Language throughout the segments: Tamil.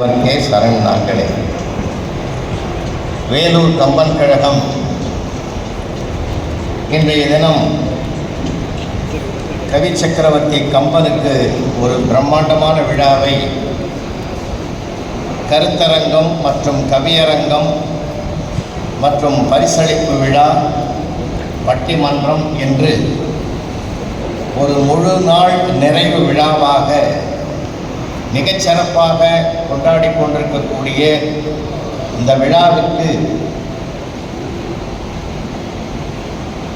கே சரண் நாங்களே. வேலூர் கம்பன் கழகம் இன்றைய தினம் கவி சக்கரவர்த்தி கம்பனுக்கு ஒரு பிரம்மாண்டமான விழாவை கருத்தரங்கம் மற்றும் கவியரங்கம் மற்றும் பரிசளிப்பு விழா பட்டிமன்றம் என்று ஒரு முழு நாள் நிறைவு விழாவாக மிகச்சிறப்பாக கொண்டாடி கொண்டிருக்கக்கூடிய இந்த விழாவுக்கு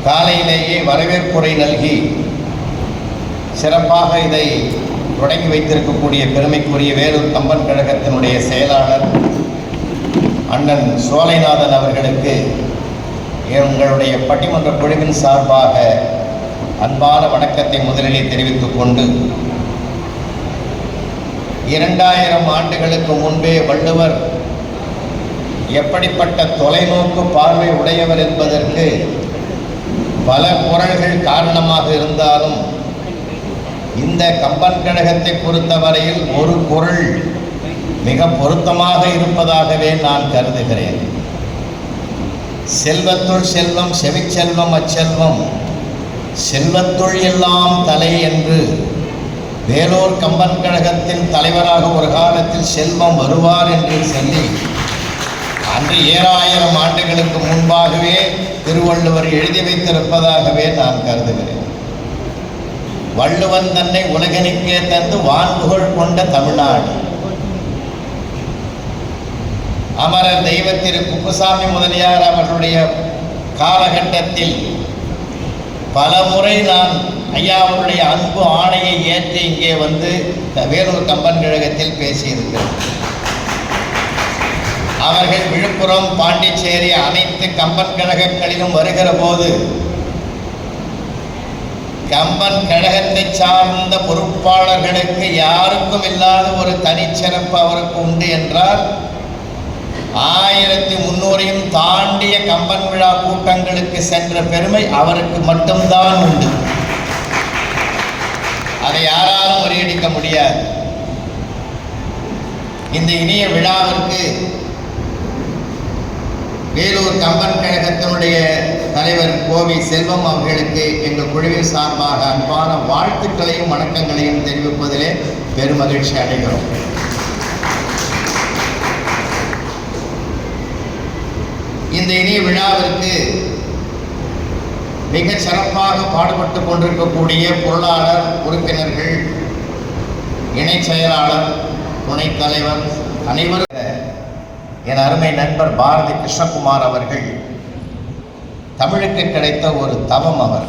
காலையிலேயே வரவேற்புரை நல்கி சிறப்பாக இதை தொடங்கி வைத்திருக்கக்கூடிய பெருமைக்குரிய வேலூர் கம்பன் கழகத்தினுடைய செயலாளர் அண்ணன் சோலைநாதன் அவர்களுக்கு எங்களுடைய பட்டிமன்ற குழுவின் சார்பாக அன்பான வணக்கத்தை முதலிலே தெரிவித்துக் கொண்டு 2000 ஆண்டுகளுக்கு முன்பே வள்ளுவர் எப்படிப்பட்ட தொலைநோக்கு பார்வை உடையவர் என்பதற்கு பல குறள்கள் காரணமாக இருந்தாலும் இந்த கம்பன் கழகத்தை பொறுத்தவரையில் ஒரு குறள் மிக பொருத்தமாக இருப்பதாகவே நான் கருதுகிறேன். செல்வத்துள் செல்வம் செவிச்செல்வம் அச்செல்வம் செல்வத்துள் எல்லாம் தலை என்று வேலூர் கம்பன் கழகத்தின் தலைவராக ஒரு காலத்தில் செல்வம் வருவார் என்று சொல்லி அன்று 7000 ஆண்டுகளுக்கு முன்பாகவே திருவள்ளுவர் எழுதி வைத்திருப்பதாகவே நான் கருதுகிறேன். வள்ளுவன் தன்னை உலகனுக்கே தந்து வான்புகழ் கொண்ட தமிழ்நாடு. அமரர் தெய்வ திரு குப்புசாமி முதலியார் அவர்களுடைய காலகட்டத்தில் பல முறை நான் ஐயா அவருடைய அன்பு ஆணையை ஏற்று இங்கே வந்து வேலூர் கம்பன் கழகத்தில் பேசியிருக்கிறேன். அவர்கள் விழுப்புரம், பாண்டிச்சேரி அனைத்து கம்பன் கழகங்களிலும் வருகிற போது கம்பன் கழகத்தை சார்ந்த பொறுப்பாளர்களுக்கு யாருக்கும் இல்லாத ஒரு தனிச்சிறப்பு அவருக்கு உண்டு என்றால் 1300 தாண்டிய கம்பன் விழா கூட்டங்களுக்கு சென்ற பெருமை அவருக்கு மட்டும்தான் உண்டு. அதை யாராலும் முறியடிக்க முடியாது. இந்த இனிய விழாவிற்கு வேலூர் கம்பன் கழகத்தினுடைய தலைவர் கோவி செல்வம் அவர்களுக்கு எங்கள் குழுவின் சார்பாக அன்பான வாழ்த்துக்களையும் வணக்கங்களையும் தெரிவிப்பதிலே பெருமகிழ்ச்சி அடைகிறோம். இந்த இனிய விழாவிற்கு மிக சிறப்பாக பாடுபட்டு கொண்டிருக்கக்கூடிய பொருளாளர் உறுப்பினர்கள், இணை செயலாளர், துணைத் தலைவர் அனைவரும், என் அருமை நண்பர் பாரதி கிருஷ்ணகுமார் அவர்கள் தமிழுக்கு கிடைத்த ஒரு தவம். அவர்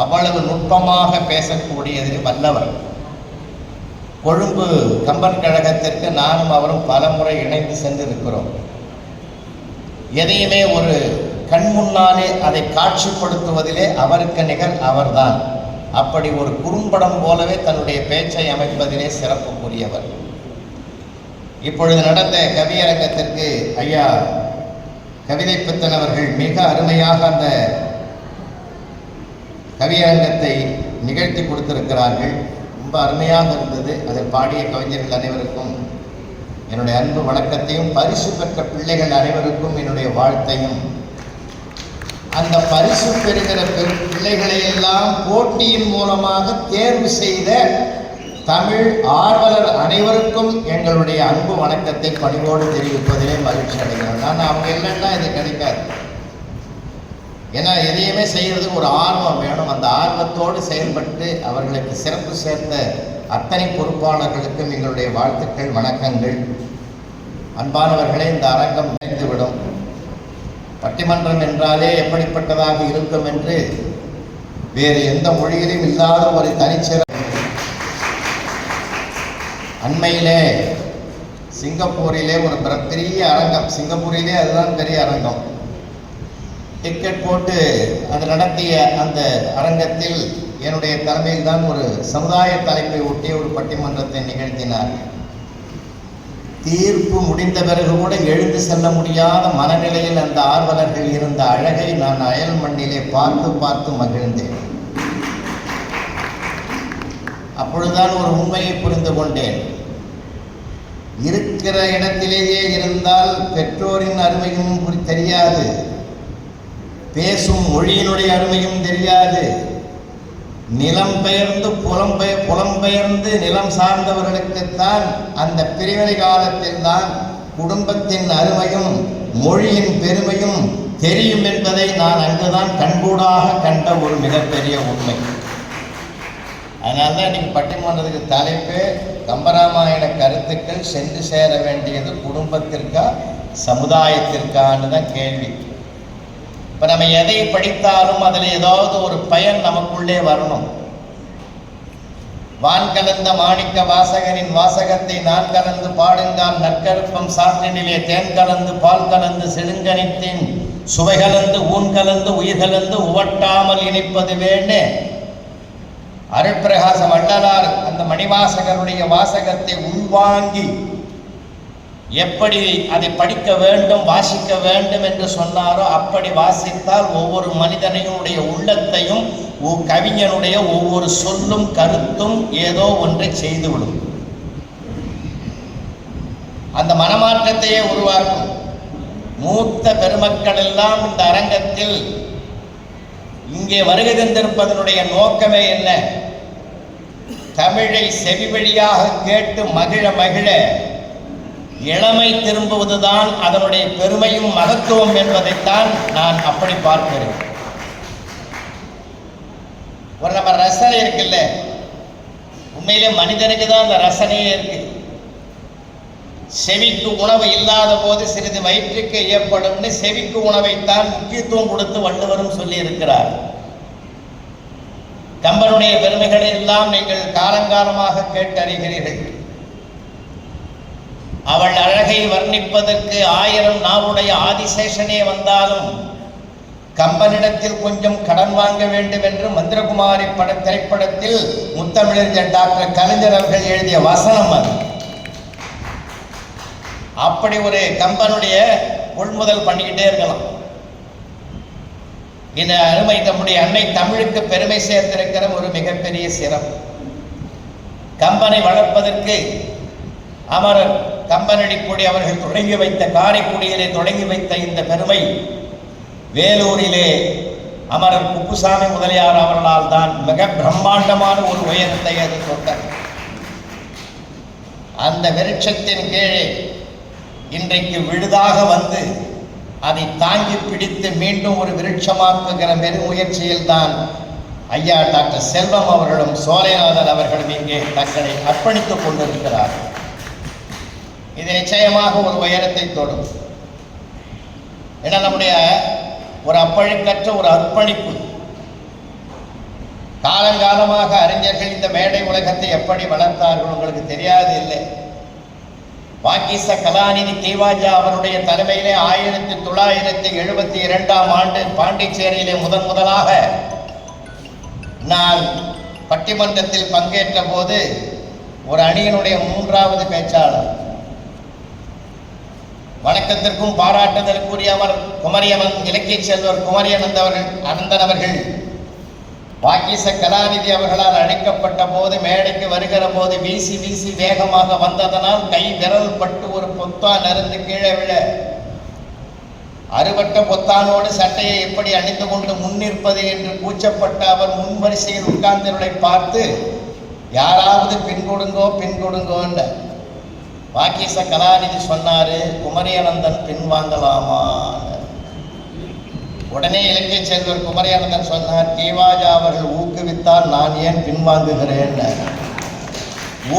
அவ்வளவு நுட்பமாக பேசக்கூடியதில் வல்லவர். கொழும்பு கம்பன் கழகத்திற்கு நானும் அவரும் பல முறை இணைந்து சென்றிருக்கிறோம். எதையுமே ஒரு கண் முன்னாலே அதை காட்சிப்படுத்துவதிலே அவருக்கு நிகர் அவர்தான். அப்படி ஒரு குறும்படம் போலவே தன்னுடைய பேச்சை அமைப்பதிலே சிறப்புக்குரியவர். இப்பொழுது நடந்த கவியரங்கத்திற்கு ஐயா கவிதை பித்தன் அவர்கள் மிக அருமையாக அந்த கவியரங்கத்தை நிகழ்த்தி கொடுத்திருக்கிறார்கள். ரொம்ப அருமையாக இருந்தது. அதில் பாடிய கவிஞர்கள் அனைவருக்கும் என்னுடைய அன்பு வணக்கத்தையும், பரிசு பெற்ற பிள்ளைகள் அனைவருக்கும் என்னுடைய வாழ்த்தையும், அந்த பரிசு பெறுகிற பிள்ளைகளை எல்லாம் போட்டியின் மூலமாக தேர்வு செய்த தமிழ் ஆர்வலர் அனைவருக்கும் எங்களுடைய அன்பு வணக்கத்தை பணிவோடு தெரிவிப்பதிலே மகிழ்ச்சி அடைகிறோம். நான் அவங்க இல்லைன்னா இது கிடைக்காது. ஏன்னா எதையுமே செய்கிறது ஒரு ஆர்வம் வேணும். அந்த ஆர்வத்தோடு செயல்பட்டு அவர்களுக்கு சிறப்பு சேர்த்த அத்தனை பொறுப்பாளர்களுக்கும் எங்களுடைய வாழ்த்துக்கள், வணக்கங்கள். அன்பானவர்களே, இந்த அரங்கம் நிறைந்துவிடும். பட்டிமன்றம் என்றாலே எப்படிப்பட்டதாக இருக்கும் என்று வேறு எந்த மொழியிலும் இல்லாத ஒரு தனிச்சிறப்பு. அண்மையிலே சிங்கப்பூரிலே ஒரு பெரிய அரங்கம், சிங்கப்பூரிலே அதுதான் பெரிய அரங்கம், டிக்கெட் போட்டு அது நடத்திய அந்த அரங்கத்தில் என்னுடைய தலைமையில் தான் ஒரு சமுதாய தலைப்பை ஒட்டிய ஒரு பட்டிமன்றத்தை நிகழ்த்தினார். தீர்ப்பு முடிந்த பிறகு கூட எழுந்து செல்ல முடியாத மனநிலையில் அந்த ஆர்வலர்கள் இருந்த அழகை நான் அயல் மண்ணிலே பார்த்து பார்த்து மகிழ்ந்தேன். அப்பொழுதுதான் ஒரு உண்மையை புரிந்து கொண்டேன். இருக்கிற இடத்திலேயே இருந்தால் பெற்றோரின் அருமையும் தெரியாது, பேசும் மொழியினுடைய அருமையும் தெரியாது. நிலம் பெயர்ந்து புலம்பெயர்ந்து நிலம் சார்ந்தவர்களுக்குத்தான் அந்த பிரிவினை காலத்தில் தான் குடும்பத்தின் அருமையும் மொழியின் பெருமையும் தெரியும் என்பதை நான் அங்குதான் கண்கூடாக கண்ட ஒரு மிகப்பெரிய உண்மை. அதனால தான் இன்னைக்கு பட்டிமன்றத்துக்கு தலைப்பு கம்பராமாயண கருத்துக்கள் சென்று சேர வேண்டியது குடும்பத்திற்கா சமுதாயத்திற்கான்னு தான் கேள்வி. இப்போ நம்ம எதை படித்தாலும் அதில் ஏதாவது ஒரு பயன் நமக்குள்ளே வரணும். வான் கலந்த மாணிக்க வாசகனின் வாசகத்தை நான் கலந்து பாடுங்கால் நற்கருப்பம் சாற்றினிலே தேன் கலந்து பால் கலந்து செழுங்கனித்தின் சுவை கலந்து ஊன் கலந்து உயிர் கலந்து உவட்டாமல் இணைப்பது வேணே அருட்பிரகாச வள்ளலார் அந்த மணிவாசகருடைய வாசகத்தை உள்வாங்கி எப்படி அதை படிக்க வேண்டும் வாசிக்க வேண்டும் என்று சொன்னாரோ அப்படி வாசித்தால் ஒவ்வொரு மனிதனையும் உள்ளத்தையும் கவிஞனுடைய ஒவ்வொரு சொல்லும் கருத்தும் ஏதோ ஒன்றை செய்துவிடும். அந்த மனமாற்றத்தையே உருவாக்கும். மூத்த பெருமக்கள் எல்லாம் இந்த அரங்கத்தில் இங்கே வருகை தந்திருப்பதனுடைய நோக்கமே என்ன? தமிழை செவி வழியாக கேட்டு மகிழ மகிழ இளமை திரும்புவதுதான் அதனுடைய பெருமையும் மகத்துவம் என்பதைத்தான் நான் அப்படி பார்க்கிறேன். ஒரு நம்ம ரசனை இருக்குல்ல, உண்மையிலே மனிதனுக்கு தான் அந்த ரசனையே இருக்கு. செவிக்கு உணவு இல்லாத போது சிறிது வயிற்றுக்கு ஏற்படும் செவிக்கு உணவைத்தான் முக்கியத்துவம் கொடுத்து வள்ளுவரும் சொல்லி இருக்கிறார். கம்பனுடைய பெருமைகளை எல்லாம் நீங்கள் காலங்காலமாக கேட்டறிகிறீர்கள். அவள் அழகை வர்ணிப்பதற்கு 1000 நாவுடைய ஆதிசேஷனே வந்தாலும் கம்பனிடத்தில் கொஞ்சம் கடன் வாங்க வேண்டும் என்று மந்திரகுமாரி திரைப்படத்தில் முத்தமிழறிஞர் டாக்டர் கலைஞர் அவர்கள் எழுதிய வசனம் அது. அப்படி ஒரு கம்பனுடைய கொள்முதல் பண்ணிக்கிட்டே இருக்கலாம். இந்த அருமை நம்முடைய அன்னை தமிழுக்கு பெருமை சேர்த்திருக்கிற ஒரு மிகப்பெரிய சிறப்பு. கம்பனை வளர்ப்பதற்கு அமரர் கம்பனடிக்குடி அவர்கள் தொடங்கி வைத்த காரைக்குடியிலே தொடங்கி வைத்த இந்த பெருமை வேலூரிலே அமரர் குப்புசாமி முதலியார் அவர்களால் தான் மிக பிரம்மாண்டமான ஒரு உயரத்தை அது தொட்டது. அந்த விருட்சத்தின் கீழே இன்றைக்கு விழுதாக வந்து அதை தாங்கி பிடித்து மீண்டும் ஒரு விருட்சமாக்குகிற பெருமுயற்சியில் தான் ஐயா டாக்டர் செல்வம் அவர்களும் சோலைநாதன் அவர்களும் இங்கே தங்களை அர்ப்பணித்துக் கொண்டிருக்கிறார். இது நிச்சயமாக ஒரு உயரத்தை தொடும். ஏன்னா நம்முடைய ஒரு அப்பழுக்கற்ற ஒரு அர்ப்பணிப்பு. காலங்காலமாக அறிஞர்கள் இந்த மேடை உலகத்தை எப்படி வளர்த்தார்கள் உங்களுக்கு தெரியாது இல்லை. வாக்கீச கலாநிதி தீவாஜா அவருடைய தலைமையிலே 1972ஆம் ஆண்டு பாண்டிச்சேரியிலே முதலாக நான் பட்டிமன்றத்தில் பங்கேற்ற போது ஒரு அணியினுடைய 3வது பேச்சாளர், வணக்கத்திற்கும் பாராட்டுதற்குரியவர் குமரியனந்த் இலக்கிய செல்வர் குமரியனந்தன் அவர்கள் வாக்கீச கலாநிதி அவர்களால் அழைக்கப்பட்ட போது மேடைக்கு வருகிற போது வீசி வீசி வேகமாக வந்ததனால் கை விரல் பட்டு ஒரு பொத்தான் அருந்து கீழே விழ அறுபட்ட பொத்தானோடு சட்டையை எப்படி அணிந்து கொண்டு முன்னிற்பது என்று கூச்சப்பட்ட அவர் முன்வரிசையில் உட்கார்ந்தவர்களை பார்த்து யாராவது பின் கொடுங்கோன்னு வாக்கீச கலாநிதி சொன்னாரு, குமரியனந்தன் பின்வாங்கலாமா? உடனே இலக்கிய செல்வர் குமரியானந்தன் சொன்னார், தீவாஜா அவர்கள் ஊக்குவித்தால் நான் ஏன் பின்வாங்குகிறேன்.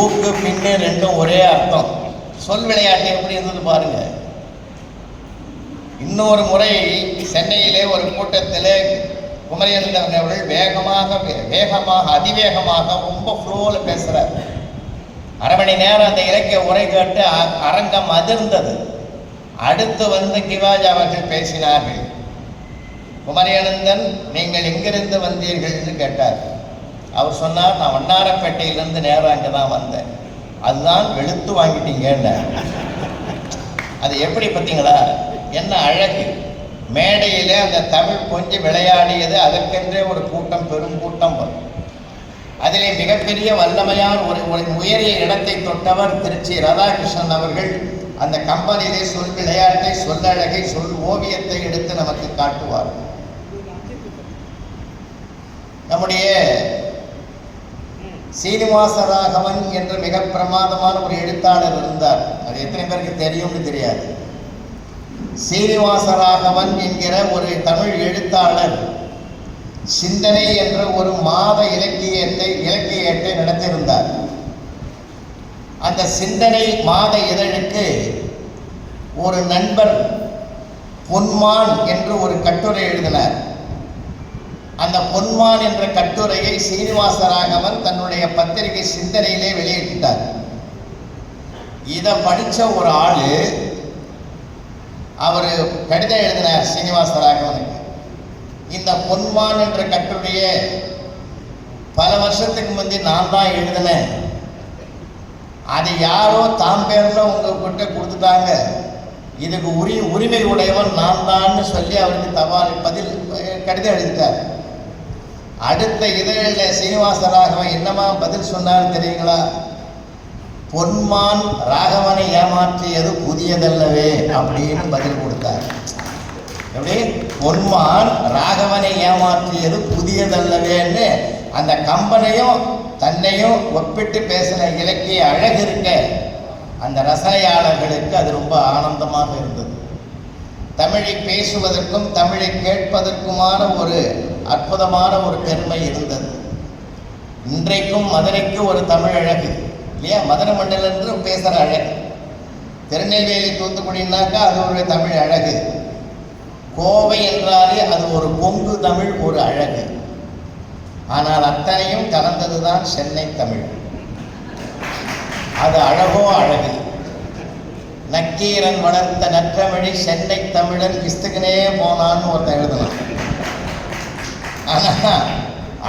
ஊக்கு பின்னு ரெண்டும் ஒரே அர்த்தம். சொல் விளையாட்டு எப்படி இருந்தது பாருங்க. இன்னொரு முறை சென்னையிலே ஒரு கூட்டத்தில் குமரியானந்தன் அவர்கள் வேகமாக அதிவேகமாக ரொம்ப ஃப்ளோவில் பேசுகிறார். அரை மணி நேரம் அந்த இலக்கிய உரை கேட்டு அரங்கம் அதிர்ந்தது. அடுத்து வந்து கிவாஜா அவர்கள் பேசினார்கள். குமரியானந்தன், நீங்கள் எங்கிருந்து வந்தீர்கள் என்று கேட்டார். அவர் சொன்னார், நான் வண்ணாரப்பேட்டையிலிருந்து நேரம் அங்கே தான் வந்தேன். அதுதான் வெளுத்து வாங்கிட்டீங்கன்னு. அது எப்படி பார்த்தீங்களா, என்ன அழகு. மேடையில் அந்த தமிழ் கொஞ்சம் விளையாடியது, அதற்கென்றே ஒரு கூட்டம், பெரும் கூட்டம் வரும். அதிலே மிகப்பெரிய வல்லமையான ஒரு உயரிய இடத்தை தொட்டவர் திருச்சி ராதாகிருஷ்ணன் அவர்கள். அந்த கம்பெனியிலே சொல் விளையாட்டை, சொல்லழகை, சொல் ஓவியத்தை எடுத்து நமக்கு காட்டுவார். நம்முடைய சீனிவாசராகவன் என்ற மிக பிரமாதமான ஒரு எழுத்தாளர் இருந்தார். அது எத்தனை பேருக்கு தெரியும்னு தெரியாது. சீனிவாசராகவன் என்கிற ஒரு தமிழ் எழுத்தாளர் சிந்தனை என்ற ஒரு மாத இலக்கிய ஏட்டை நடத்தியிருந்தார். அந்த சிந்தனை மாத இதழுக்கு ஒரு நண்பர் பொன்மான் என்று ஒரு கட்டுரை எழுதினார். அந்த பொன்மான் என்ற கட்டுரையை சீனிவாசராகவன் தன்னுடைய பத்திரிகை சிந்தனையிலே வெளியிட்டார். இதை படித்த ஒரு ஆளு அவர் கடிதம் எழுதினார் சீனிவாசராகவனுக்கு. இந்த பொன்மான் என்ற கட்டுரையை பல வருஷத்துக்கு முந்தி நான் தான் எழுதினேன். அது யாரோ தாம் பேரில் உங்ககிட்ட கொடுத்துட்டாங்க. இதுக்கு உரிமை உடையவன் நான் தான் சொல்லி அவருக்கு கடிதம் எழுதிட்டார். அடுத்த இதழில் சீனிவாசராகவன் என்னமா பதில் சொன்னார் தெரியுங்களா? பொன்மான் ராகவனை ஏமாற்றியது புதியதல்லவே அப்படின்னு பதில் கொடுத்தார். எப்படி? பொன்மான் ராகவனை ஏமாற்றியது புதியதல்லவேன்னு அந்த கம்பனையும் தன்னையும் ஒப்பிட்டு பேசின இலக்கிய அழகு இருக்க அந்த ரசனையாளர்களுக்கு அது ரொம்ப ஆனந்தமாக இருந்தது. தமிழை பேசுவதற்கும் தமிழை கேட்பதற்குமான ஒரு அற்புதமான ஒரு பெருமை இருந்தது. இன்றைக்கும் மதுரைக்கு ஒரு தமிழ் அழகு இல்லையா? மதுரை மண்டலம் என்று பேசுகிற அழகு. திருநெல்வேலி தூத்துக்குடினாக்கா அது ஒரு தமிழ் அழகு. கோவை என்றாலே அது ஒரு கொங்கு தமிழ், ஒரு அழகு. ஆனால் அத்தனையும் கலந்ததுதான் சென்னை தமிழ். அது அழகோ அழகு. நக்கீரன் வளர்த்த நற்றமிழி சென்னை தமிழன் கிஸ்துக்குனே போனான்னு ஒருத்தன் எழுதணும். ஆனால்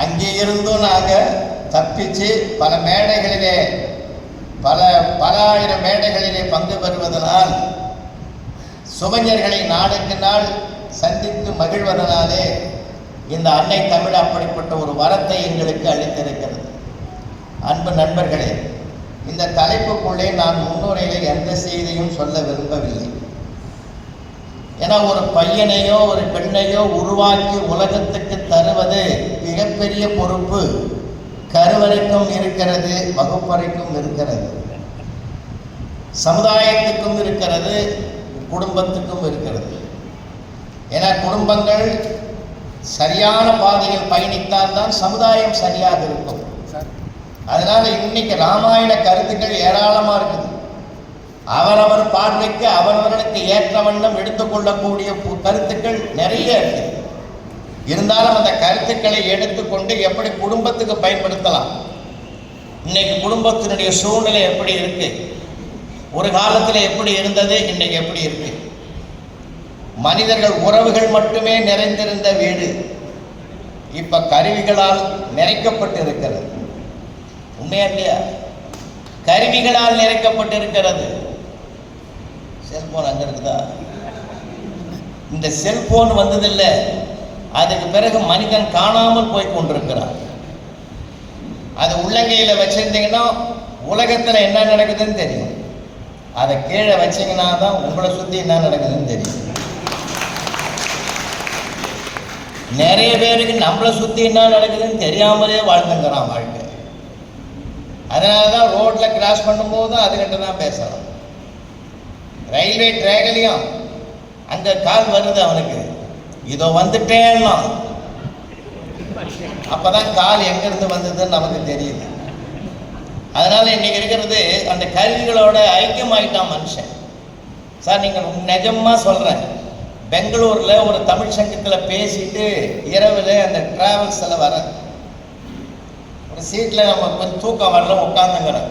அங்கே இருந்தும் நாங்கள் தப்பிச்சு பல மேடைகளிலே பல ஆயிரம் மேடைகளிலே பங்கு பெறுவதனால், சுபஞர்களை நாளுக்கு நாள் சந்தித்து மகிழ்வதனாலே இந்த அன்னை தமிழ் அப்படிப்பட்ட ஒரு வரத்தை எங்களுக்கு அளித்திருக்கிறது. அன்பு நண்பர்களே, இந்த தலைப்புக்குள்ளே நான் முன்னுரையில் எந்த செய்தியும் சொல்ல விரும்பவில்லை. ஏன்னா ஒரு பையனையோ ஒரு பெண்ணையோ உருவாக்கி உலகத்துக்கு தருவது மிகப்பெரிய பொறுப்பு. கருவறைக்கும் இருக்கிறது, வகுப்பறைக்கும் இருக்கிறது, சமுதாயத்துக்கும் இருக்கிறது, குடும்பத்துக்கும் இருக்கிறது. ஏன்னா குடும்பங்கள் சரியான பாதையில் பயணித்தால் தான் சமுதாயம் சரியாக இருக்கும். அதனால இன்னைக்கு ராமாயண கருத்துக்கள் ஏராளமாக இருக்குது. அவரவர் பார்வைக்கு அவரவர்களுக்கு ஏற்ற வண்ணம் எடுத்துக்கொள்ளக்கூடிய கருத்துக்கள் நிறைய இருக்குது. இருந்தாலும் அந்த கருத்துக்களை எடுத்துக்கொண்டு எப்படி குடும்பத்துக்கு பயன்படுத்தலாம், இன்னைக்கு குடும்பத்தினுடைய சூழ்நிலை எப்படி இருக்கு, ஒரு காலத்தில் எப்படி இருந்தது, இன்னைக்கு எப்படி இருக்கு. மனிதர்கள் உறவுகள் மட்டுமே நிறைந்திருந்த வீடு இப்ப கருவிகளால் நிறைக்கப்பட்டு இருக்கிறது. உண்மையா இல்லையா? கருவிகளால் நிறைக்கப்பட்டு இருக்கிறது. செல்போன் அங்க இருக்குதா? இந்த செல்போன் வந்ததில்லை, அதுக்கு பிறகு மனிதன் காணாமல் போய் கொண்டிருக்கிறான். அது உள்ளங்கையில் வச்சிருந்தீங்கன்னா உலகத்தில் என்ன நடக்குதுன்னு தெரியும். அதை கீழே வச்சிங்கன்னா தான் உங்களை சுற்றி என்ன நடக்குதுன்னு தெரியும். நிறைய பேருக்கு நம்மளை சுற்றி என்ன நடக்குதுன்னு தெரியாமலே வாழ்ந்துங்கிறான் வாழ்க்கை. அதனால தான் ரோட்டில் கிராஸ் பண்ணும்போது அதுகிட்ட தான் பேசணும். ரயில்வே ட்ராக்லையும் அங்கே கால் வருது அவனுக்கு, இதோ வந்துட்டேன்னா அப்போதான் கால் எங்கேருந்து வந்ததுன்னு நமக்கு தெரியுது. அதனால இன்னைக்கு இருக்கிறது அந்த கருவிகளோட ஐக்கியமாயிட்டான் மனுஷன். சார் நீங்கள் நிஜமாக சொல்கிறேன், பெங்களூரில் ஒரு தமிழ் சங்கத்தில் பேசிட்டு இரவில் அந்த டிராவல்ஸில் வர ஒரு சீட்டில் நம்ம கொஞ்சம் தூக்கம் வரல உட்காந்துங்கிறேன்.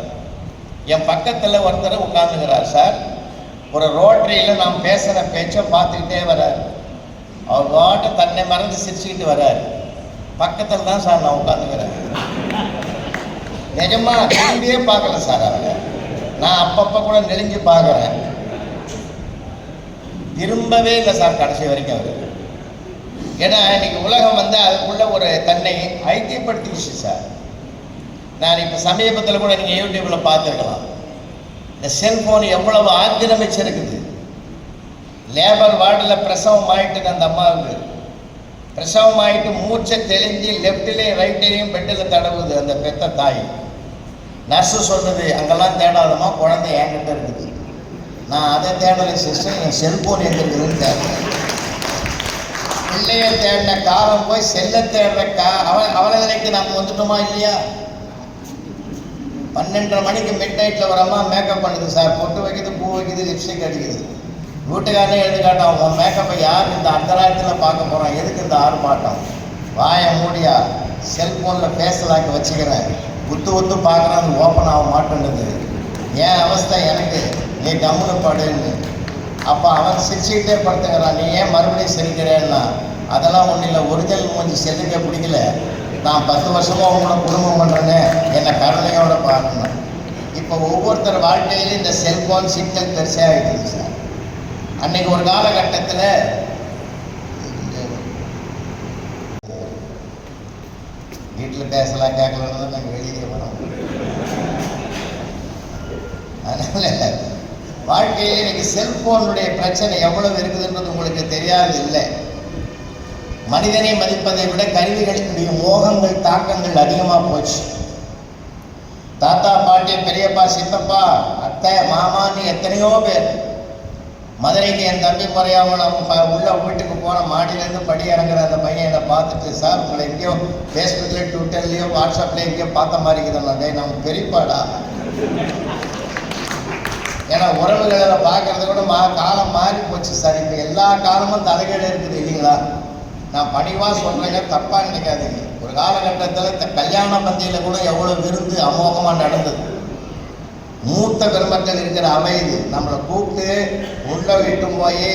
என் பக்கத்தில் ஒருத்தர் உட்காந்துங்கிறார். சார் ஒரு ரோட்டரியில் நாம் பேசுகிற பேச்சை பார்த்துக்கிட்டே வர்றார். அவர் பாட்டு தன்னை மறந்து சிரிச்சுக்கிட்டு வர்றார். பக்கத்தில் தான் சார் நான் உட்காந்துக்கிறேன். நிஜமா திரும்பியே பார்க்கல சார் அவரை. நான் அப்பப்போ கூட நெளிஞ்சு பார்க்குறேன், திரும்பவே இல்லை சார் கடைசி வரைக்கும் அவர். ஏன்னா இன்னைக்கு உலகம் வந்து அதுக்குள்ள ஒரு தன்னை ஐக்கியப்படுத்திடுச்சு சார். நான் இப்போ சமீபத்தில் கூட நீங்கள் யூடியூப்பில் பார்த்துருக்கலாம். இந்த செல்ஃபோன் எவ்வளவு ஆக்கிரமிச்சிருக்குது. லேபர் வார்டில் பிரசவம் ஆகிட்டு அந்த அம்மாவுக்கு பிரசவம் ஆகிட்டு மூச்சை தெளிஞ்சு லெஃப்ட்லேயும் ரைட்லேயும் பெட்டில் தடவுது அந்த பெத்த தாய். நர்ஸு சொல்லுது, அங்கெல்லாம் தேடாதமா, குழந்தை என்கிட்ட இருக்குது. நான் அதை தேடலை சிஸ்டர், என் செல்ஃபோன் எங்கே இருக்குதுன்னு தேடுறேன். பிள்ளைய தேடின காலம் போய் செல்ல தேடுற அவளை நிலைக்கு நம்ம வந்துட்டோமா இல்லையா? 12:30 மணிக்கு மிட் நைட்டில் ஒரு அம்மா மேக்கப் பண்ணுது சார், பொட்டு வைக்குது, பூ வைக்குது, லிப்ஸ்டிக் அடிக்குது. வீட்டுக்காரனே எடுத்துக்காட்டான், உன் மேக்கப்பை யார் இந்த அர்த்தராயத்தில் பார்க்க போகிறான், எதுக்கு இந்த ஆர்ப்பாட்டம்? வாயை மூடியா, செல்ஃபோனில் பேசலாக்கி வச்சுக்கிறேன், ஒத்து பார்க்குறேன், அது ஓப்பன் ஆக மாட்டேன்னுது. ஏன் அவஸ்தை எனக்கு, நீ கம்முன்னு படுன்னு. அப்போ அவன் சிரிச்சுக்கிட்டே படுத்துக்கிறான், நீ ஏன் மறுபடியும் சிரிக்கிறேன்னா, அதெல்லாம் ஒன்றும் இல்லை, ஒரிஜினல் கொஞ்சம் செல்லுக்க பிடிக்கல, நான் 10 வருஷமாக அவங்கள குடும்பம் பண்ணுறேன்னு என்னை கருணையோட பார்க்கணும். இப்போ ஒவ்வொருத்தர் வாழ்க்கையிலும் இந்த செல்ஃபோன் சிக்கல் பெருசாக இருக்குது சார். அன்னைக்கு ஒரு காலகட்டத்தில் வீட்டில் பேசலாம் கேட்கலன்னு நாங்கள் வெளியே வரோம். அதனால் வாழ்க்கையில் இன்னைக்கு செல்ஃபோனுடைய பிரச்சனை எவ்வளவு இருக்குதுன்றது உங்களுக்கு தெரியாது இல்லை. மனிதனை மதிப்பதை விட கருவிகளினுடைய மோகங்கள் தாக்கங்கள் அதிகமாக போச்சு. தாத்தா பாட்டி பெரியப்பா சித்தப்பா அத்தை மாமான்னு எத்தனையோ பேர். மதுரைக்கு என் தம்பி முறையாமல் நம்ம உள்ள வீட்டுக்கு போன மாடியிலேருந்து படி இறங்குற அந்த பையன் என்னை பார்த்துட்டு, சார் உங்களை எங்கேயோ ஃபேஸ்புக்லேயோ ட்விட்டர்லேயோ வாட்ஸ்அப்லேயோ எங்கேயோ பார்த்த மாதிரி இருக்குதுன்னா, நம்ம பெரியப்பாடா. ஏன்னா உறவுகளை பார்க்கறத கூட காலம் மாறி போச்சு சார். இப்போ எல்லா காலமும் தலைகீழ இருக்குது இல்லைங்களா? நான் பணிவாக சொல்கிறேங்க, தப்பாக நினைக்காதீங்க. ஒரு காலகட்டத்தில் கல்யாண பந்தியில் கூட எவ்வளோ விருந்து அமோகமாக நடந்தது. மூத்த பெருமக்கள் இருக்கிற அமைதி நம்மளை கூப்பிட்டு உள்ள விட்டு போய்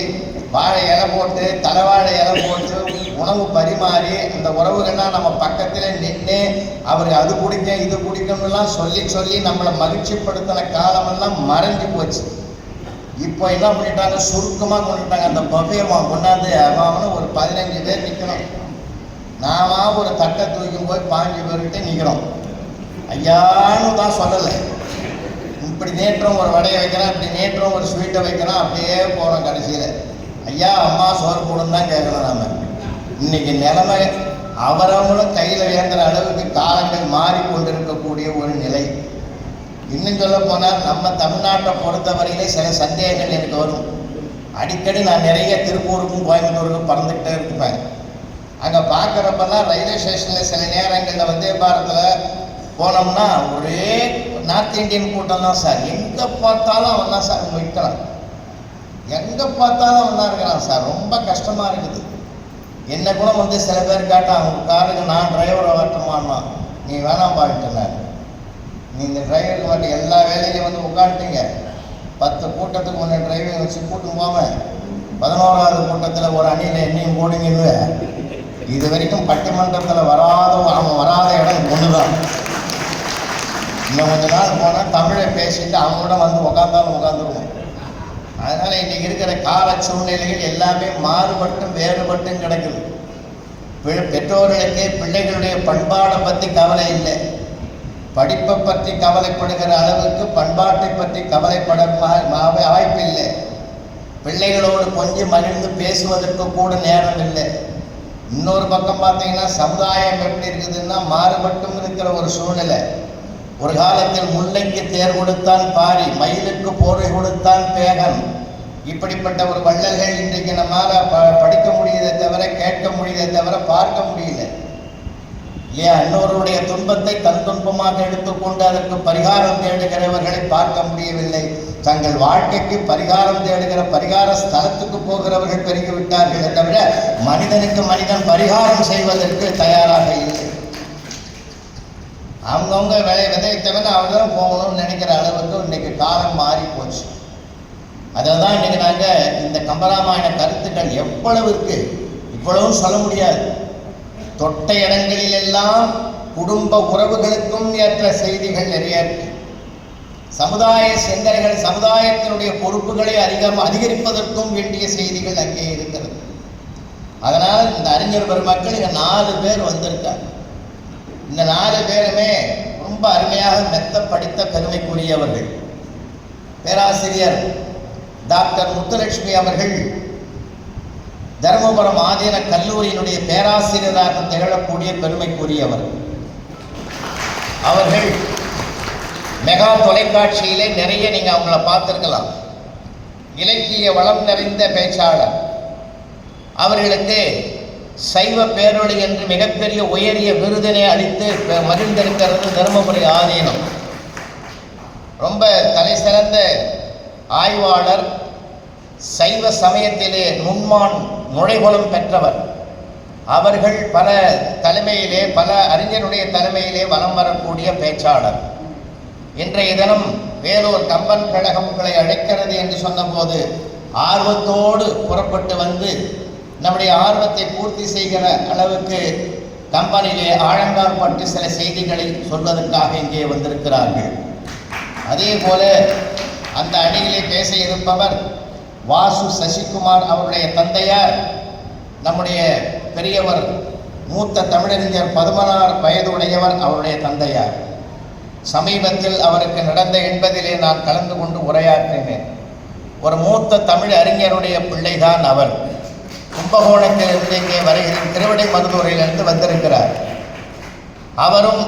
வாழை இலை போட்டு தலைவாழை இலை போட்டு உணவு பரிமாறி அந்த உறவுகள்லாம் நம்ம பக்கத்தில் நின்று அவர் அது குடிக்க இது குடிக்கணும்லாம் சொல்லி நம்மளை மகிழ்ச்சிப்படுத்தின காலமெல்லாம் மறைஞ்சு போச்சு. இப்போ என்ன பண்ணிட்டாங்க, சுருக்கமாக கொண்டுட்டாங்க. அந்த பஃபேமா கொண்டாந்து அவனு ஒரு 15 பேர் நிற்கணும். நாம ஒரு தட்டை தூக்கும் போய் 5 பேர்கிட்ட நிற்கிறோம். ஐயான்னு தான் சொல்லலை, இப்படி நேற்றம் ஒரு வடையை வைக்கிறான், இப்படி நேற்றம் ஒரு ஸ்வீட்டை வைக்கிறான், அப்படியே போகிறோம். கடைசியில் ஐயா அம்மா சோறு போடுன்னு தான் கேட்கணும். நாம் இன்னைக்கு நிலைமை அவரவங்களும் கையில் வேண்டுற அளவுக்கு காலங்கள் மாறிக்கொண்டிருக்கக்கூடிய ஒரு நிலை. இன்னும் சொல்ல போனால் நம்ம தமிழ்நாட்டை பொறுத்தவரையிலே சில சந்தேகங்கள் எனக்கு வரும். அடிக்கடி நான் நிறைய திருப்பூருக்கும் கோயம்புத்தூருக்கும் பறந்துக்கிட்டே இருப்பேன். அங்கே பார்க்குறப்பெல்லாம் ரயில்வே ஸ்டேஷனில் சில நேரங்களில் வந்தே பாரத்தில் போனோம்னா ஒரே நார்த் இந்தியன் கூட்டம் தான் சார். எங்கே பார்த்தாலும் அவன் தான் சார் விற்கிறான், எங்கே பார்த்தாலும் அவன் தான் இருக்கிறான் சார். ரொம்ப கஷ்டமாக இருக்குது. என்னை கூட வந்து சில பேர் கேட்டான், அவங்க காருக்கு நான் டிரைவரை வரட்டுமான்னா, நீ வேணாம் பாட்டுனேன். நீ இந்த டிரைவருக்கு மட்டும் எல்லா வேலையிலையும் வந்து உட்காந்துட்டீங்க. 10 கூட்டத்துக்கு முன்னே டிரைவிங் வச்சு கூட்டும் போவேன். 11ஆவது கூட்டத்தில் ஒரு அணியில் என்னையும் போடுங்கன்னு. இது வரைக்கும் பட்டிமன்றத்தில் அவன் வராத இடம் ஒன்று தான். இன்னும் கொஞ்ச நாள் போனால் தமிழை பேசிட்டு அவங்களோட வந்து உட்காந்துருவோம். அதனால் இன்றைக்கி இருக்கிற கால சூழ்நிலைகள் எல்லாமே மாறுபட்டும் வேறுபட்டும் கிடக்குது. பெற்றோர்களுக்கு பிள்ளைகளுடைய பண்பாடை பற்றி கவலை இல்லை, படிப்பை பற்றி கவலைப்படுகிற அளவுக்கு பண்பாட்டை பற்றி கவலைப்பட வாய்ப்பில்லை. பிள்ளைகளோடு கொஞ்சம் மகிழ்ந்து பேசுவதற்கு கூட நேரம் இல்லை. இன்னொரு பக்கம் பார்த்தீங்கன்னா சமுதாயம் எப்படி இருக்குதுன்னா மாறுபட்டும் இருக்கிற ஒரு சூழ்நிலை. ஒரு காலத்தில் முல்லைக்கு தேர் கொடுத்தான் பாரி, மயிலுக்கு போரை கொடுத்தான் பேகன். இப்படிப்பட்ட ஒரு வள்ளல்கள் இன்றைக்கு நம்மால் படிக்க முடியதை தவிர, கேட்க முடியதை தவிர பார்க்க முடியல இல்லையா? இன்னொருடைய துன்பத்தை தன் துன்பமாக எடுத்துக்கொண்டு அதற்கு பரிகாரம் தேடுகிறவர்களை பார்க்க முடியவில்லை. தங்கள் வாழ்க்கைக்கு பரிகாரம் தேடுகிற பரிகார ஸ்தலத்துக்கு போகிறவர்கள் பெருகிவிட்டார்களே தவிர மனிதனுக்கு மனிதன் பரிகாரம் செய்வதற்கு தயாராக இல்லை. அவங்கவுங்க விதைத்தவன் அவங்க தான் போகணும்னு நினைக்கிற அளவுக்கு இன்னைக்கு காலம் மாறி போச்சு. அதில் தான் இன்னைக்கு நாங்கள் இந்த கம்பராமாயண கருத்துக்கள் எவ்வளவு இருக்கு, இவ்வளவும் சொல்ல முடியாது. தொட்ட இடங்களிலெல்லாம் குடும்ப உறவுகளுக்கும் ஏற்ற செய்திகள் நிறைய இருக்கு. சமுதாய சிந்தனைகள், சமுதாயத்தினுடைய பொறுப்புகளை அதிகரிப்பதற்கும் வேண்டிய செய்திகள் அங்கே இருக்கிறது. அதனால் இந்த அறிஞர் பெருமக்கள் இங்கே 4 பேர் வந்திருக்காங்க. இந்த 4 பேருமே ரொம்ப அருமையாக மெத்த படித்த பெருமைக்குரியவர்கள். பேராசிரியர் டாக்டர் முத்துலட்சுமி அவர்கள் தருமபுரம் ஆதீன கல்லூரியினுடைய பேராசிரியராக திகழக்கூடிய பெருமைக்குரியவர். அவர்கள் மெகா தொலைக்காட்சியிலே நிறைய நீங்க அவங்கள பார்த்திருக்கலாம். இலக்கிய வளம் நிறைந்த பேச்சாளர். அவர்களுக்கு சைவ பேரொளி என்று மிகப்பெரிய உயரிய விருதினை அளித்து மகிழ்ந்திருக்கிறது தருமபுரி ஆதீனம். ரொம்ப தலை சிறந்த ஆய்வாளர், சைவ சமயத்திலே நுண்மான் நுழைவுலம் பெற்றவர். அவர்கள் பல தலைமையிலே, பல அறிஞருடைய தலைமையிலே வலம் வரக்கூடிய பேச்சாளர். இன்றைய தினம் வேலூர் கம்பன் கழகம் உங்களை அழைக்கிறது என்று சொன்னபோது ஆர்வத்தோடு புறப்பட்டு வந்து நம்முடைய ஆர்வத்தை பூர்த்தி செய்கிற அளவுக்கு கம்பனிலே ஆழங்கால் பட்டு சில செய்திகளை சொல்வதற்காக இங்கே வந்திருக்கிறார்கள். அதே போல அந்த அணியிலே பேச இருப்பவர் வாசு சசிகுமார் அவருடைய தந்தையார், நம்முடைய பெரியவர், மூத்த தமிழறிஞர் 16 வயது உடையவர் அவருடைய தந்தையார். சமீபத்தில் அவருக்கு நடந்த 80 நான் கலந்து கொண்டு உரையாற்றினேன். ஒரு மூத்த தமிழ் அறிஞருடைய பிள்ளைதான் அவர். கும்பகோணத்திலிருந்து இங்கே வருகிற திருவிடை மருதூரிலிருந்து வந்திருக்கிறார். அவரும்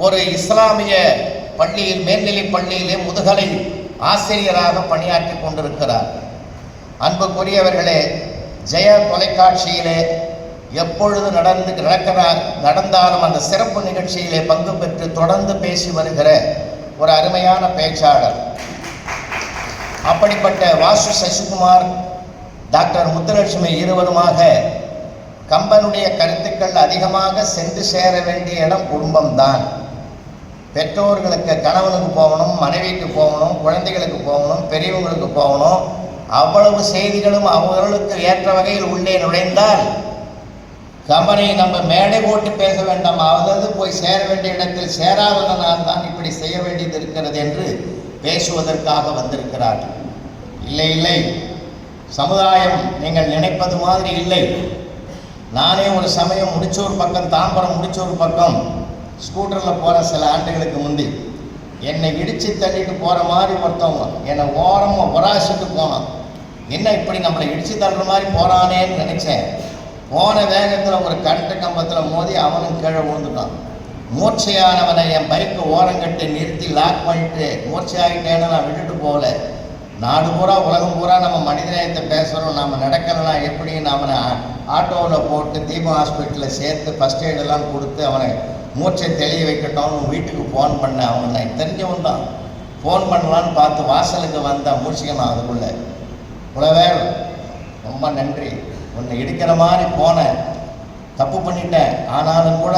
ஒரு இஸ்லாமிய பள்ளியில், மேல்நிலை பள்ளியிலே முதுகலை ஆசிரியராக பணியாற்றி கொண்டிருக்கிறார். அன்புக்குரியவர்களே, ஜெயா தொலைக்காட்சியிலே எப்பொழுது நடந்தாலும் அந்த சிறப்பு நிகழ்ச்சியிலே பங்கு பெற்று தொடர்ந்து பேசி வருகிற ஒரு அருமையான பேச்சாளர். அப்படிப்பட்ட வாசு சசிகுமார், டாக்டர் முத்துலட்சுமி இருவருமாக கம்பனுடைய கருத்துக்கள் அதிகமாக சென்று சேர வேண்டிய இடம் குடும்பம்தான். பெற்றோர்களுக்கு, கணவனுக்கு போகணும், மனைவிக்கு போகணும், குழந்தைகளுக்கு போகணும், பெரியவங்களுக்கு போகணும். அவ்வளவு செய்திகளும் அவர்களுக்கு ஏற்ற வகையில் உள்ளே நுழைந்தால் கம்பனை நம்ம மேடை போட்டு பேச வேண்டாம், அதாவது போய் சேர வேண்டிய இடத்தில் சேராததனால் தான் இப்படி செய்ய வேண்டியது இருக்கிறது என்று பேசுவதற்காக வந்திருக்கிறார்கள். இல்லை இல்லை, சமுதாயம் நீங்கள் நினைப்பது மாதிரி இல்லை. நானே ஒரு சமயம் முடிச்சூர் பக்கம், தாம்பரம் முடிச்சூர் பக்கம் ஸ்கூட்டரில் போகிற சில ஆண்டுகளுக்கு முந்தி என்னை இடித்து தள்ளிட்டு போகிற மாதிரி ஒருத்தவங்க என்னை ஓரமாக ஒராசிட்டு போனான். என்ன இப்படி நம்மளை இடித்து தள்ளுற மாதிரி போகிறானேன்னு நினச்சேன். போன வேகத்தில் ஒரு கரண்ட் கம்பத்தில் மோதி அவனும் கீழே விழுந்துட்டான். மூர்ச்சையானவனை என் பைக்கு ஓரங்கட்டு நிறுத்தி லாக் பண்ணிட்டு மூர்ச்சையாகிட்டேன்னு நான் விட்டுட்டு போகல. நாடு பூரா, உலகம் பூரா நம்ம மனிதநேயத்தை பேசுகிறோம். நம்ம நடக்கலாம் எப்படி, அவனை ஆட்டோவில் போட்டு தீபம் ஹாஸ்பிட்டலில் சேர்த்து ஃபஸ்ட் எய்டெல்லாம் கொடுத்து அவனை மூச்சை தெளிய வைக்கட்டும்னு வீட்டுக்கு ஃபோன் பண்ணேன். அவன் நான் தெரிஞ்சவன் தான். ஃபோன் பண்ணலான்னு பார்த்து வாசலுக்கு வந்தேன், மூச்சிக்கணும் அதுக்குள்ளே. உலவேல் ரொம்ப நன்றி, உன்னை இடிக்கிற மாதிரி போனேன், தப்பு பண்ணிட்டேன். ஆனாலும் கூட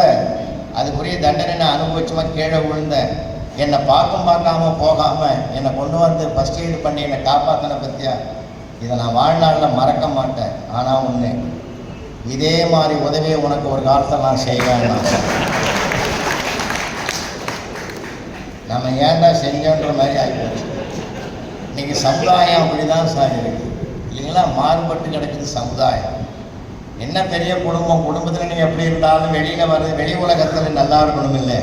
அதுக்குரிய தண்டனை நான் அனுபவிச்சுமா கீழே விழுந்தேன். என்னை பார்க்காம போகாமல் என்னை கொண்டு வந்து ஃபஸ்ட் எய்டு பண்ணி என்னை காப்பாற்றின பற்றியா, இதை நான் வாழ்நாளில் மறக்க மாட்டேன். ஆனால் ஒன்று, இதே மாதிரி உதவியை உனக்கு ஒரு காலத்தில் நான் செய்வேன். நம்ம ஏன்டா செஞ்சோன்ற மாதிரி ஆகிப்போச்சு. இன்றைக்கி சமுதாயம் அப்படி தான் சார் இருக்குது இல்லைங்களா? மாறுபட்டு கிடக்குது சமுதாயம். என்ன பெரிய குடும்பம், குடும்பத்தில் நீங்கள் எப்படி இருந்தாலும் வெளியில் வர்றது, வெளி உலகத்தில் நல்லா இருக்கணும் இல்லை,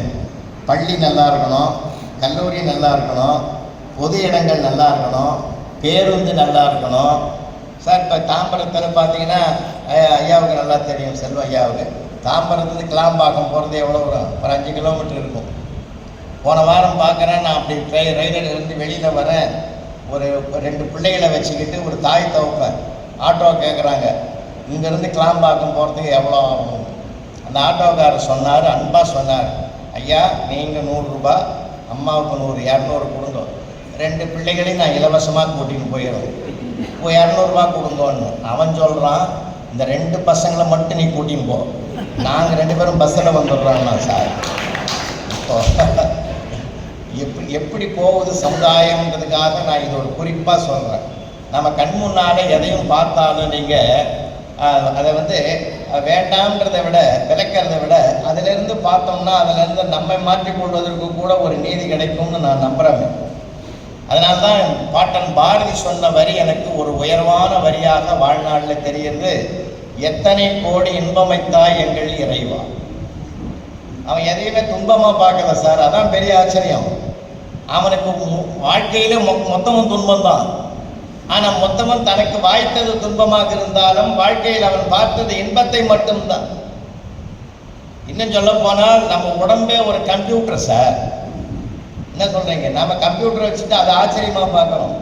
பள்ளி நல்லா இருக்கணும், கல்லூரி நல்லா இருக்கணும், பொது இடங்கள் நல்லா இருக்கணும், பேருந்து நல்லா இருக்கணும். சார் இப்போ தாம்பரத்தில் பார்த்தீங்கன்னா ஐயாவுக்கு நல்லா தெரியும், செல்வ ஐயாவுக்கு, தாம்பரத்துலேருந்து கிளாம்பாக்கம் போகிறது எவ்வளோ வரும்? ஒரு 5 கிலோமீட்டர் இருக்கும். போன வாரம் பார்க்குறேன், நான் அப்படி ரயிலிருந்து வெளியில் வரேன். ஒரு 2 பிள்ளைகளை வச்சுக்கிட்டு ஒரு தாய் தவப்பேன் ஆட்டோ கேட்குறாங்க, இங்கேருந்து கிளாம்பாக்கம் போகிறதுக்கு எவ்வளோ ஆகும்? அந்த ஆட்டோக்காரர் சொன்னார், அன்பாக சொன்னார், ஐயா நீங்கள் 100 ரூபா, அம்மாவுக்கு 100, 200 கொடுங்க. 2 பிள்ளைகளையும் நான் இலவசமாக கூட்டிகிட்டு போயிடுவேன், இப்போ 200 ரூபா கொடுங்கன்னு. அவன் சொல்கிறான், இந்த 2 பசங்களை மட்டும் நீ கூட்டின்னு போ, நாங்கள் 2 பேரும் பஸ்ஸில் வந்துடுறோம்னா. சார் இப்போ எப்படி போகுது சமுதாயம்ன்றதுக்காக நான் இது ஒரு குறிப்பாக சொல்கிறேன். நம்ம கண் முன்னாலே எதையும் பார்த்தாலும் நீங்கள் அதை வேண்டாம்ன்றதை விட, விளக்கிறதை விட, அதிலிருந்து பார்த்தோம்னா அதிலிருந்து நம்மை மாற்றிக்கொள்வதற்கு கூட ஒரு நீதி கிடைக்கும்னு நான் நம்புகிறேன். அதனால்தான் பாட்டன் பாரதி சொன்ன வரி எனக்கு ஒரு உயர்வான வரியாக வாழ்நாளில் தெரியுது. எத்தனை கோடி இன்பமைத்தாய் எங்கள் இறைவா. அவன் எதையுமே துன்பமாக பார்க்கல சார். அதான் பெரிய ஆச்சரியம். அவனுக்கு வாழ்க்கையில மொத்தமும் துன்பம் தான். ஆனால் மொத்தமும் தனக்கு வாய்த்தது துன்பமாக இருந்தாலும் வாழ்க்கையில் அவன் பார்த்தது இன்பத்தை மட்டும்தான். இன்னும் சொல்ல போனால் நம்ம உடம்பே ஒரு கம்ப்யூட்டர் சார். என்ன சொல்றீங்க? நம்ம கம்ப்யூட்டர் வச்சுட்டு அதை ஆச்சரியமா பார்க்கணும்.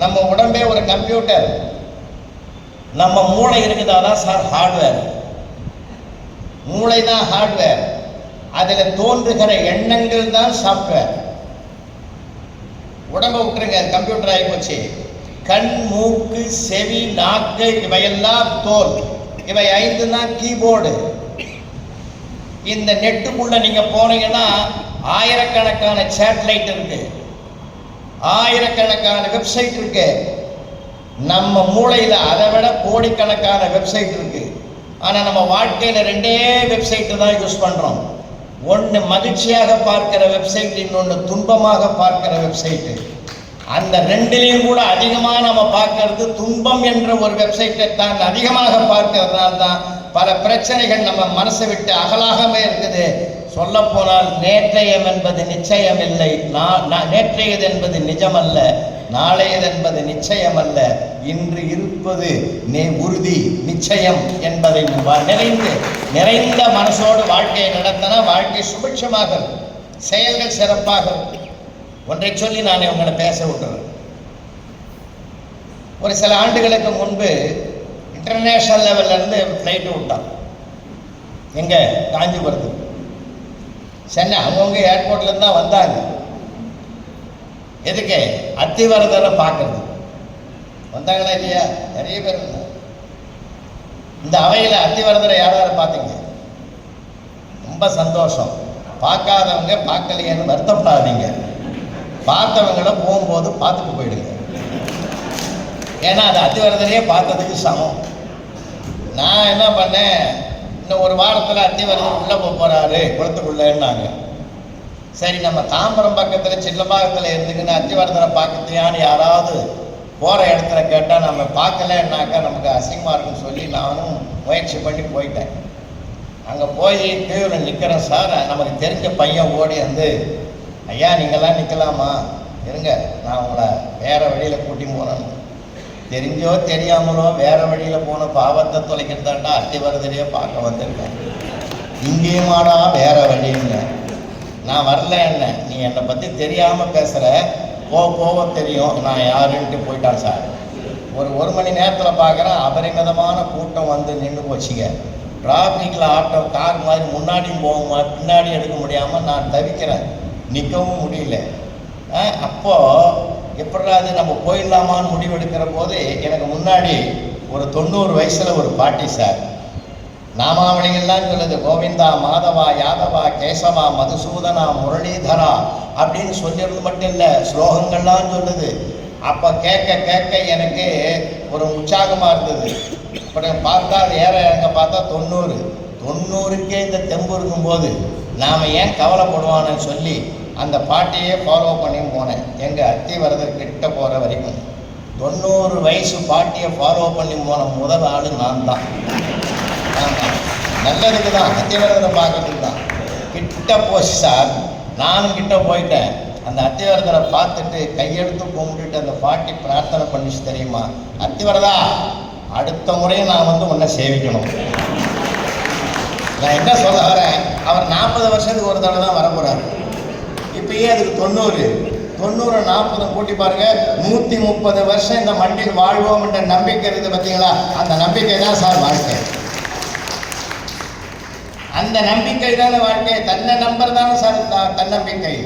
நம்ம உடம்பே ஒரு கம்ப்யூட்டர். நம்ம மூளை இருக்குதாதான் சார் ஹார்ட்வேர். மூளை தான் ஹார்ட்வேர். அதில் தோன்றுகிற எண்ணங்கள் தான் சாஃப்ட்வேர். உடம்பை விட்டுருங்க, கம்ப்யூட்டர் ஆகி போச்சு. கண், மூக்கு, செவி, நாக்கு இவையெல்லாம் தோல். இவை 5 தான் கீபோர்டு. இந்த நெட்டுக்குள்ள நீங்க போனீங்கன்னா ஆயிரக்கணக்கான சேட்டலைட் இருக்கு, ஆயிரக்கணக்கான வெப்சைட் இருக்கு. நம்ம மூளையில அதை விட கோடிக்கணக்கான வெப்சைட் இருக்கு. ஆனா நம்ம வாழ்க்கையில 2 வெப்சைட்டு தான் யூஸ் பண்றோம். ஒன்று மகிழ்ச்சியாக பார்க்கிற வெப்சைட், இன்னொன்று துன்பமாக பார்க்கிற வெப்சைட்டு. அந்த 2லையும் கூட அதிகமாக நம்ம பார்க்கறது துன்பம் என்ற ஒரு வெப்சைட்டை தான் அதிகமாக பார்க்கறதுனால தான் பல பிரச்சனைகள் நம்ம மனசை விட்டு அகலாகவே இருக்குது. சொல்ல போனால் நேற்றையம் என்பது நிச்சயம் இல்லை, நேற்றையது என்பது நிஜமல்ல, நாளையது என்பது நிச்சயம் அல்ல, இன்று இருப்பது உறுதி நிச்சயம் என்பதை நிறைந்த மனசோடு வாழ்க்கையை நடத்தினா வாழ்க்கை சுபிட்சமாக, செயல்கள் சிறப்பாக. ஒன்றை சொல்லி நான் உங்களை பேச விட்டுறேன். ஒரு சில ஆண்டுகளுக்கு முன்பு இன்டர்நேஷனல் லெவல்ல இருந்து ஃப்ளைட்டு விட்டான். எங்க? காஞ்சிபுரத்துக்கு. சென்னை அவங்கவுங்க ஏர்போர்ட்ல இருந்து தான் வந்தாங்க. எதுக்கு? அத்திவரதரை பார்க்கறது. வந்தாங்களா இல்லையா? நிறைய பேர் இருந்தாங்க. இந்த அவையில் அத்திவரதரை யாராவது பார்த்தீங்க? ரொம்ப சந்தோஷம். பார்க்காதவங்க பார்க்கலையேன்னு வருத்தப்படாதீங்க. பார்த்தவங்கள போகும்போது பார்த்துட்டு போயிடுங்க. ஏன்னா அது அத்திவரதரையே பார்த்ததுக்கு சமம். நான் என்ன பண்ணேன், இன்னும் ஒரு வாரத்தில் அத்திவரதர் உள்ளே போகிறாரு குளத்துக்குள்ளேன்னாங்க. சரி, நம்ம தாம்பரம் பக்கத்தில் சில்லபாகத்தில் இருந்துக்குன்னு அத்திவரதரை பார்க்கத்தையான்னு யாராவது போகிற இடத்துல கேட்டால் நம்ம பார்க்கலன்னாக்கா நமக்கு அசிங்கமாக இருக்குன்னு சொல்லி நானும் முயற்சி பண்ணி போயிட்டேன். அங்கே போய் கியூவில் நிற்கிறேன் சார். நமக்கு தெரிஞ்ச பையன் ஓடி வந்து, ஐயா நீங்கள்லாம் நிற்கலாமா, இருங்க நான் உங்களை வேறு வழியில் கூட்டி போனேன். தெரிஞ்சோ தெரியாமலோ வேறு வழியில் போன பாவத்தை தொலைக்கிறதாண்டா அத்திவரதரையே பார்க்க வந்திருக்கேன். இங்கேயுமாடா வேறு வழின்னு. நான் வரல, என்ன நீ என்னை பற்றி தெரியாமல் பேசுகிற, போக தெரியும் நான் யாருன்ட்டு போயிட்டான் சார். ஒரு மணி நேரத்தில் பார்க்குறேன் அபரிமிதமான கூட்டம் வந்து நின்று போச்சுங்க. டிராஃபிக்கில் ஆட்டோ கார் மாதிரி முன்னாடியும் போகுமா பின்னாடி எடுக்க முடியாமல் நான் தவிக்கிறேன், நிற்கவும் முடியல. அப்போது எப்படாது நம்ம போயிடலாமான்னு முடிவெடுக்கிற போது எனக்கு முன்னாடி ஒரு 90 வயசில் ஒரு பாட்டி சார். நாமாவளிகள்லாம் சொல்லுது, கோவிந்தா, மாதவா, யாதவா, கேசவா, மதுசூதனா, முரளிதரா அப்படின்னு சொல்லிடுறது மட்டும் இல்லை, ஸ்லோகங்கள்லாம் சொல்லுது. அப்போ கேட்க கேட்க எனக்கு ஒரு உற்சாகமாக இருந்தது. அப்புறம் பார்த்தா அது இறங்க பார்த்தா 90க்கே இந்த தெம்பு இருக்கும்போது நாம் ஏன் கவலைப்படுவான்னு சொல்லி அந்த பாட்டியே ஃபாலோ பண்ணி போனேன். எங்கள் அத்திவரதர் கிட்ட போகிற வரைக்கும் 90 வயசு பாட்டியை ஃபாலோ பண்ணி போன முதல் ஆள் நான் தான். நல்லதுக்கு தான், அத்திவரதரை பார்க்கறதுக்கு தான். கிட்ட போச்சு சார். நானும் கிட்ட போயிட்டேன். அந்த அத்திவரதரை பார்த்துட்டு கையெடுத்து கும்பிட்டுட்டு அந்த பாட்டி பிரார்த்தனை பண்ணிச்சு தெரியுமா, அத்திவரதா அடுத்த முறையும் நான் வந்து உன்னை சேவிக்கணும். நான் என்ன சொல்ல வரேன், அவர் 40 வருஷத்துக்கு ஒரு தடவை தான் வர போகிறார். இப்பயே அதுக்கு 90 40 கூட்டி பாருங்க, 130 வருஷம் இந்த மண்ணில் வாழ்வோம் என்ற நம்பிக்கை இருக்குது பார்த்தீங்களா? அந்த நம்பிக்கை தான் சார் வாழ்க்கை. அந்த நம்பிக்கை தானே வாழ்க்கை. தன்னை நம்பர் தானே சார் தன்னம்பிக்கை.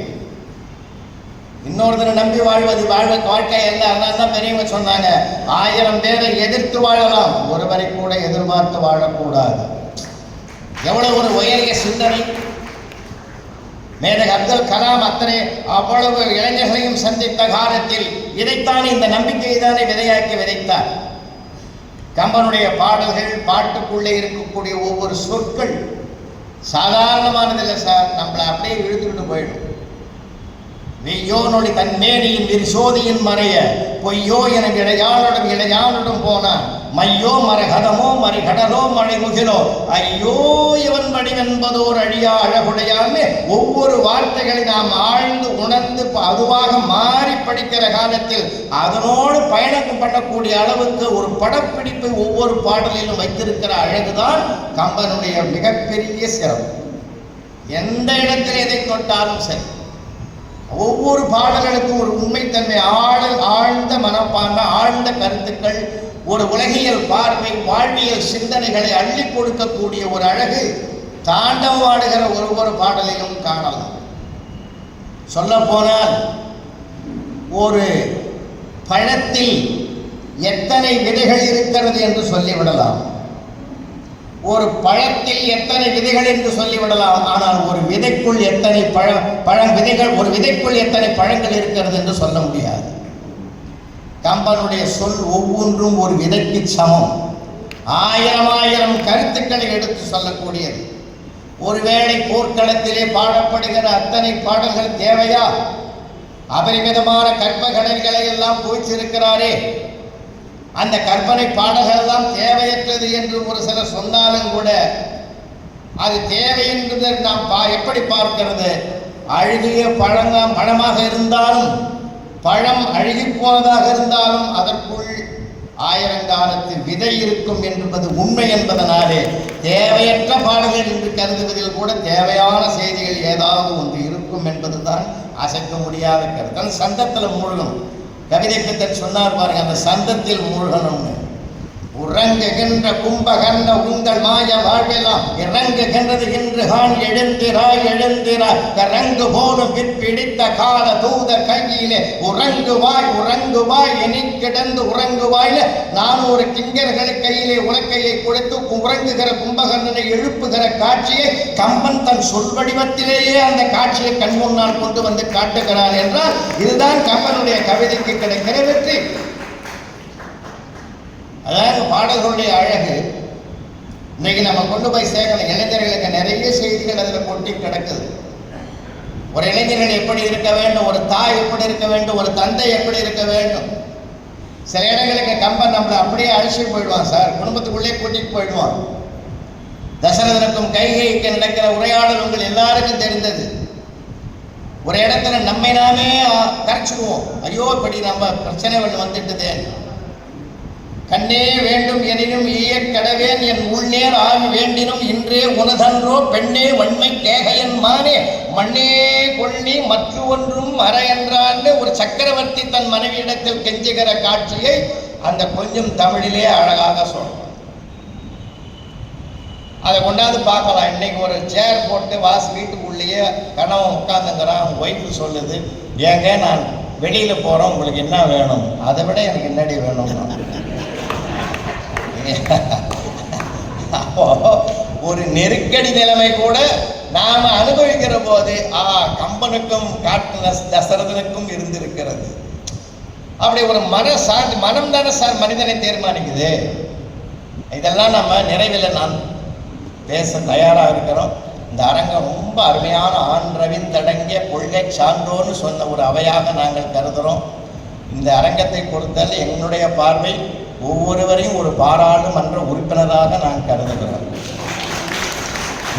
இன்னொருத்தரை நம்பி வாழ்வது வாழ்க்கை அல்ல. அதனால தான் பெரியவங்க சொன்னாங்க, 1000 பேரை எதிர்த்து வாழலாம், ஒருவரை கூட எதிர்பார்த்து வாழக்கூடாது. எவ்வளவு ஒரு உயரிய சிந்தனை! மேதக அப்துல் கலாம் அவ்வளவு இளைஞர்களையும் சந்தித்த காலத்தில் இதைத்தானே, இந்த நம்பிக்கையை தானே விதையாக்கி விதைத்தார். கம்பனுடைய பாடல்கள், பாட்டுக்குள்ளே இருக்கக்கூடிய ஒவ்வொரு சொற்கள் சாதாரணமானதில்லை சார். நம்மளை அப்படியே இழுத்துக்கிட்டு போயிடும். வெய்யோனொளி தன்மேனியின் விரிசோதியின் மறைய பொய்யோ என இடையாளுடன் போனான் மையோ மரகதமோ மறிகடலோ மழை முகிலோ ஐயோ இவன் வடிவென்பதோர் அழியா அழகுடையான்னு ஒவ்வொரு வார்த்தைகளை நாம் ஆழ்ந்து உணர்ந்து அதுவாக மாறி படிக்கிற காலத்தில் அதனோடு பயணம் பண்ணக்கூடிய அளவுக்கு ஒரு படப்பிடிப்பை ஒவ்வொரு பாடலிலும் வைத்திருக்கிற அழகுதான் கம்பனுடைய மிகப்பெரிய சிறப்பு. எந்த இடத்தில் எதை தொட்டாலும் சரி, ஒவ்வொரு பாடல்களுக்கும் ஒரு உண்மைத்தன்மை, ஆழ்ந்த மனப்பான்மை, ஆழ்ந்த கருத்துக்கள், ஒரு உலகியல் பார்வை, வாழ்வியல் சிந்தனைகளை அள்ளி கொடுக்கக்கூடிய ஒரு அழகு தாண்டவாடுகிற ஒவ்வொரு பாடலிலும் காணலாம். சொல்ல போனால் ஒரு பழத்தில் எத்தனை விதைகள் இருக்கிறது என்று சொல்லிவிடலாம், ஒரு பழத்தில் எத்தனை விதைகள் என்று சொல்லிவிடலாம். ஆனால் ஒரு விதைக்குள் எத்தனை பழம் விதைகள், ஒரு விதைக்குள் எத்தனை பழங்கள் இருக்கிறது என்று சொல்ல முடியாது. கம்பனுடைய சொல் ஒவ்வொன்றும் ஒரு விதைக்கு சமம். ஆயிரம் கருத்துக்களை எடுத்து சொல்லக்கூடியது. ஒருவேளை போர்க்களத்திலே பாடப்படுகிற அத்தனை பாடல்கள் தேவையா? அபரிமிதமான கற்பகடல்களை எல்லாம் போய்ச்சிருக்கிறாரே, அந்த கற்பனை பாடல்கள் எல்லாம் தேவையற்றது என்று ஒரு சிலர் சொன்னாலும் கூட அது தேவை என்பதை நாம் எப்படி பார்க்கிறது? அழுகிய பழமாக இருந்தாலும், பழம் அழுகி போனதாக இருந்தாலும் அதற்குள் ஆயிரங்காலத்து விதை இருக்கும் என்பது உண்மை என்பதனாலே தேவையற்ற பாடல்கள் என்று கருதுவதில் கூட தேவையான செய்திகள் ஏதாவது ஒன்று இருக்கும் என்பதுதான் அசைக்க முடியாத கருத்து. அந்த சந்தத்தில் மூழ்கணும். கவிதைக்கு சொன்னார் பாருங்க, அந்த சந்தத்தில் மூழ்கணும்னு. உறங்குகின்ற கும்பகர்ண உங்கள் மாய வாழ்வெல்லாம் இறங்குகின்றது என்று கான் எழுந்திராய் கரங்கு போலும் பிற்பிடித்த கால தூத கையிலே உறங்குவாய் என கிடந்து உறங்குவாயில நான் ஒரு கிங்கர்களை கையிலே உலக்கையை கொடுத்து உறங்குகிற கும்பகர்ணனை எழுப்புகிற காட்சியை கம்பன் தன் சொல் வடிவத்திலேயே அந்த காட்சியை கண் முன்னால் கொண்டு வந்து காட்டுகிறார் என்றால் இதுதான் கம்பனுடைய கவிதைக்கு கிடைக்கிற வெற்றி. அதாவது பாடல்களுடைய அழகு இன்னைக்கு நம்ம கொண்டு போய் சேர்க்கணும். இளைஞர்களுக்கு நிறைய செய்திகள் அதில் கொட்டி கிடக்குது. ஒரு இளைஞர்கள் எப்படி இருக்க வேண்டும், ஒரு தாய் எப்படி இருக்க வேண்டும், ஒரு தந்தை எப்படி இருக்க வேண்டும். சில இடங்களுக்கு கம்பன் நம்மளை அப்படியே அழிச்சு போயிடுவான் சார், குடும்பத்துக்குள்ளே கூட்டிட்டு போயிடுவான். தசரதனுக்கும் கைகைக்கு நடக்கிற உரையாடல் உங்கள் எல்லாருக்கும் தெரிந்தது. ஒரு இடத்துல நம்மை நாமே கரைச்சிடுவோம், ஐயோ இப்படி நம்ம பிரச்சனை வந்துட்டுதே. கண்ணே வேண்டும் எனினும் ஈய கடவேன் என் உள்நேர் ஆவி வேண்டினும் இன்றே உனதன்றோ பெண்ணே வன்மை கேகையன் மானே மண்ணே கொள்ளி மற்ற ஒன்றும் அற என்றான்னு ஒரு சக்கரவர்த்தி தன் மனைவியிடத்தில் கெஞ்சுகிற காட்சியை அந்த கொஞ்சம் தமிழிலே அழகாக சொல்றான். அதை கொண்டாந்து பார்க்கலாம். இன்னைக்கு ஒரு சேர் போட்டு வீட்டுக்குள்ளேயே கணவன் உட்காந்துங்கிறான், ஒய்ஃபு சொல்லுது, ஏங்க நான் வெளியில போறோம், உங்களுக்கு என்ன வேணும்? அதை விட எனக்கு என்னடி வேணும்னா அப்போ ஒரு நெருக்கடி நிலைமை கூட நாம அனுபவிக்கிற போது கம்பனுக்கும் தசரதனுக்கும் இருந்திருக்கிறது. அப்படி ஒரு மனம் தானே சார் மனிதனை தீர்மானிக்குது. இதெல்லாம் நம்ம நிறைவில் நான் பேச தயாராக இருக்கிறோம். இந்த அரங்கம் ரொம்ப அருமையான ஆன்றவிந்தடங்கிய கொள்கை சான்றோன்னு சொன்ன ஒரு அவையாக நாங்கள் கருதுகிறோம். இந்த அரங்கத்தை பொறுத்தல் என்னுடைய பார்வை ஒவ்வொருவரையும் ஒரு பாராளுமன்ற உறுப்பினராக நான் கருதுகிறோம்.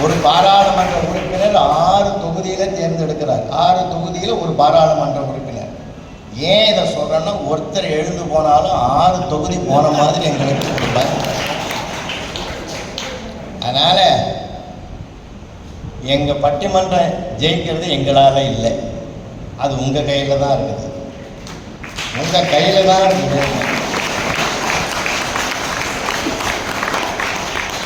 ஒரு பாராளுமன்ற உறுப்பினர் 6 தொகுதியில தேர்ந்தெடுக்கிறார். 6 தொகுதியில ஒரு பாராளுமன்ற உறுப்பினர். ஏன் இதை சொல்றேன்னா, ஒருத்தர் எழுந்து போனாலும் 6 தொகுதி போன மாதிரி எங்களுக்கு கொடுப்பாங்க. அதனால எங்க பட்டிமன்றம் ஜெயிக்கிறது எங்களால இல்லை, அது உங்க கையில தான் இருக்குது. உங்க கையில தான் இருக்குது.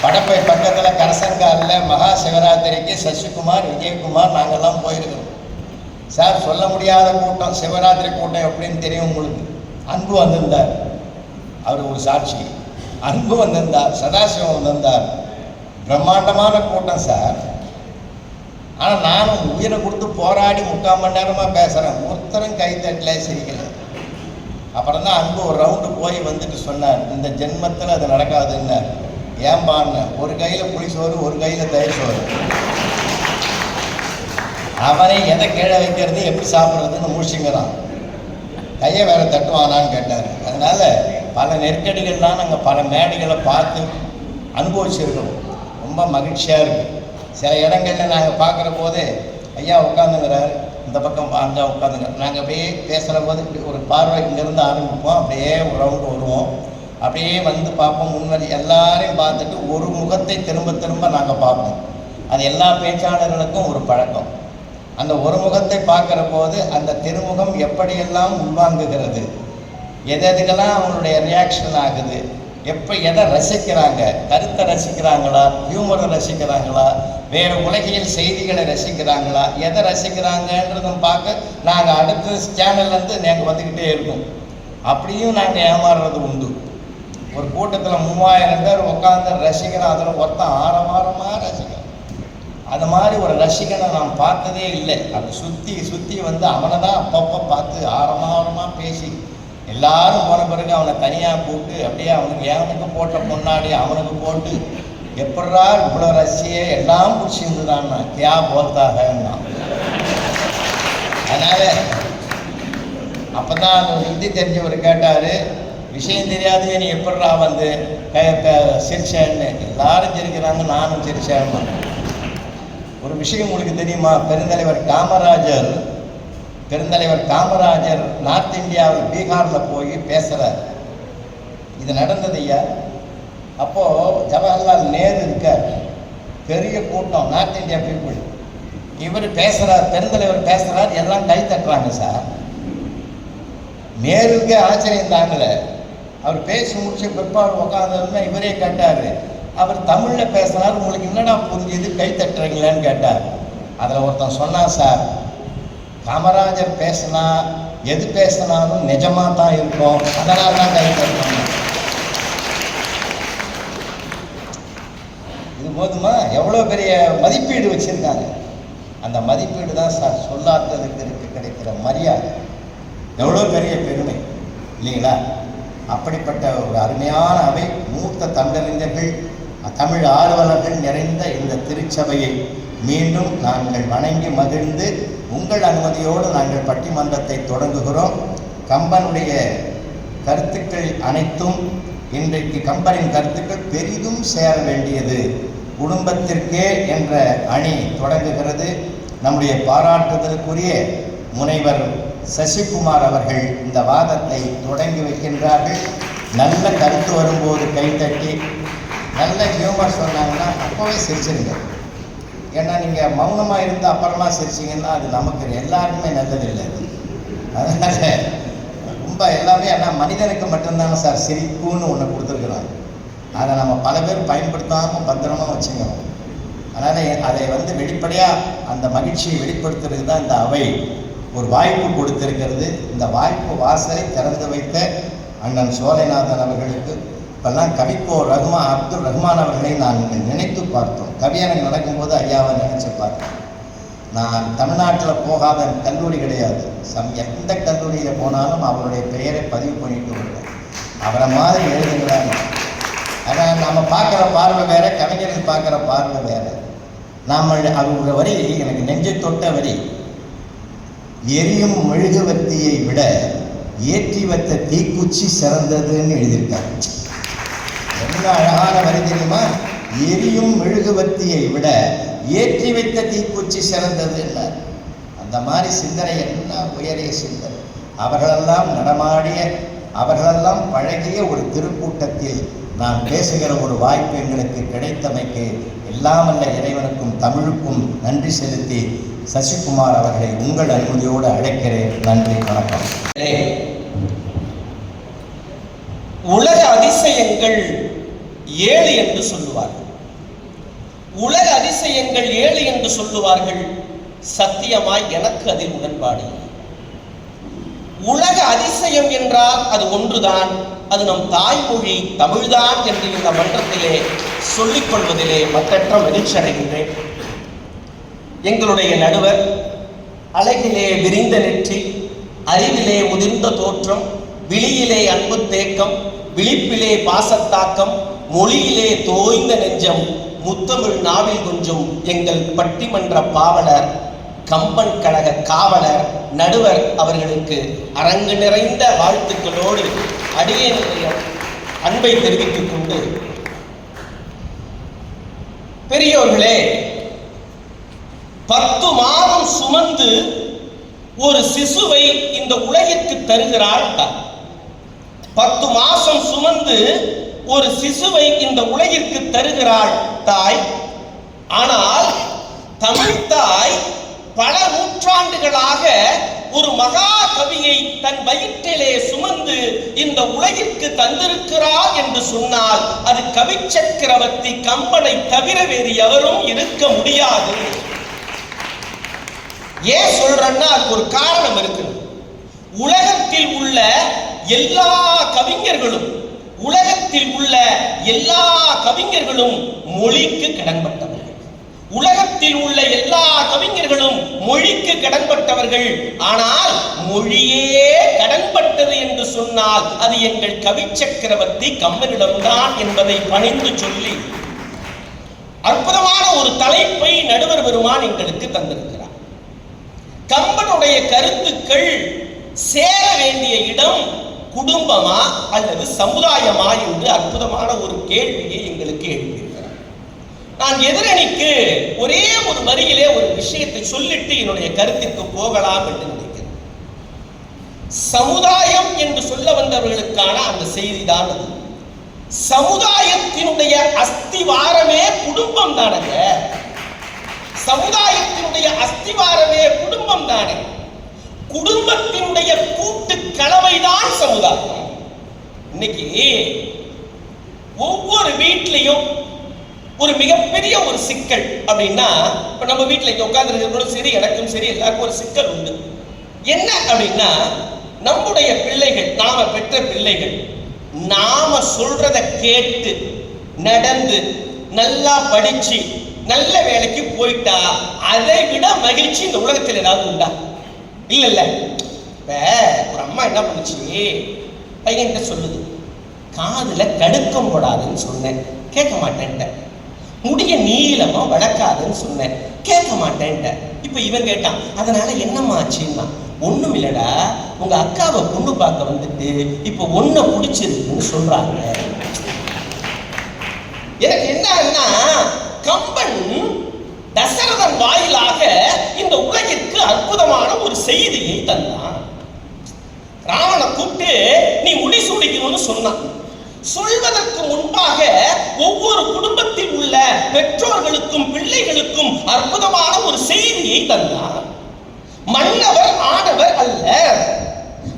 படப்பை பக்கத்தில் கரசங்காலில் மகா சிவராத்திரிக்கு சசிகுமார், விஜயகுமார் நாங்கள்லாம் போயிருக்கிறோம் சார். சொல்ல முடியாத கூட்டம், சிவராத்திரி கூட்டம் எப்படின்னு தெரியும் உங்களுக்கு. அன்பு வந்திருந்தார், அவர் ஒரு சாட்சி. அன்பு வந்திருந்தார், சதாசிவம் வந்திருந்தார். பிரம்மாண்டமான கூட்டம் சார். ஆனால் நானும் உயிரை கொடுத்து போராடி 3/4 மணி நேரமாக பேசுகிறேன், ஒருத்தரும் கை தட்டல, சிரிக்கல. அப்புறம் தான் அன்பு ஒரு ரவுண்டு போய் வந்துட்டு சொன்னார், இந்த ஜென்மத்தில் அது நடக்காதுன்னு. ஏம்பான்னு, ஒரு கையில் புளிசோறு, ஒரு கையில் தயிர் சோறு. அவனை எதை கீழே வைக்கிறது, எப்படி சாப்பிட்றதுன்னு முடிச்சுங்கிறான். கையை வேற தட்டுவானான்னு கேட்டார். அதனால பல நெருக்கடிகள்லாம் நாங்கள் பல மேடைகளை பார்த்து அனுபவிச்சிருக்கோம். ரொம்ப மகிழ்ச்சியாக இருக்குது. சில இடங்களில் நாங்கள் பார்க்குற போது ஐயா உட்காந்துங்கிறார், இந்த பக்கம் அங்கே உட்காந்துங்க, நாங்கள் அப்படியே பேசுகிற போது இப்படி ஒரு பார்வை இங்கேருந்து ஆரம்பிப்போம், அப்படியே ஒரு ரவுண்டு வருவோம், அப்படியே வந்து பார்ப்போம், முன்வரி எல்லாரையும் பார்த்துட்டு ஒரு முகத்தை திரும்ப திரும்ப நாங்கள் பார்ப்போம். அது எல்லா பேச்சாளர்களுக்கும் ஒரு பழக்கம். அந்த ஒரு முகத்தை பார்க்குற போது அந்த திருமுகம் எப்படியெல்லாம் உள்வாங்குகிறது, எதுக்கெல்லாம் அவங்களுடைய ரியாக்ஷன் ஆகுது, எதை ரசிக்கிறாங்க, கருத்தை ரசிக்கிறாங்களா, ஹியூமரை ரசிக்கிறாங்களா, வேறு உலகியல் செய்திகளை ரசிக்கிறாங்களா, எதை ரசிக்கிறாங்கன்றதும் பார்க்க நாங்கள் அடுத்த சேனல்லேருந்து நாங்கள் வந்துக்கிட்டே இருக்கோம். அப்படியும் நாங்கள் ஏமாறுறது உண்டு. ஒரு கூட்டத்தில் 3000 பேர் உட்காந்து ரசிக்கிறோம், அதில் ஒருத்தன் ஆரவாரமாக ரசிக்கிறோம். அது மாதிரி ஒரு ரசிகனை நான் பார்த்ததே இல்லை. அப்படி சுற்றி வந்து அவனை தான் அப்பப்போ பார்த்து ஆரவாரமாக பேசி எல்லாரும் போன பிறகு அவனை தனியாக போட்டு அப்படியே அவனுக்கு போட்ட முன்னாடி அவனுக்கு போட்டு எப்படா இவ்வளோ ரசியை எல்லாம் பிடிச்சிருந்துதான்னா கியா போல்தாகன்னா. அதனால் அப்போ தான் அந்த ஹிந்தி தெரிஞ்சவர் கேட்டார், விஷயம் தெரியாதே நீ எப்படா வந்து சிரிச்சேன்னு. எல்லாரும் சிரிக்கிறாங்க, நானும் சிரிச்சேன்னா. ஒரு விஷயம் உங்களுக்கு தெரியுமா, பெருந்தலைவர் காமராஜர் நார்த் இந்தியாவில் பீகாரில் போய் பேசுகிறார். இது நடந்தது ஐயா. அப்போது ஜவஹர்லால் நேரு இருக்கார், பெரிய கூட்டம் நார்த் இந்தியா பீப்புள். இவர் பேசுகிறார், பெருந்தலைவர் பேசுகிறார், எல்லாம் கை தட்டுறாங்க சார். நேருக்கே ஆச்சரியம் தாங்கலை. அவர் பேசி முடிச்ச பிற்பாடு உட்காந்துருந்தா இவரே கேட்டார், அவர் தமிழில் பேசினார், உங்களுக்கு என்னடா புரிஞ்சுது, கை தட்டுறீங்களான்னு கேட்டார். அதில் ஒருத்தன் சொன்னான், சார் காமராஜர் பேசினா எது பேசினாலும் நிஜமாக தான் இருக்கும், அதனால தான் கை தட்டுறாங்க. இது போதுமா? எவ்வளோ பெரிய மதிப்பீடு வச்சுருக்காங்க. அந்த மதிப்பீடு தான் சார் சொல்லாததுக்கு கிடைக்கிற மரியாதை. எவ்வளோ பெரிய பெருமை இல்லைங்களா? அப்படிப்பட்ட ஒரு அருமையான அவை, மூத்த தமிழறிஞர்கள், தமிழ் ஆர்வலர்கள் நிறைந்த இந்த திருச்சபையை மீண்டும் நாங்கள் வணங்கி மகிழ்ந்து உங்கள் அனுமதியோடு நாங்கள் பட்டிமன்றத்தை தொடங்குகிறோம். கம்பனுடைய கருத்துக்கள் அனைத்தும் இன்றைக்கு கம்பனின் கருத்துக்கள் பெரிதும் சேர வேண்டியது. குடும்பத்திற்கே என்ற அணி தொடங்குகிறது. நம்முடைய பாராட்டுதலுக்குரிய முனைவர் சசிகுமார் அவர்கள் இந்த வாதத்தை தொடங்கி வைக்கின்றார்கள். நல்ல கருத்து வரும்போது கைத்தட்டி, நல்ல ஹியூமர் சொன்னாங்கன்னா அப்போவே சிரிச்சிருங்க. ஏன்னா நீங்கள் மௌனமாக இருந்து அப்புறமா சிரிச்சிங்கன்னா அது நமக்கு எல்லாருக்குமே நல்லதில்லை. அதனால் ரொம்ப எல்லாமே ஆனால் மனிதனுக்கு மட்டும்தானே சார் சிரிப்புன்னு ஒன்று கொடுத்துருக்குறாங்க. அதை நம்ம பல பேர் பயன்படுத்தாமல் பத்திரமாக வச்சுக்கணும். அதனால் அதை வந்து வெளிப்படையாக அந்த மகிழ்ச்சியை வெளிப்படுத்துறதுக்கு தான் இந்த அவை ஒரு வாய்ப்பு கொடுத்திருக்கிறது. இந்த வாய்ப்பு வாசலை திறந்து வைத்த அண்ணன் சோலைநாதன் அவர்களுக்கு, இப்பெல்லாம் கவிக்கோ அப்துல் ரஹ்மான் அவர்களை நான் நினைத்து பார்த்தோம். கவியரங்கு நடக்கும்போது ஐயாவை நினைச்சு பார்த்தேன். நான் தமிழ்நாட்டில் போகாத கல்லூரி கிடையாது. எந்த கல்லூரியில் போனாலும் அவருடைய பெயரை பதிவு பண்ணிட்டு வருவேன். அவரை மாதிரி எழுதுகிறாங்க. ஆனால் நம்ம பார்க்குற பார்வை வேற, கவிஞர்கள் பார்க்குற பார்வை வேற. அவரோட வரி எனக்கு நெஞ்சை தொட்ட வரி, எரியும் மெழுகுவர்த்தியை விட ஏற்றி வைத்த தீக்குச்சி சிறந்ததுன்னு எழுதியிருக்காங்க. என்ன அழகான வரி தெரியுமா? எரியும் மெழுகுவர்த்தியை விட ஏற்றி வைத்த தீக்குச்சி சிறந்தது என்ன. அந்த மாதிரி சிந்தனை என்ன உயரிய சிந்தனை. அவர்களெல்லாம் நடமாடிய, அவர்களெல்லாம் பழகிய ஒரு திருக்கூட்டத்தில் நான் பேசுகிற ஒரு வாய்ப்பு எங்களுக்கு கிடைத்தமைக்கு எல்லாமல்ல இறைவனுக்கும் தமிழுக்கும் நன்றி செலுத்தி சசிகுமார் அவர்களை உங்கள் அனுமதியோடு அழைக்கிறேன். நன்றி, வணக்கம். உலக அதிசயங்கள் 7 என்று சொல்லுவார்கள். உலக அதிசயங்கள் 7 என்று சொல்லுவார்கள். சத்தியமாய் எனக்கு அதில் உடன்பாடு. உலக அதிசயம் என்றால் அது ஒன்றுதான், அது நம் தாய்மொழி தமிழ்தான் என்று இந்த மன்றத்திலே சொல்லிக் கொள்வதிலே மற்றற்ற மகிழ்ச்சி அடைகின்றேன். எங்களுடைய நடுவர் அழகிலே விரிந்த நெற்றி, அறிவிலே முதிர்ந்த தோற்றம், விழியிலே அன்பு தேக்கம், விழிப்பிலே பாசத்தாக்கம், மொழியிலே தோய்ந்த நெஞ்சம், முத்தமிழ் நாவில் கொஞ்சம் எங்கள் பட்டிமன்ற பாவலர் கம்பன் கழக காவலர் நடுவர் அவர்களுக்கு அரங்கு நிறைந்த வாழ்த்துக்களோடு அடியேனுடைய அன்பை தெரிவித்துக் கொண்டு, பெரியோர்களே, 10 மாதம் சுமந்து ஒரு சிசுவை இந்த உலகிற்கு தருகிறாள் தாய். 10 மாசம் சுமந்து ஒரு சிசுவை இந்த உலகிற்கு தருகிறாள் தாய். ஆனால் தமிழ் தாய் பல நூற்றாண்டுகளாக ஒரு மகா கவியை தன் வயிற்றிலே சுமந்து இந்த உலகிற்கு தந்திருக்கிறார் என்று சொன்னால் அது கவி சக்கரவர்த்தி கம்பனை தவிர வேறு எவரும் இருக்க முடியாது. ஏன் சொல்றேன்னா அதுக்கு ஒரு காரணம் இருக்கு. உலகத்தில் உள்ள எல்லா கவிஞர்களும் மொழிக்கு கடன்பட்டவர்கள். உலகத்தில் உள்ள எல்லா கவிஞர்களும் மொழிக்கு கடன்பட்டவர்கள். ஆனால் மொழியே கடன்பட்டது என்று சொன்னால் அது எங்கள் கவி சக்கரவர்த்தி கம்பனிடம்தான் என்பதை பணிந்து சொல்லி அற்புதமான ஒரு தலைப்பை நடுவர் பெருமான் எங்களுக்கு தந்திருக்கிறார். கம்பனுடைய கருத்துக்கள் சேர வேண்டிய இடம் குடும்பமா அல்லது சமுதாயமா என்று அற்புதமான ஒரு கேள்வியை எங்களுக்கு எழுப்பியிருக்கிறார். நான் எதிரணிக்கு ஒரே ஒரு வரியிலே ஒரு விஷயத்தை சொல்லிட்டு என்னுடைய கருத்திற்கு போகலாம் என்று நினைக்கிறேன். சமுதாயம் என்று சொல்ல வந்தவர்களுக்கான அந்த செய்திதான் அது. சமுதாயத்தினுடைய அஸ்திவாரமே குடும்பம் தானங்க. சமுதாயத்தினுடைய அஸ்திவாரமே குடும்பம் தானே. குடும்பத்தினுடைய கூட்டு கலவைதான் சமுதாயம். இன்னைக்கு ஒவ்வொரு வீட்லையும் ஒரு மிகப்பெரிய ஒரு சிக்கல் அப்படின்னா, இப்ப நம்ம வீட்டுல இங்க உட்கார்ந்து சரி, எனக்கும் சரி, எல்லாருக்கும் ஒரு சிக்கல் உண்டு. என்ன அப்படின்னா, நம்முடைய பிள்ளைகள், நாம பெற்ற பிள்ளைகள் நாம சொல்றத கேட்டு நடந்து நல்லா படிச்சு நல்ல வேலைக்கு போயிட்டா அதை விட மகிழ்ச்சி இந்த உலகத்தில் ஏதாவது உண்டா? இல்ல. இப்ப ஒரு அம்மா என்ன பண்ணுச்சு, பையன்கிட்ட சொல்லுது, காதுல கடுக்கம் போடாதுன்னு சொன்னேன், கேட்க மாட்டேன்ட்ட. முடிய நீளமா வளர்க்காதுன்னு சொன்னேன், கேட்க மாட்டேன்ட்ட. இப்ப இவன் கேட்டான், அதனால என்னம்மா ஆச்சுன்னா, ஒண்ணும் இல்லடா, உங்க அக்காவை பொண்ணு பார்க்க வந்துட்டு இப்ப ஒன்ன பிடிச்சிருக்குன்னு சொல்றாங்க. எனக்கு என்னன்னா, கம்பன் தசரதன் வாயிலாக இந்த உலகிற்கு அற்புதமான ஒரு செய்தியை தந்தான். ராவணனை கூப்பிட்டு நீ முடிசூடிக்கணும்னு சொன்னான். சொல்வதற்கு முன்பாக ஒவ்வொரு குடும்பத்தில் உள்ள பெற்றோர்களுக்கும் பிள்ளைகளுக்கும் அற்புதமான ஒரு செய்தியை தந்தான். மன்னவர் ஆடவர் அல்ல,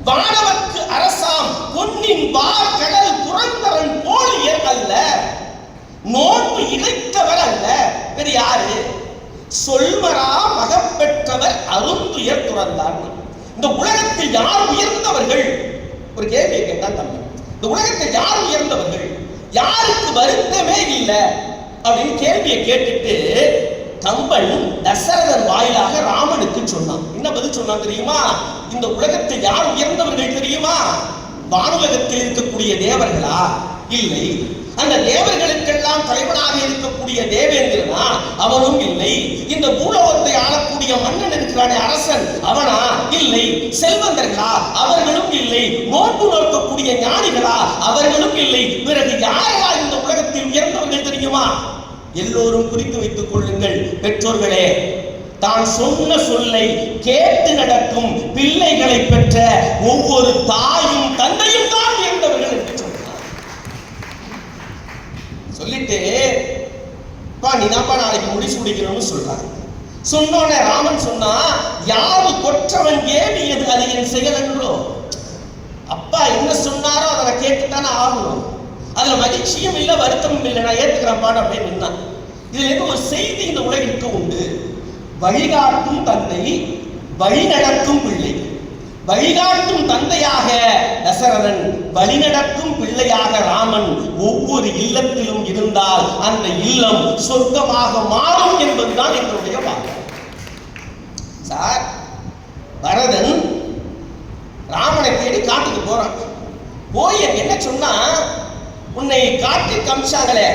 வானவர்க்கு அரசாம் பொன்னின் வார் கடல் புறந்தவன் போலியர் அல்ல, நோன்பு இழைத்தவர் அல்ல, வேறு யாரு? சொல்வரா மகப்பெற்றவர் அருந்துயர் துறந்தார். இந்த உலகத்தில் யார் உயர்ந்தவர்கள்? ஒரு கேள்வியை கேட்டான் தம்பி. இந்த உலகத்தில் யார் உயர்ந்தவர்கள்? யாருக்கு வருத்தமே இல்லை அப்படின்னு கேள்வியை கேட்டுட்டு கம்பன் தசரதன் வாயிலாக ராமனுக்கு சொன்னான். என்ன பதில் சொன்னான் தெரியுமா? இந்த உலகத்தில் யார் உயர்ந்தவர்கள் தெரியுமா? வானுலகத்தில் இருக்கக்கூடிய தேவர்களா? இல்லை. அந்த தேவர்களுக்கெல்லாம் தலைவனாக இருக்கக்கூடிய தேவேந்திரனா? அவனும் இல்லை. இந்த பூலோகத்தை ஆளக்கூடிய மன்னன் இருக்கிறானே அரசன், அவனா? இல்லை. செல்வந்தர்களா? அவர்களும் இல்லை. நோன்பு நோக்கக்கூடிய ஞானிகளா? அவர்களும் இல்லை. பிறகு யாரா இந்த உலகத்தில் உயர்ந்தவர்கள் தெரியுமா? எல்லோரும் குறித்து வைத்துக் கொள்ளுங்கள் பெற்றோர்களே. தான் சொன்ன சொல்லை கேட்டு நடக்கும் பிள்ளைகளை பெற்ற ஒவ்வொரு தாயும் தந்தையும் தான் உயர்ந்தவர்கள் என்று சொன்னார். சொல்லிட்டு நீதான்ப்பா நாளைக்கு முடிசூடிக்கணும்னு சொல்றாங்க. சொன்னோன்னே ராமன் சொன்னா, யாரு கொற்றவன் ஏவியது அது என் செயல் என்றோ. அப்பா என்ன சொன்னாரோ அதை நான் கேட்டுத்தானே ஆகணும். அதுல மகிழ்ச்சியும் இல்லை, வருத்தமும் இல்லை, நான் ஏத்துக்கிறேன்ப்பா அப்படின்னு நின்னான். இதுல இருந்து ஒரு செய்தி இந்த உலகிற்கு உண்டு. வழிகாட்டும் தந்தை, வழிநடத்தும் பிள்ளை. வழிகாட்டும் தந்தையாக தசரதன், வழிநடத்தும் பிள்ளையாக ராமன் ஒவ்வொரு இல்லத்திலும் இருந்தால் அந்த இல்லம் சொர்க்கமாக மாறும் என்பதுதான் எங்களுடைய வாக்கு. சார், பரதன் ராமனை தேடி காட்டுக்கு போறான். போய் என்ன சொன்னா, உன்னை காட்டி கம்சாங்களே,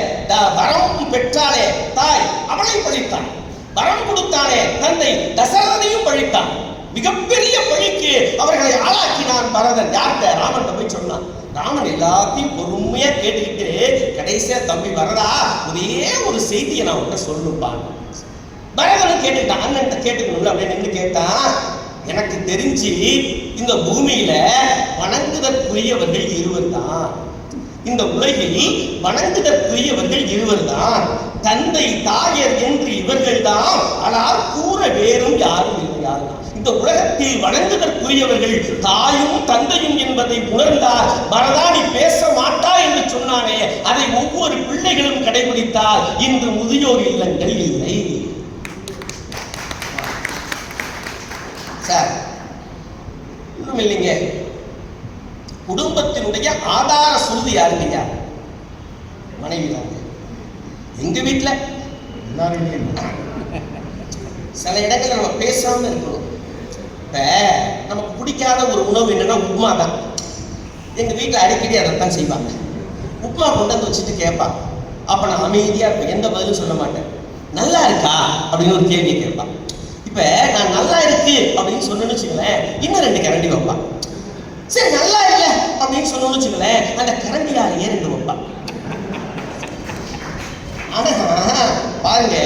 வரம் பெற்றாலே தாய், அவளை பழித்தான். வரம் கொடுத்தானே தந்தை தசரதனையும் பழித்தான். மிகப்பெரிய பழிக்கு அவர்களை ஆளாக்கினான் பரதன். யார்கிட்ட? ராமன் போய் சொன்னான். ராமன் எல்லாத்தையும் பொறுமையா கேட்டுக்கிட்டு கடைசியா, தம்பி வரதா, ஒரே ஒரு செய்தியை நான் உன்கிட்ட சொல்லுப்பான். பரதனும் கேட்டுக்கிட்டான். அண்ணன் கேட்டுக்கணும்ல அப்படின்னு நின்று கேட்டான். எனக்கு தெரிஞ்சு இந்த பூமியில வணங்குதற்குரியவர்கள் இருவர் தான். இந்த உலகில் வணங்குதற்குரியவர்கள் இருவர் தான். தந்தை தாயர் என்று இவர்கள் தான். ஆனால் கூற வேறும் யாரும் இல்லை. இந்த உலகத்தில் வணங்குதற்குரியவர்கள் தாயும் தந்தையும் என்பதை உணர்ந்தால் பரதா நீ பேச மாட்டா என்று சொன்னானே, அதை ஒவ்வொரு பிள்ளைகளும் கடைபிடித்தால் இன்று முதியோர் இல்லங்கள் இல்லை. சார் இன்னும் இல்லைங்க, குடும்பத்தினுடைய ஆதார சுருதி யாருங்க? மனைவி தான். எங்க வீட்டுல சில இடங்கள்ல நம்ம பேசாம இருக்கணும். இப்ப நமக்கு பிடிக்காத ஒரு உணவு என்னன்னா உப்மா தான். எங்க வீட்டுல அடிக்கடி அதைத்தான் செய்வாங்க. உப்மா கொண்டு வந்து வச்சுட்டு கேட்பான். அப்ப நான் அமைதியா இருப்பேன், எந்த பதிலும் சொல்ல மாட்டேன். நல்லா இருக்கா அப்படின்னு ஒரு கேள்வியை கேட்பான். இப்ப நான் நல்லா இருக்கு அப்படின்னு சொன்னு வச்சுக்கலேன், இன்னும் 2 கரண்டி வைப்பான். சரி நல்லா இல்ல அப்படின்னு சொன்னு வச்சுக்கலேன், அந்த கரண்டியாலேயே 2 வைப்பான். ஆனா பாருங்க,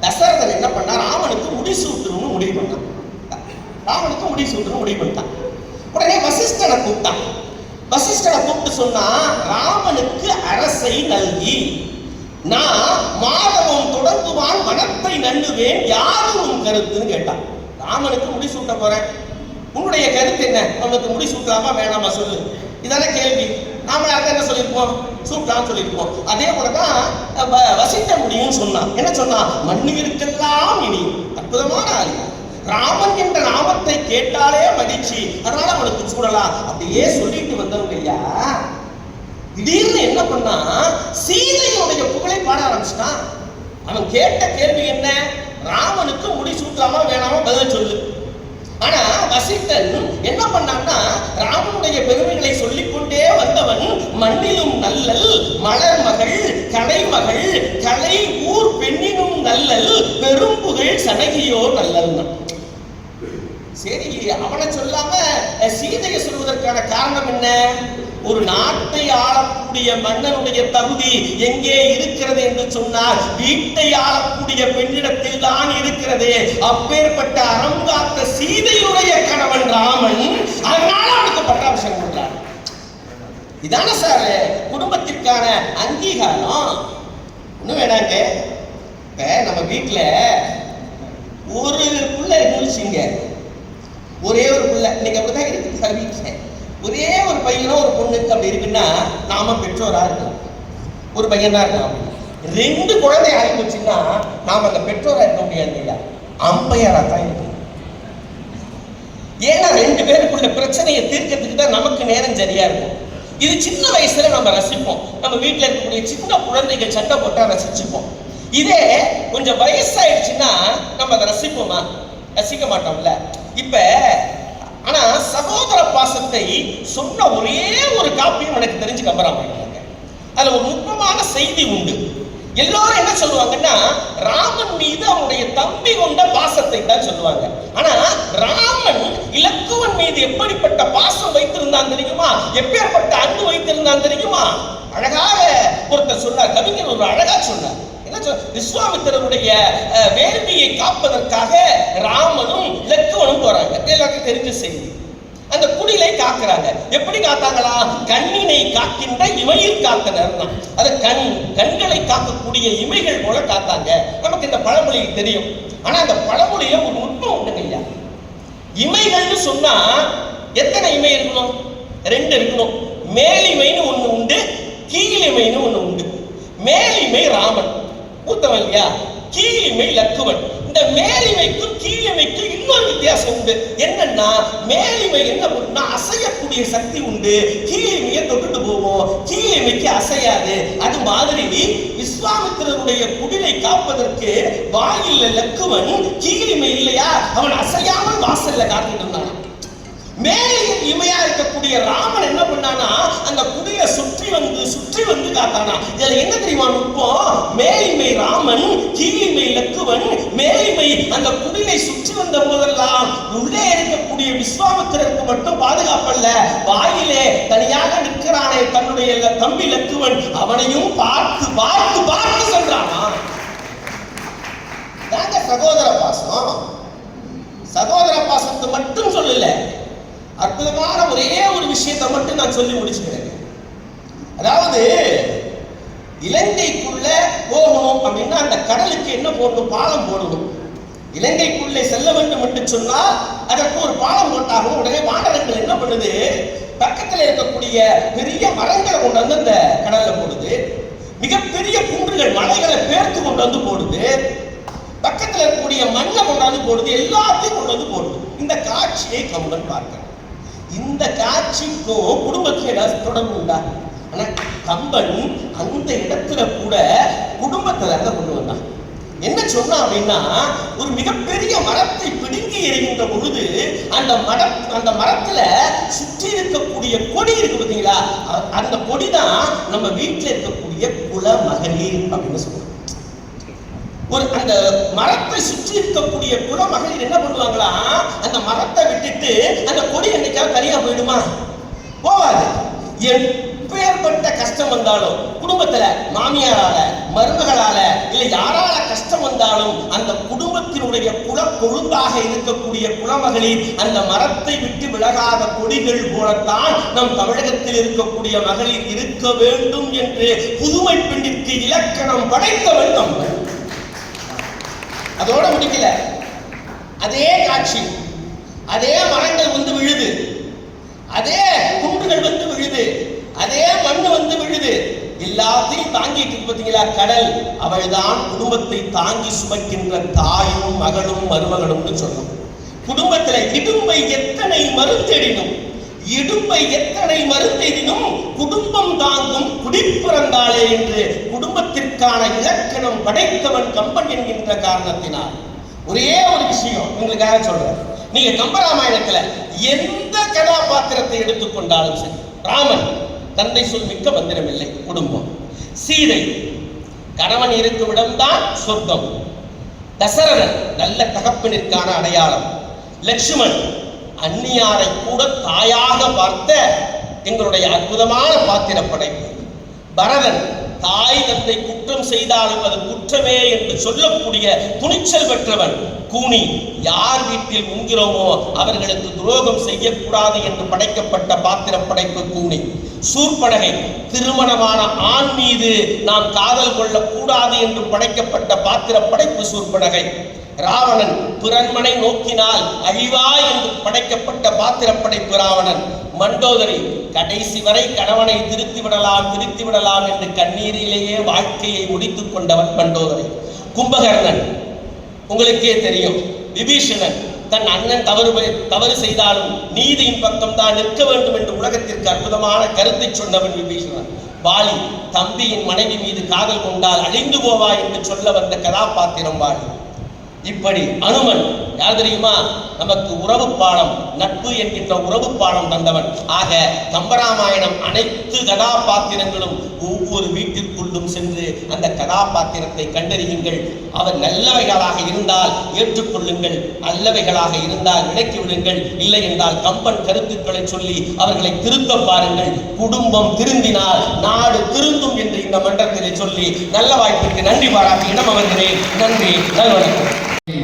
தசரதன் என்ன பண்ணா, ராமனுக்கு முடிசூட்டணும்னு முடிவு பண்ணான். ராமனுக்கு முடிசூட்டணும்னு முடிவு பண்ணிட்டான். உடனே வசிஷ்டனை கூப்பிட்டான். வசிஷ்டனை கூப்பிட்டு சொன்னா, ராமனுக்கு அரசை நல்கி நான் மாதவம் தொடங்குவான் மனத்தை நண்ணுவேன், யாரும் கருத்துன்னு கேட்டான். ராமனுக்கு முடிசூட்ட போறேன், உன்னுடைய கருத்து என்ன? அவனுக்கு முடிசூட்டலாமா வேணாமா சொல்லு, இதான கேள்வி. நாம என்ன சொல்லியிருப்போம்? சூட்டலாம்னு சொல்லியிருப்போம். அதே போலதான் வசிட்ட முடியும்னு சொன்னான். என்ன சொன்னான்? மண்ணுவிற்கெல்லாம் இனி. அற்புதமான ஆள். ராமன் என்ற நாமத்தை கேட்டாலே மகிழ்ச்சி, அதனால அவனுக்கு சூடலாம் அப்படியே சொல்லிட்டு வந்தவங்க ஐயா. திடீர்னு என்ன பண்ணா, சீதையுடைய புகழை பாட ஆரம்பிச்சிட்டான். அவன் கேட்ட கேள்வி என்ன? ராமனுக்கு முடி சூட்டலாமா வேணாமா பதில் சொல்லு. ஆனா வசிஷ்டன் என்ன பண்ணான்னா, ராமனுடைய பெருமைகளை சொல்லிக் கொண்டே வந்தவன் மண்ணிலும் நல்லல் மலர்மகள் கலைமகள் கலை ஊர் பெண்ணினும் நல்லல் பெரும் புகழ் சனகியோ நல்லல். சரி, அவனை சொல்லாம சீதையை சொல்வதற்கான காரணம் என்ன? ஒரு நாட்டை ஆளக்கூடிய மன்னனுடைய தகுதி எங்கே இருக்கிறது என்று சொன்னால், வீட்டை ஆளக்கூடிய பெண்ணிடத்தில் தான் இருக்கிறது. அப்பேற்பட்ட அறம் காத்த சீதையுடைய கணவன் ராமன், அதனால அவனுக்கு பட்டாபிஷேகம் பண்றார். இதான சார் குடும்பத்திற்கான அங்கீகாரம். ஒண்ணு வேணாங்க. இப்ப நம்ம வீட்டுல ஒரு புள்ள இருந்துச்சுங்க, ஒரே ஒரு புள்ள. இன்னைக்கு அப்படிதான் இருக்கு சார் வீட்டுல. ஒரே ஒரு பையனோ ஒரு பொண்ணுக்கு அப்படி இருக்குன்னா நாம பெற்றோரா இருக்கலாம். ஒரு பையன் தான் இருக்கலாம். 2 குழந்தை ஆகி போச்சுன்னா நாம அந்த பெற்றோரா இருக்க முடியாது இல்லையா, அம்பையாரா தான் இருக்கணும். ஏன்னா 2 பேருக்குள்ள பிரச்சனையை தீர்க்கிறதுக்கு தான் நமக்கு நேரம் சரியா இருக்கும். இது சின்ன வயசுல நம்ம ரசிப்போம். நம்ம வீட்டுல இருக்கக்கூடிய சின்ன குழந்தைகள் சண்டை போட்டா ரசிச்சுப்போம். இதே கொஞ்சம் வயசாயிடுச்சுன்னா நம்ம அதை ரசிப்போமா? ரசிக்க மாட்டோம்ல. இப்ப ஆனா சகோதர பாசத்தை சொன்ன ஒரே ஒரு காப்பியம் எனக்கு தெரிஞ்சு கம்பராமாயணம். அதுல ஒரு நுட்பமான செய்தி உண்டு. எல்லாரும் என்ன சொல்லுவாங்கன்னா, ராமன் மீது அவனுடைய தம்பி கொண்ட பாசத்தை தான் சொல்லுவாங்க. ஆனா ராமன் இலக்குவன் மீது எப்படிப்பட்ட பாசம் வைத்திருந்தான் தெரியுமா? எப்பேற்பட்ட அன்பு வைத்திருந்தான் தெரியுமா? அழகாக ஒருத்தர் சொன்னார், கவிஞர் ஒரு அழகா சொன்னார். விஸ்வாமித்திரருடைய வேள்வியை காப்பதற்காக ராமனும் லக்குவனும் போறாங்க. எல்லாருக்கும் தெரிஞ்ச செய்தி. அந்த குடிலை காக்குறாங்க. எப்படி காத்தாங்களா? கண்ணினை காக்கின்ற இமையில் காத்தனர். அது கண்களை காக்கக்கூடிய இமைகள் போல காத்தாங்க. நமக்கு இந்த பழமொழி தெரியும். ஆனா அந்த பழமொழியில ஒரு நுட்பம் உண்டுங்க ஐயா. இமைகள்னு சொன்னா எத்தனை இமை இருக்கணும்? 2 இருக்கணும். மேலிமைன்னு ஒண்ணு உண்டு, கீழிமைன்னு ஒண்ணு உண்டு. மேலிமை ராமன் மூத்தவன் இல்லையா, கீழிமை லக்குவன். இந்த மேலிமைக்கும் கீழிமைக்கும் இன்னொரு வித்தியாசம் உண்டு. என்னன்னா, மேலிமை என்ன பண்ணுனா அசையக்கூடிய சக்தி உண்டு, கீழிமையை தொட்டுட்டு போவோம், கீழிமைக்கு அசையாது. அது மாதிரி விஸ்வாமித்திரருடைய குடிலை காப்பதற்கு வாயில்ல லக்குவன், கீழிமை இல்லையா அவன் அசையாமல் வாசல்ல காத்துட்டு இருந்தான். மேலையில் இமையா இருக்கக்கூடிய ராமன் என்ன பண்ணானா அந்த குடியை சுற்றி வந்து காத்தானா. இதுல என்ன தெரியுமா நுட்பம்? மேலிமை ராமன், கீழிமை லக்குவன். மேலிமை அந்த குடியை சுற்றி வந்த போதெல்லாம் உள்ளே இருக்கக்கூடிய விஸ்வாமித்திரருக்கு மட்டும் பாதுகாப்பல்ல, வாயிலே தனியாக நிற்கிறானே தன்னுடைய தம்பி லக்குவன், அவனையும் பார்த்து பார்த்து பார்த்து சென்றானா. சகோதர பாசம். சகோதர பாசத்தை மட்டும் சொல்லல, அற்புதமான ஒரே ஒரு விஷயத்தை மட்டும் நான் சொல்லி முடிச்சுக்கிறேன். அதாவது இலங்கைக்குள்ள போகணும் அப்படின்னா அந்த கடலுக்கு என்ன போடணும்? பாலம் போடணும். இலங்கைக்குள்ளே செல்ல வேண்டும் என்று சொன்னால் அதற்கு ஒரு பாலம் போட்டாகும். உடனே வானரங்கள் என்ன பண்ணுது? பக்கத்தில் இருக்கக்கூடிய பெரிய மரங்களை கொண்டு வந்து அந்த கடல்ல போடுது. மிகப்பெரிய குன்றுகள் மலைகளை பேர்த்து கொண்டு வந்து போடுது. பக்கத்தில் இருக்கக்கூடிய மண்ணை கொண்டாந்து போடுது. எல்லாத்தையும் கொண்டு வந்து போடுது. இந்த காட்சியை கம்பன் பார்க்க, இந்த காட்சிக்கும் குடும்பத்துக்கு ஏதாவது தொடர்பு உண்டா? ஆனா கம்பன் அந்த இடத்துல கூட குடும்பத்துல கொண்டு வந்தான். என்ன சொன்னா அப்படின்னா, ஒரு மிகப்பெரிய மரத்தை பிடுங்கி எறிகின்ற பொழுது அந்த மரத்துல சுற்றி இருக்கக்கூடிய கொடி இருக்கு பார்த்தீங்களா, அந்த கொடிதான் நம்ம வீட்டில் இருக்கக்கூடிய குல மகளிர் அப்படின்னு சொல்லுவோம். ஒரு அந்த மரத்தை சுற்றி இருக்கக்கூடிய குல மகளிர் என்ன பண்ணுவாங்களா, அந்த மரத்தை விட்டுட்டு அந்த கொடி என்னைக்காவது தனியா போயிடுமா? போவாது. எப்பேற்பட்ட கஷ்டம் வந்தாலும் குடும்பத்துல மாமியாரால, மருமகளால, இல்ல யாரால கஷ்டம் வந்தாலும் அந்த குடும்பத்தினுடைய குல கொழுந்தாக இருக்கக்கூடிய குலமகளிர் அந்த மரத்தை விட்டு விலகாத கொடிகள் போலத்தான் நம் தமிழகத்தில் இருக்கக்கூடிய மகளிர் இருக்க வேண்டும் என்று புதுமை பெண்ணிற்கு இலக்கணம் படைத்தவன் கம்பன். அதோட முடிக்கல. அதே காட்சி, அதே மரங்கள் வந்து விழுது, அதே குண்டுகள் வந்து விழுது, அதே மண்ணு வந்து விழுது, எல்லாத்தையும் தாங்கிட்டு பார்த்தீங்களா கடல். அவள்தான் குடும்பத்தை தாங்கி சுமக்கின்ற தாயும் மகளும் மருமகளும்னு சொல்லும். குடும்பத்துல இடும்பை எத்தனை மருந்தெடினும், இடும்பை எத்தனை மருந்தெடினும் குடும்பம் தாங்கும் குடிப்பிறந்தாளே என்று குடும்பத்திற்கான இலக்கணம் படைத்தவன் கம்பன் என்கின்ற காரணத்தினால் ஒரே ஒரு விஷயம் உங்களுக்காக சொல்றேன். நீங்க கம்பராமாயணத்துல எந்த கதாபாத்திரத்தை எடுத்துக்கொண்டாலும் சரி, ராமன் தந்தை சொல் மிக்க மந்திரம் இல்லை, குடும்பம். சீதை கணவன் இருக்கும் இடம்தான் சொர்க்கம். தசரதன் நல்ல தகப்பனிற்கான அடையாளம். லட்சுமண் அந்நியாரை கூட தாயாக பார்த்த எங்களுடைய அற்புதமான பாத்திர படைப்பு. பரதன் தாய் தந்தை குற்றம் செய்தாலும் அது குற்றமே என்று சொல்லக்கூடிய துணிச்சல் பெற்றவன். கூனி யார் வீட்டில் உண்கிறோமோ அவர்களுக்கு துரோகம் செய்யக்கூடாது என்று படைக்கப்பட்ட பாத்திர படைப்பு கூனி. சூர்பனகை திருமணமான ஆண் மீது நாம் காதல் கொள்ளக்கூடாது என்று படைக்கப்பட்ட பாத்திர படைப்பு சூர்பனகை. ராவணன் பிறன்மனை நோக்கினால் அழிவா என்று படைக்கப்பட்ட பாத்திர படைப்பு ராவணன். மண்டோதரி கடைசி வரை கணவனை திருத்தி விடலாம் என்று கண்ணீரிலேயே வாழ்க்கையை முடித்துக் கொண்டவன் மண்டோதரி. கும்பகர்ணன் உங்களுக்கே தெரியும். விபீஷணன் தன் அண்ணன் தவறு செய்தாலும் நீதியின் பக்கம் தான் நிற்க வேண்டும் என்று உலகத்திற்கு அற்புதமான கருத்தை சொன்னவன் விபீஷணன். வாலி தம்பியின் மனைவி மீது காதல் கொண்டால் அழிந்து போவா என்று சொல்ல வந்த கதாபாத்திரம் வாலி. இப்படி அனுமன் யார் தெரியுமா? நமக்கு உறவு பாடம், நட்பு என்கின்ற உறவு பாடம் தந்தவன். ஆக கம்பராமாயணம் அனைத்து கதாபாத்திரங்களும் ஒவ்வொரு வீட்டிற்குள்ளும் சென்று அந்த கதாபாத்திரத்தை கண்டறியுங்கள். அவர் நல்லவைகளாக இருந்தால் ஏற்றுக்கொள்ளுங்கள், அல்லவைகளாக இருந்தால் விலக்கி விடுங்கள். இல்லை என்றால் கம்பன் கருத்துக்களை சொல்லி அவர்களை திருத்த பாருங்கள். குடும்பம் திருந்தினால் நாடு திருந்தும் என்று இந்த மன்றத்திலே சொல்லி நல்ல வாய்ப்புக்கு நன்றி பாராட்டி இடம் அமர்கிறேன். நன்றி, நல்வணக்கம்.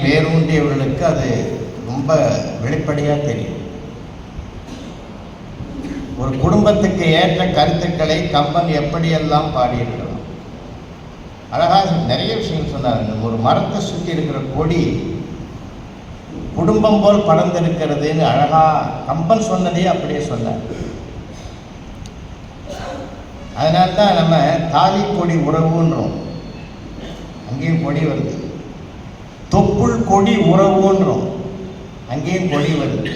வேரூன்றியவர்களுக்கு அது ரொம்ப வெளிப்படையாக தெரியும். ஒரு குடும்பத்துக்கு ஏற்ற கருத்துக்களை கம்பன் எப்படியெல்லாம் பாடியிருக்கலாம். அழகாக நிறைய விஷயங்கள் சொன்னார். ஒரு மரத்தை சுற்றி இருக்கிற கொடி குடும்பம் போல் படர்ந்திருக்கிறதுன்னு அழகா கம்பன் சொன்னதே அப்படியே சொன்னார். அதனால்தான் நம்ம தாலி கொடி உறவுன்றோம், அங்கேயும் கொடி வருது. தொப்புள் கொடி உறவுன்றோம், அங்கேயும் கொடி வருது.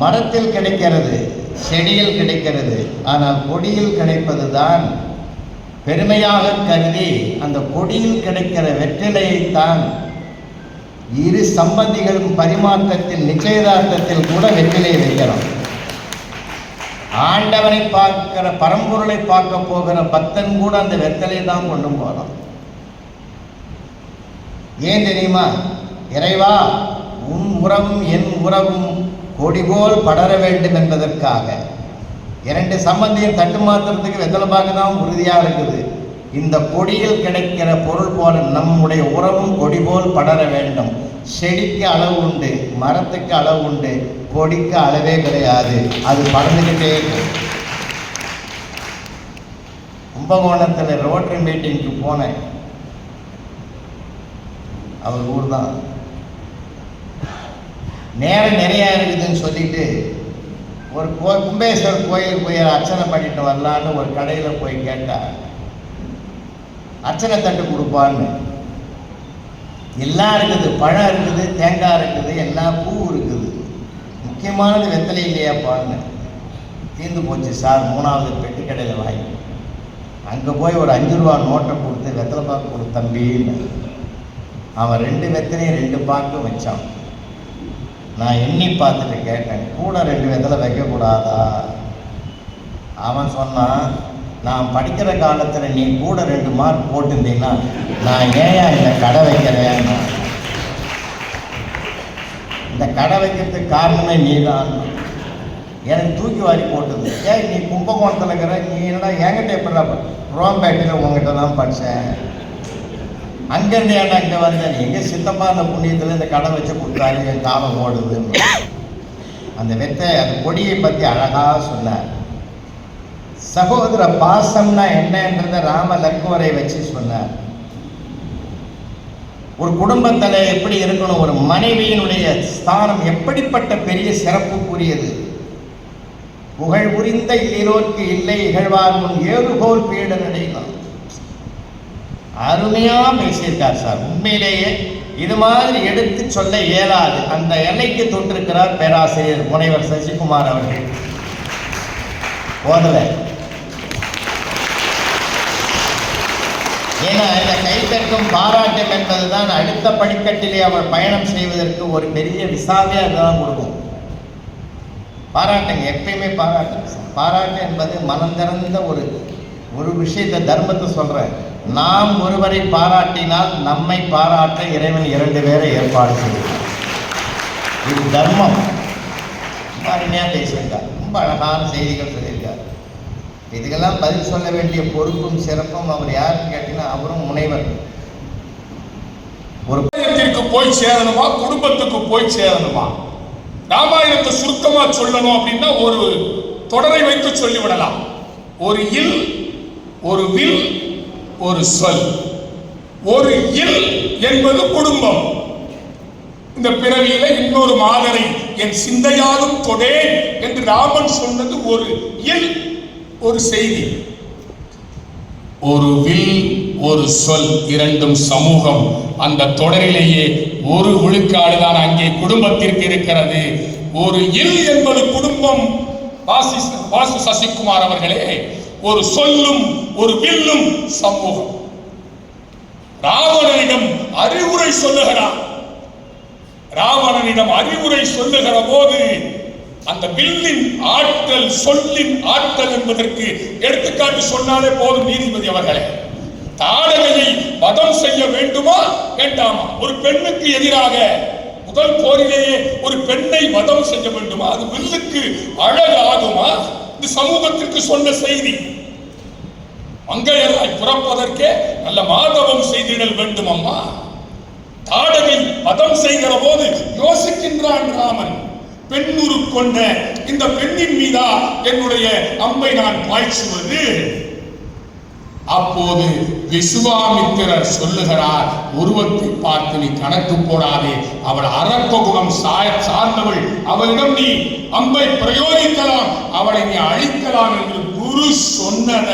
மரத்தில் கிடைக்கிறது, செடியில் கிடைக்கிறது, ஆனால் கொடியில் கிடைப்பது தான் பெருமையாக கருதி அந்த கொடியில் கிடைக்கிற வெற்றிலையைத்தான் இரு சம்பந்திகளும் பரிமாற்றத்தில் நிச்சயதார்த்தத்தில் கூட வெற்றிலை வைக்கிறோம். ஆண்டவனை பார்க்கிற பரம்பொருளை பார்க்க போகிற பக்தன் கூட அந்த வெத்தலை தான் கொண்டு போறோம். ஏன் தெரியுமா? இறைவா, உன் உறவும் என் உறவும் கொடிபோல் படர வேண்டும் என்பதற்காக. இரண்டு சம்பந்தியும் தட்டு மாத்திரத்துக்கு வெத்தலை பாக்கு தான் உறுதியாக இருக்குது. இந்த கொடியில் கிடைக்கிற பொருள் போல நம்முடைய உறவும் கொடி போல் படர வேண்டும். செடிக்கு அளவு உண்டு, மரத்துக்கு அளவு உண்டு, கொடிக்கு அளவே கிடையாது. அது படர்ந்துக்கிட்டே இருக்கும். கும்பகோணத்தில் ரோட்டரி மீட்டிங்க்கு போனேன். அவர் ஊர் தான். நேரம் நிறையா இருக்குதுன்னு சொல்லிட்டு ஒரு கும்பேஸ்வரர் கோயிலுக்கு போய் அர்ச்சனை பண்ணிட்டு வரலான்னு ஒரு கடையில் போய் கேட்டார். அர்ச்சனை தட்டு கொடுப்பான்னு. எல்லாம் இருக்குது, பழம் இருக்குது, தேங்காய் இருக்குது, எல்லாம் பூ இருக்குது. முக்கியமானது வெத்தலை இல்லையாப்பான்னு. தீர்ந்து போச்சு சார், 3வது பெட்டி கடையில் வாங்கி. அங்கே போய் ஒரு 5 ரூபா நோட்டை கொடுத்து வெத்தலை பாக்கு கொடு தம்பின்னு. அவன் 2 வெத்தலையும் 2 பாக்கும் வச்சான். நான் எண்ணி பார்த்துட்டு கேட்டேன், கூட 2 வெத்தலை வைக்கக்கூடாதா? அவன் சொன்னான், நான் படிக்கிற காலத்தில் நீ கூட 2 மார்க் போட்டிருந்தீங்கன்னா நான் ஏன் இந்த கடை வைக்கிறேன்? இந்த கடை வைக்கிறதுக்கு காரணமே நீ தான். எனக்கு தூக்கி வாரி போட்டது. ஏன் நீ கும்பகோணத்தில் இருக்கிற, நீ என்னடா என்கிட்ட எப்படி ரோம்பேட்டையில் உங்ககிட்ட தான் படித்தேன், அங்கேருந்து ஏன்டா இங்கே வந்தேன்? எங்கே சித்தப்பா அந்த புண்ணியத்தில் இந்த கடை வச்சு கொடுத்தாரு, என் காலம் ஓடுதுன்னு. அந்த அந்த கொடியை பற்றி அழகாக சொன்னார். சகோதர பாசம்னா என்னன்றத ராம லக்குவரை வச்சு சொன்னார். ஒரு குடும்பத்தில் எப்படி இருக்கணும், ஒரு மனைவியினுடைய ஸ்தானம் எப்படிப்பட்ட பெரிய சிறப்புக்குரியது. புகழ் புரிந்த இல்லிரோர்க்கு இல்லை இகழ்வார் முன் ஏதுகோல் பீட நடையலாம். அருமையா பேசியிருக்கார் சார். உண்மையிலேயே இது மாதிரி எடுத்து சொல்ல இயலாது. அந்த எல்லைக்கு தொட்டிருக்கிறார் பேராசிரியர் முனைவர் சசிகுமார் அவர்கள். போதலை. ஏன்னா இந்த கைத்தட்டும் பாராட்டம் என்பதுதான் அடுத்த படிக்கட்டிலே அவர் பயணம் செய்வதற்கு ஒரு பெரிய விசாவே அதுதான் கொடுக்கும். பாராட்டுங்க, எப்பயுமே பாராட்டுங்க. பாராட்டு என்பது மனம் திறந்த ஒரு விஷயத்தை, தர்மத்தை சொல்றேன். நாம் ஒருவரை பாராட்டினால் நம்மை பாராட்ட இறைவன் 2 பேரை ஏற்பாடு செய்கிறார். இது தர்மம். ரொம்ப அருமையாக பேசியிருக்கார். ரொம்ப அழகான செய்திகள் சொல்லியிருக்கார். இதுக்கெல்லாம் பதில் சொல்ல வேண்டிய பொறுப்பும் சிறப்பும் அவர் யாருன்னு கேட்டீங்கன்னா அவரும் முனைவர். ஒரு போய் சேரணுமா, குடும்பத்துக்கு போய் சேரணுமா? ராமாயணத்தை சுருக்கமா சொல்லணும் அப்படின்னா ஒரு தொடரை வைத்து சொல்லிவிடலாம். ஒரு இல், ஒரு வில், ஒரு சொல். ஒரு இல் என்பது குடும்பம். இந்த பிறவியில இன்னொரு மாதரை என் சிந்தையாலும் தொடேன் என்று ராமன் சொன்னது ஒரு இல், ஒரு செய்தி. ஒரு வில், ஒரு சொல், 2ம் சமூகம். அந்த தொடரிலேயே ஒரு விழுக்காடுதான் அங்கே குடும்பத்திற்கு இருக்கிறது. ஒரு இல் என்பது குடும்பம். வாசு சசிகுமார் அவர்களே, ஒரு சொல்லும் ஒரு வில்லும் சமூகம். ராவணனிடம் அறிவுரை சொல்லுகிறார். ராவணனிடம் அறிவுரை சொல்லுகிற போது அந்த வில்லின் ஆற்றல், சொல்லின் ஆற்றல் என்பதற்கு எடுத்துக்காட்டு சொன்னாலே போதும் நீதிபதி அவர்களே. தாடகையை வதம் செய்ய வேண்டுமா வேண்டாமா? ஒரு பெண்ணுக்கு எதிராக முதல் போரிலேயே ஒரு பெண்ணை வதம் செய்ய வேண்டுமா? அது வில்லுக்கு அழகாகுமா? இந்த சமூகத்திற்கு சொன்ன செய்தி. மங்கையராய் பிறப்பதற்கே நல்ல மாதவம் செய்திடல் வேண்டும் அம்மா. தாடகை வதம் செய்கிற போது யோசிக்கின்றான் ராமன். பெண்ணுரு கொண்ட இந்த பெண்ணின் மீதா என்னுடைய அம்பை நான் பாய்ச்சுவது? அப்போது விசுவாமித்திரர் சொல்லுகிறார், உருவத்தை பார்த்து நீ கணக்கு போடாதே, அவள் அரக்க குணம் சார்ந்தவள், அவளிடம் நீ அம்பை பிரயோகிக்கலாம், அவளை நீ அழிக்கலாம் என்று குரு சொன்னத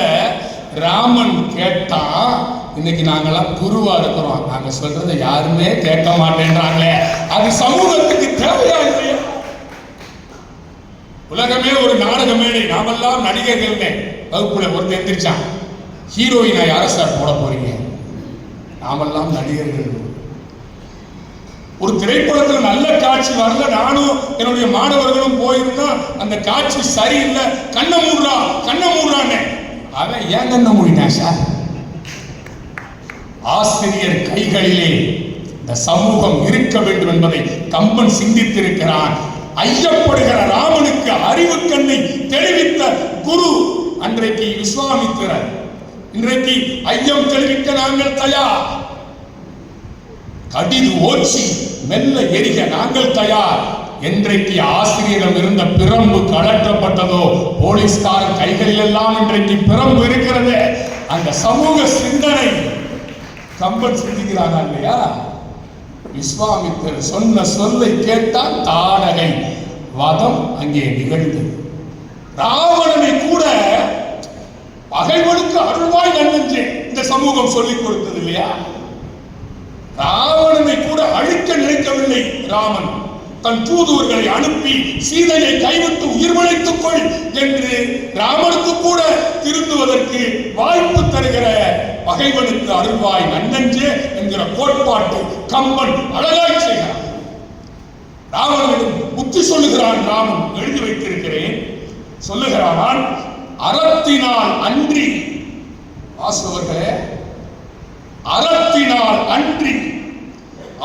ராமன் கேட்டான். இன்னைக்கு நாங்கெல்லாம் குருவா இருக்கிறோம், நாங்க சொல்றதை யாருமே கேட்க மாட்டேன்றாங்களே. அது சமூகத்துக்கு தேவையா இல்லையா? உலகமே ஒரு நாடக மேடை, நாமெல்லாம் நடிகர்கள். வகுப்புல ஒருத்தர் எந்திரிச்சான், ஹீரோயினா யார சார் போட போறீங்க? நாமெல்லாம் நடிகர்கள். ஒரு திரைப்படத்தில் நல்ல காட்சி வரல, நானும் என்னுடைய மாணவர்களும் போயிருந்தா அந்த காட்சி சரியில்லை, கண்ண மூடுறான்னு அவன் ஏன் கண்ண மூடினா சார்? ஆசிரியர் கைகளிலே இந்த சமூகம் இருக்க வேண்டும் என்பதை கம்பன் சிந்தித்திருக்கிறான். ஐயப்படுகிற ராமனுக்கு அறிவு கண்ணை தெளிவித்த குரு அன்றைக்கு விஸ்வாமித்திரர். இன்றைக்கு ஐயம் தெளிவிக்க நாங்கள் தயார், கடிது ஓச்சி மெல்ல எரிக நாங்கள் தயார். என்றைக்கு ஆசிரியரிடம் இருந்த பிரம்பு கலற்றப்பட்டதோ, போலீஸ்காரன் கைகளில் எல்லாம் இன்றைக்கு பிரம்பு இருக்கிறது. அந்த சமூக சிந்தனை கம்பன் சிந்திக்கிறாங்க இல்லையா? விஸ்வாமித்திரர் சொன்ன சொல்லை கேட்டால் தாடகை வதம் அங்கே நிகழ்ந்தது. ராவணனை கூட பகைவனுக்கு அருள்வாய் நன்னெஞ்சே இந்த சமூகம் சொல்லிக் கொடுத்தது இல்லையா? ராவணனை கூட அழிக்க நினைக்கவில்லை ராமன். தன் தூதுவர்களை அனுப்பி சீதையை கைவிட்டு உயிர் பிழைத்துக் கொள் என்று ராமனுக்கு கூட திருந்துவதற்கு வாய்ப்பு தருகிற பகைவனுக்கு அருள்வாய் நன்னெஞ்சே என்கிற கோட்பாட்டை கம்பன் அழகாய் செய்கிறான். ராவணனிடம் புத்தி சொல்லுகிறான். ராமன் எழுதி வைத்திருக்கிறேன். சொல்லுகிறான், அறத்தினால் அன்றி, வாசவர்களே, அறத்தினால் அன்றி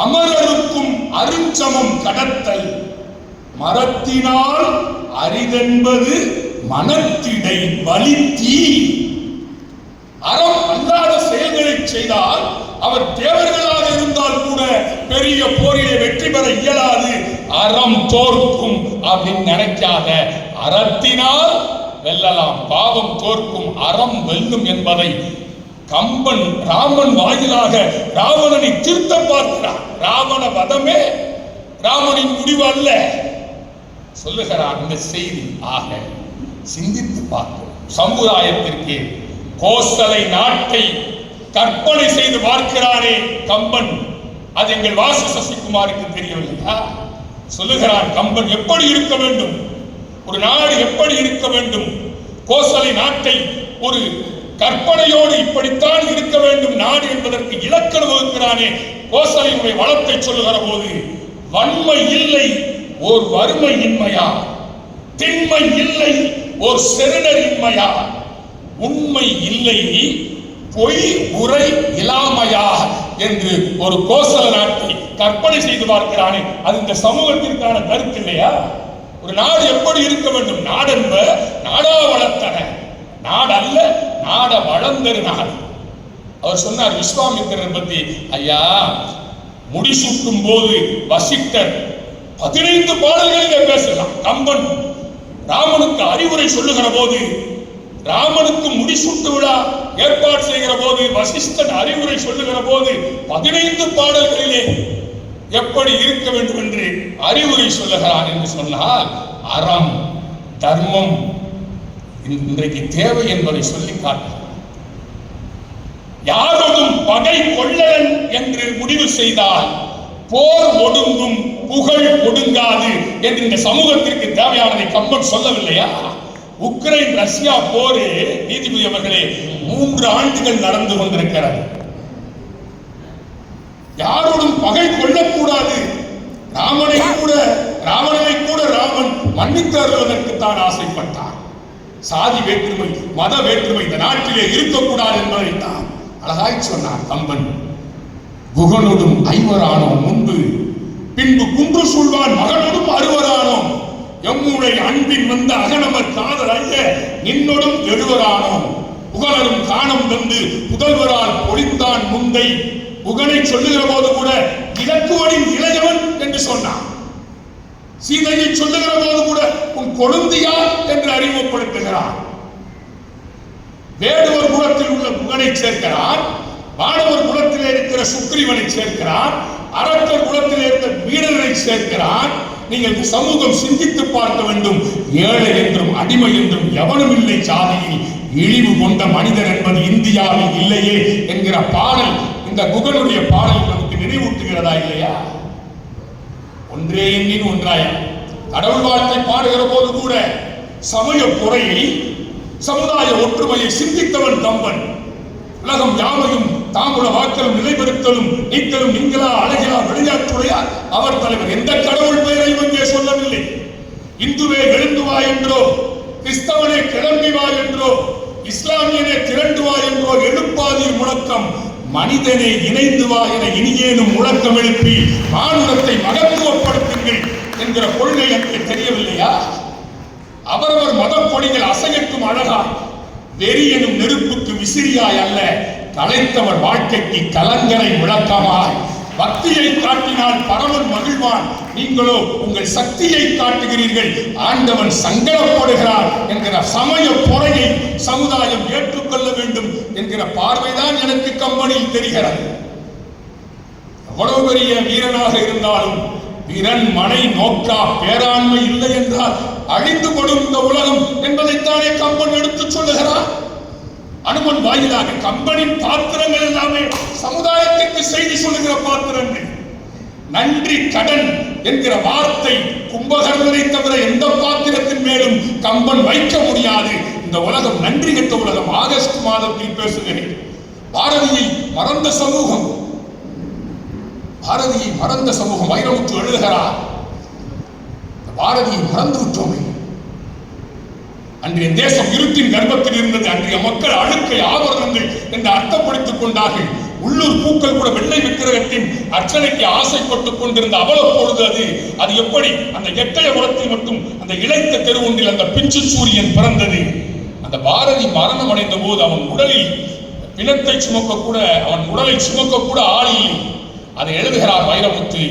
அமரருக்கும் அருஞ்சமம் கடத்தல், மரத்தினால் அரிதென்பது மனத்திடை வலித்தீ. அறம் அல்லாத செயல்களை செய்தால் அவர் தேவர்களாக இருந்தால் கூட பெரிய போரிலே வெற்றி பெற இயலாது, அறம் தோற்கும் அப்படின்னு நினைக்காத. அறத்தினால் வெல்லலாம், பாவம் தோற்கும், அறம் வெல்லும் என்பதை கம்பன் ராமன் வாயிலாக ராவணனை திருத்த பார்க்கிறான். ராவண வதமே ராமனின் முடிவு அல்ல சொல்லுகிறான் இந்த செய்தி. ஆக சிந்தித்து பார்க்கிறோம். சமுதாயத்திற்கு கோசலை நாட்டை கற்பனை செய்து பார்க்கிறானே கம்பன், அது எங்கள் வாசு சசிகுமாருக்கு தெரியவில்லையா? சொல்லுகிறான் கம்பன் எப்படி இருக்க வேண்டும், ஒரு நாடு எப்படி இருக்க வேண்டும், கோசலை நாட்டை ஒரு கற்பனையோடு இப்படித்தான் இருக்க வேண்டும் நாடு என்பதற்கு இலக்கணம் வகுக்கிறானே. கோசலையுடைய வளத்தை சொல்லுகிற போது வன்மை இல்லை ஓர் வறுமை இன்மையா, திண்மை இல்லை ஓர் செருணர் இன்மையா, உண்மை இல்லை பொய் உரை இல்லாமையா என்று ஒரு கோசல நாட்டை கற்பனை செய்து பார்க்கிறானே. அது இந்த சமூகத்திற்கான கருத்து இல்லையா? ஒரு நாடு எப்படி இருக்க வேண்டும்? நாடென்ப நாடா வளர்த்தன, நாடல்ல நாட வளர்ந்தரு நாடு. அவர் சொன்னார் விஸ்வாமித்திரர் பத்தி, ஐயா முடிசூட்டும் போது வசிட்டர் 15 பாடல்களிலே பேசலாம். கம்பன் ராமனுக்கு அறிவுரை சொல்லுகிற போது, ராமனுக்கு முடிசூட்டு விழா ஏற்பாடு செய்கிற போது, வசிஷ்டன் அறிவுரை சொல்லுகிற போது 15 பாடல்களிலே எப்படி இருக்க வேண்டும் என்று அறிவுரை சொல்லுகிறான் என்று சொன்னால், அறம் தர்மம் இன்றைக்கு தேவை என்பதை சொல்லி காட்டுகிறார். யாரோடும் பகை கொள்ளலன் என்று முடிவு செய்தால் போர் ஒடுங்கும் புகழ் ஒடுங்காது என்று இந்த சமூகத்திற்கு தேவையானதை கம்பன் சொல்லவில்லையா? உக்ரைன் ரஷ்யா போரு நீதிபதி அவர்களே 3 ஆண்டுகள் நடந்து கொண்டிருக்கிறது. யாரோடும் பகை கொள்ளக்கூடாது. ராவணனை கூட ராமன் மன்னித்து அருள்வதற்கு தான் ஆசைப்பட்டார். சாதி வேற்றுமை மத வேற்றுமை இந்த நாட்டிலே இருக்கக்கூடாது என்பதை தான் அழகாய் சொன்னார் கம்பன். குகனோடும் 5 ஆனோம் முன்பு, பின்பு குன்று சூழ்வான் மகனோடும் 60 ஆனோம், எம்முடைய அன்பின் வந்த அகனமர் காதல் ஐய நின்னோடும் 70 ஆனோம், புகழரும் காணம் வந்து புதல்வரால் பொழித்தான் முந்தை. புகழை சொல்லுகிற போது கூட இலக்குவனின் இளையவன் என்று சொன்னான். சீதையை சொல்லுகிற போது கூட உன் கொழுந்தியா என்று அறிமுகப்படுத்துகிறான். வேடுவர் குலத்தில் உள்ள புகனை சேர்க்கிறான், வானவர் குலத்தில் இருக்கிற சுக்ரீவனை சேர்க்கிறான், அரக்கர் குலத்தில் இருக்கிற வீரரை சேர்க்கிறான். நீங்கள் இந்த சமூகம் சிந்தித்து பார்க்க வேண்டும். ஏழை என்றும் அடிமை என்றும் எவனும் இல்லை சாதியில், இழிவு கொண்ட மனிதர் என்பது இந்தியாவில் இல்லையே என்கிற பாடல் இந்த குகனுடைய பாடல் நமக்கு நினைவூட்டுகிறதா இல்லையா? ஒன்றே எண்ணின் ஒன்றாய கடவுள் வாழ்த்தை பாடுகிற போது கூட சமய குறையை சமுதாய ஒற்றுமையை சிந்தித்தவன் கம்பன். உலகம் யாவையும் தாமுல வாக்கலும் நிலைபெறுத்தலும் நீக்கலும் நீங்களா அழகிலா விளையாட்டுடையா அவர் தலைவர். எந்த கடவுள் பெயரையும் இங்கே சொல்லவில்லை. இந்துவே எழுந்து வா என்றோ, கிறிஸ்தவனே கிளம்பி வா என்றோ, இஸ்லாமியனே திரண்டு வா என்றோ எழுப்பாதீர் முழக்கம். மனிதனே இணைந்து வா என இனியேனும் முழக்கம் எழுப்பி மானுடத்தை மகத்துவப்படுத்துங்கள் என்கிற கொள்கை எனக்கு தெரியவில்லையா? அவரவர் மத கொடிகள் அசையட்டும் அழகா, வெறி எனும் நெருப்புக்கு விசிறியாய் அல்ல, கலைத்தவர் வாழ்க்கைக்கு கலங்கரை விளக்கமாய். பக்தியை காட்டினால் பரமன் மகிழ்வான், நீங்களோ உங்கள் சக்தியை காட்டுகிறீர்கள், ஆண்டவன் சங்கடப்படுகிறார் என்கிற சமய பொறையை சமுதாயம் ஏற்றுக்கொள்ள வேண்டும் என்கிற பார்வைதான் எனக்கு கம்பனில் தெரிகிறது. எவ்வளவு பெரிய வீரனாக இருந்தாலும் வீரன் மனை நோக்கா பேராண்மை இல்லை என்றால் அழிந்து கொடும் இந்த உலகம் என்பதைத்தானே கம்பன் எடுத்துச் சொல்லுகிறார். அனுமன் வாயிலாக கம்பனின் பாத்திரங்கள் எல்லாமே சமுதாயத்திற்கு செய்தி சொல்லுகிற பாத்திரங்கள். நன்றி கடன் என்கிற வார்த்தை கும்பகர்ணனை தவிர எந்த பாத்திரத்தின் மேலும் கம்பன் வைக்க முடியாது. இந்த உலகம் நன்றி கெட்ட உலகம். ஆகஸ்ட் மாதத்தில் பேசுகிறேன். பாரதியை மறந்த சமூகம், பாரதியை மறந்த சமூகம். வைரமுத்து எழுதுகிறார், பாரதியை மறந்து விட்டோமே. அன்றைய தேசம் இருட்டின் கர்ப்பத்தில் இருந்தது. அன்றைய மக்கள் அழுக்கை ஆபரணங்கள் என்று அர்த்தப்படுத்திக் கொண்டார்கள். உள்ளூர் பூக்கள் கூட வெள்ளை விக்கிரகத்தின் அர்ச்சனைக்கு ஆசைப்பட்டுக் கொண்டிருந்த அவ்வளவு அது எப்படி அந்த எட்டய குலத்தில் மட்டும் அந்த இளைத்த தெருவொன்றில் அந்த பிஞ்சு சூரியன் பிறந்தது. அந்த பாரதி மரணம் அடைந்த போது அவன் உடலில் பிணத்தை சுமக்க கூட, அவன் உடலை சுமக்க கூட ஆள் இல்லை. அதை எழுதுகிறார் வைரமுத்து.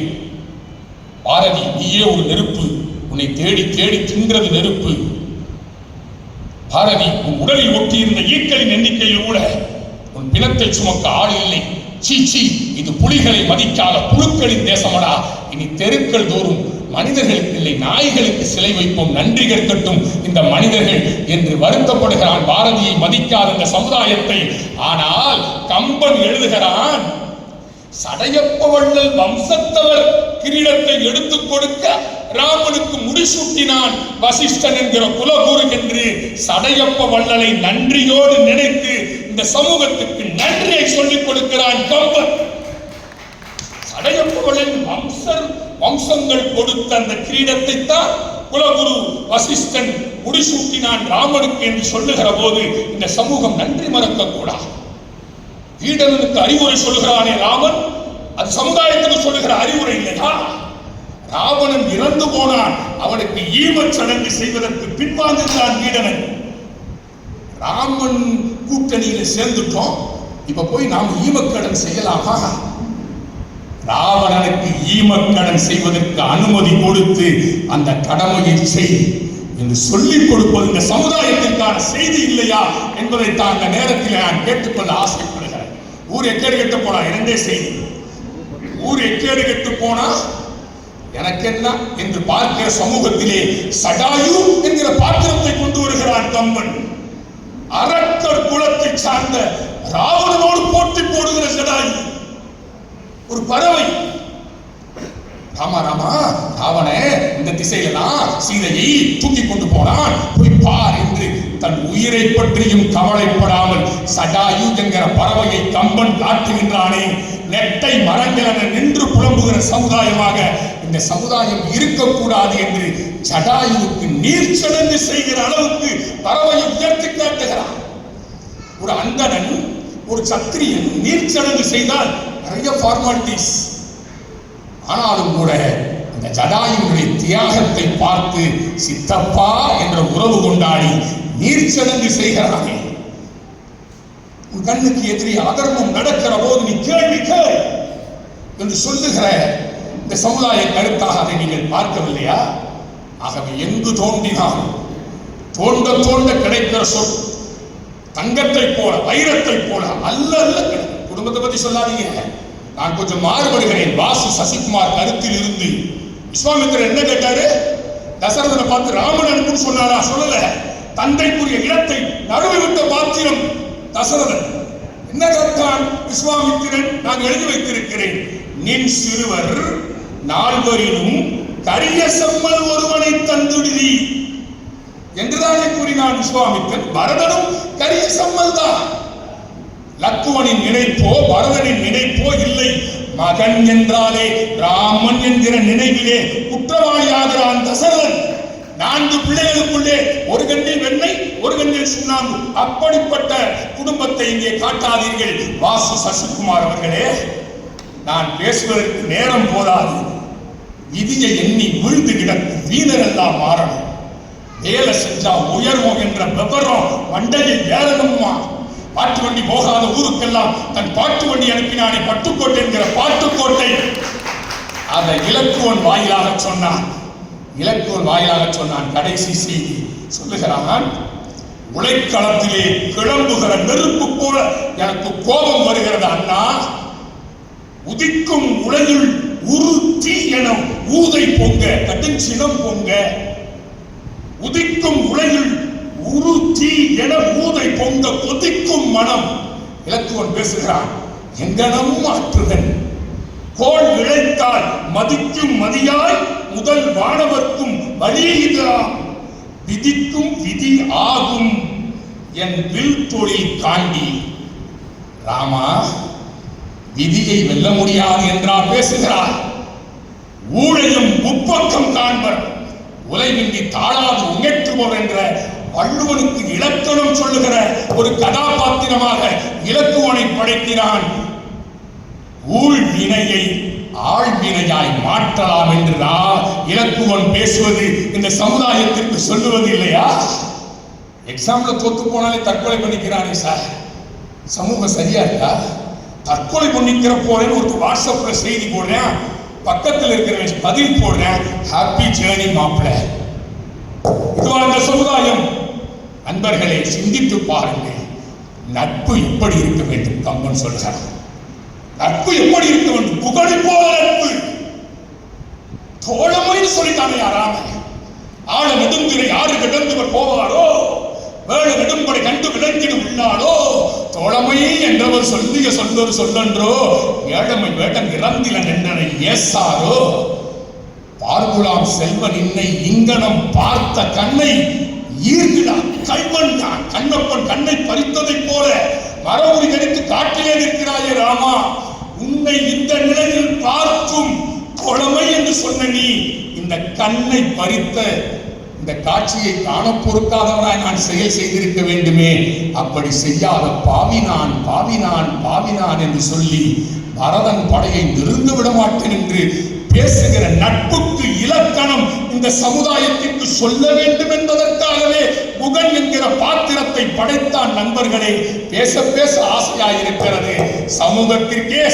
பாரதி, நீயே ஒரு நெருப்பு, உன்னை தேடி தேடி தின்றது நெருப்பு. பாரதி, உன் உடலில் ஒட்டியிருந்த ஈக்களின் எண்ணிக்கையில் கூட உன் பிணத்தை சுமக்க ஆள் இல்லை. சீச்சி, இது புலிகளை மதிக்காத புழுக்களின் தேசமடா. இனி தெருக்கள் தோறும் மனிதர்களுக்கு இல்லை நாய்களுக்கு சிலை வைப்போம், நன்றி கற்கட்டும் இந்த மனிதர்கள் என்று வருத்தப்படுகிறான் பாரதியை மதிக்காத இந்த சமுதாயத்தை. ஆனால் கம்பன் எழுதுகிறான், சடையப்ப வள்ளல் வம்சத்தவர் கிரீடத்தை எடுத்துக் கொடுக்க ராமனுக்கு முடிசூட்டினான் வசிஷ்டன் என்கிற குலகுரு என்று சடையப்ப வள்ளலை நன்றியோடு நினைத்து இந்த சமூகத்துக்கு நன்றியை சொல்லிக் கொடுக்கிறான் கம்பன். சடையப்ப வள்ளலின் வம்சங்கள் கொடுத்த அந்த கிரீடத்தை தான் குலகுரு வசிஷ்டன் முடிசூட்டினான் ராமனுக்கு என்று சொல்லுகிற போது இந்த சமூகம் நன்றி மறக்க கூடாது. வீடனுக்கு அறிவுரை சொல்லுகிறானே ராமன், அது சமுதாயத்துக்கு சொல்லுகிற அறிவுரை இல்லையா? ராவணன் இறந்து போனான், அவனுக்கு ஈமச் சடங்கு செய்வதற்கு பின்வாங்குகிறான் வீடனன். ராமன் கூட்டணியில சேர்ந்துட்டோம், இப்ப போய் நாம் ஈமக்கடன் செய்யலாமா? ராவணனுக்கு ஈமக்கடன் செய்வதற்கு அனுமதி கொடுத்து அந்த கடமையை செய் என்று சொல்லிக் கொடுப்பது இந்த சமுதாயத்திற்கான செய்தி இல்லையா என்பதை தான் அந்த நேரத்தில் நான் கேட்டுக்கொள்ள ஆசைப்படுகிறேன். ஊர் எக்கேடு கெட்டு போனா இரண்டே செய்தி. ஊர் எக்கேடு கெட்டு போனா எனக்கு என்ன என்று பார்க்கிற சமூகத்திலே சடாயு என்கிற பாத்திரத்தை கொண்டு வருகிறான் கம்பன். அரக்கர் குலத்தை சார்ந்த ராவணனோடு போட்டி போடுகிற சடாயு ஒரு பறவை. ராமா ராமா, ராவணே இந்த திசையில தான் சீதையை தூக்கி கொண்டு போனான், போய் பார் என்று தன் உயிரை பற்றியும் கவலைப்படாமல் சடாயு என்கிற பறவையை கம்பன் காட்டுகின்றானே. நெட்டை மரங்கள் என நின்று புலம்புகிற சமுதாயமாக இந்த சமுதாயம் இருக்கக்கூடாது என்று ஜடாயுவுக்கு நீர்ச்சடங்கு செய்கிற அளவுக்கு பறவையை உயர்த்தி காட்டுகிறான். ஒரு அந்தணன், ஒரு சத்திரியன் நீர்ச்சடங்கு செய்தால் நிறைய ஃபார்மாலிட்டிஸ். ஆனாலும் கூட அந்த ஜடாயுடைய தியாகத்தை பார்த்து சித்தப்பா என்ற உறவு கொண்டாடி நீர்ச்சடங்கு செய்கிறானே. உன் கண்ணுக்கு எதிரே அதர்மம் நடக்கிற போது நீ கேள்வி கேள் என்று சொல்லுகிற இந்த சமுதாய கருத்தாக அதை நீங்கள் பார்க்கவில்லையா? ஆகவே எங்கு தோன்றினால் தோண்ட தோண்ட கிடைக்கிற சொல் தங்கத்தை போல வைரத்தை போல அல்ல அல்ல. குடும்பத்தை பத்தி சொல்லாதீங்க, நான் கொஞ்சம் மாறுபடுகிறேன். வாசு சசிகுமார் கருத்தில் இருந்து விஸ்வாமித்திரர் என்ன கேட்டாரு? தசரதனை பார்த்து ராமன் அனுப்புன்னு சொன்னாரா? சொல்லல. தந்தைக்குரிய இடத்தை நழுவி விட்ட பாத்திரம் தசரதன். என்ன கேட்டான் விஸ்வாமித்திரன்? நான் எழுதி வைத்திருக்கிறேன், நின் சிறுவர் நால்வரிலும் கரிய செம்மல் ஒருவனை தந்துடுதி என்றுதானே கூறினான் விஸ்வாமித்திரன். பரதனும் கரிய செம்மல் தான். லக்குவனின் நினைப்போ பரதனின் நினைப்போ இல்லை. மகன் என்றாலே ராமன் என்கிற நினைவிலே குற்றவாளியாகிறான் தசரதன். 4 பிள்ளைகளுக்குள்ளே ஒரு கண்ணில் வெண்ணெய் ஒரு கண்ணில் சுண்ணாம்பு. அப்படிப்பட்ட குடும்பத்தை இங்கே காட்டாதீர்கள். வாசு சசிகுமார் அவர்களே, நான் பேசுவதற்கு நேரம் போதாது. விதியை எண்ணி விழுந்து கிடக்கும் வீரர் எல்லாம் மாறணும். வேலை செஞ்சா உயர்வோம் என்ற விவரம் மண்டையில் ஏறணுமா? பாட்டு வண்டி போகாத ஊருக்கெல்லாம் தன் பாட்டு வண்டி அனுப்பினானே பட்டுக்கோட்டை என்கிற பாட்டுக்கோட்டை, அதை இலக்குவன் வாயிலாக சொன்னான். இலக்குவன் வாயிலாக சொன்னான். கடைசி செய்தி சொல்லுகிறான், உழைக்களத்திலே கிளம்புகிற நெருப்பு போல எனக்கு கோபம் வருகிறது அண்ணா. உதிக்கும் உலகில் உரு தீ என ஊதை பொங்க, கடுஞ்சினம் பொங்க. உதிக்கும் உலகில் உரு தீ என ஊதை பொங்க, கொதிக்கும் மனம். இலக்குவன் பேசுகிறான். எங்கனம் ஆற்றுதன் கோள் இழைத்தால் மதிக்கும் மதியாய் முதல் வானவர்க்கும் வலியுதான். விதிக்கும் விதி ஆகும் என் வில் தொழில் காண்டி. ராமா, விதியை வெல்ல முடியாது என்றால் பேசுகிறார். ஊழையும் முப்பக்கம் காண்பர் உலைவின்றி தாழாது உயற்றுவோர் என்ற வள்ளுவனுக்கு இலக்கணம் சொல்லுகிற ஒரு கதாபாத்திரமாக இலக்குவனை படைக்கிறான். ஊழ் வினையை ஆழ்வினையாய் மாற்றலாம் என்று இலக்குவன் பேசுவது இந்த சமுதாயத்திற்கு சொல்லுவது இல்லையா? எக்ஸாம்ல தோத்து போனாலே தற்கொலை பண்ணிக்கிறானே சார், சமூகம் சரியா இருக்கா? தற்கொலை பண்ணிக்கிற போறேன்னு ஒரு வாட்ஸ்அப்ல செய்தி போடுறேன், பக்கத்தில் இருக்கிற பதில் போடுறேன், ஹாப்பி ஜேர்னி மாப்பிள்ள. இதுவா இந்த சமுதாயம்? அன்பர்களே, சிந்தித்து பாருங்கள். நட்பு எப்படி இருக்க வேண்டும்? கம்பன் சொல்கிறார், நட்பு எப்படி இருக்க வேண்டும்? புகழி போல நட்பு. தோழமைன்னு சொல்லிட்டானே யாராம. ஆழ நெடுந்துரை ஆறு கிடந்தவர் போவாரோ, வேள நெடும்படை கண்டு விளக்கிடும் உள்ளாளோ. தோழமை என்றவர் சொல்லிய சொல்லொரு சொல்லன்றோ, ஏழமை வேட்டம் இறந்தில நின்றனை ஏசாரோ. பார்குலாம் செல்வன் இன்னை இங்கனம் பார்த்த கண்ணை ஈர்கிறான் கைவன் தான். கண்ணப்பன் கண்ணை பறித்ததை போல மரபுரி கடித்து காட்டிலே நிற்கிறாயே ராமா. உன்னை இந்த நிலையில் பார்க்கும் தோழமை என்று சொன்ன நீ இந்த கண்ணை பறித்த இந்த காட்சியை காண பொறுக்காதவனாய் நான் செயல் செய்திருக்க வேண்டுமே. அப்படி செய்யாத பாவினான் பாவினான் பாவினான் என்று சொல்லி பரதன் படையை நெருங்க விட மாட்டேன் என்று பேசுகிற நட்புக்கு இலக்கணம் இந்த சமுதாயத்திற்கு சொல்ல வேண்டும் என்பதற்காகவே முகன் என்கிற பாத்திரத்தை படைத்தான். நண்பர்களே, பேச பேச ஆசையாயிருக்கிறது.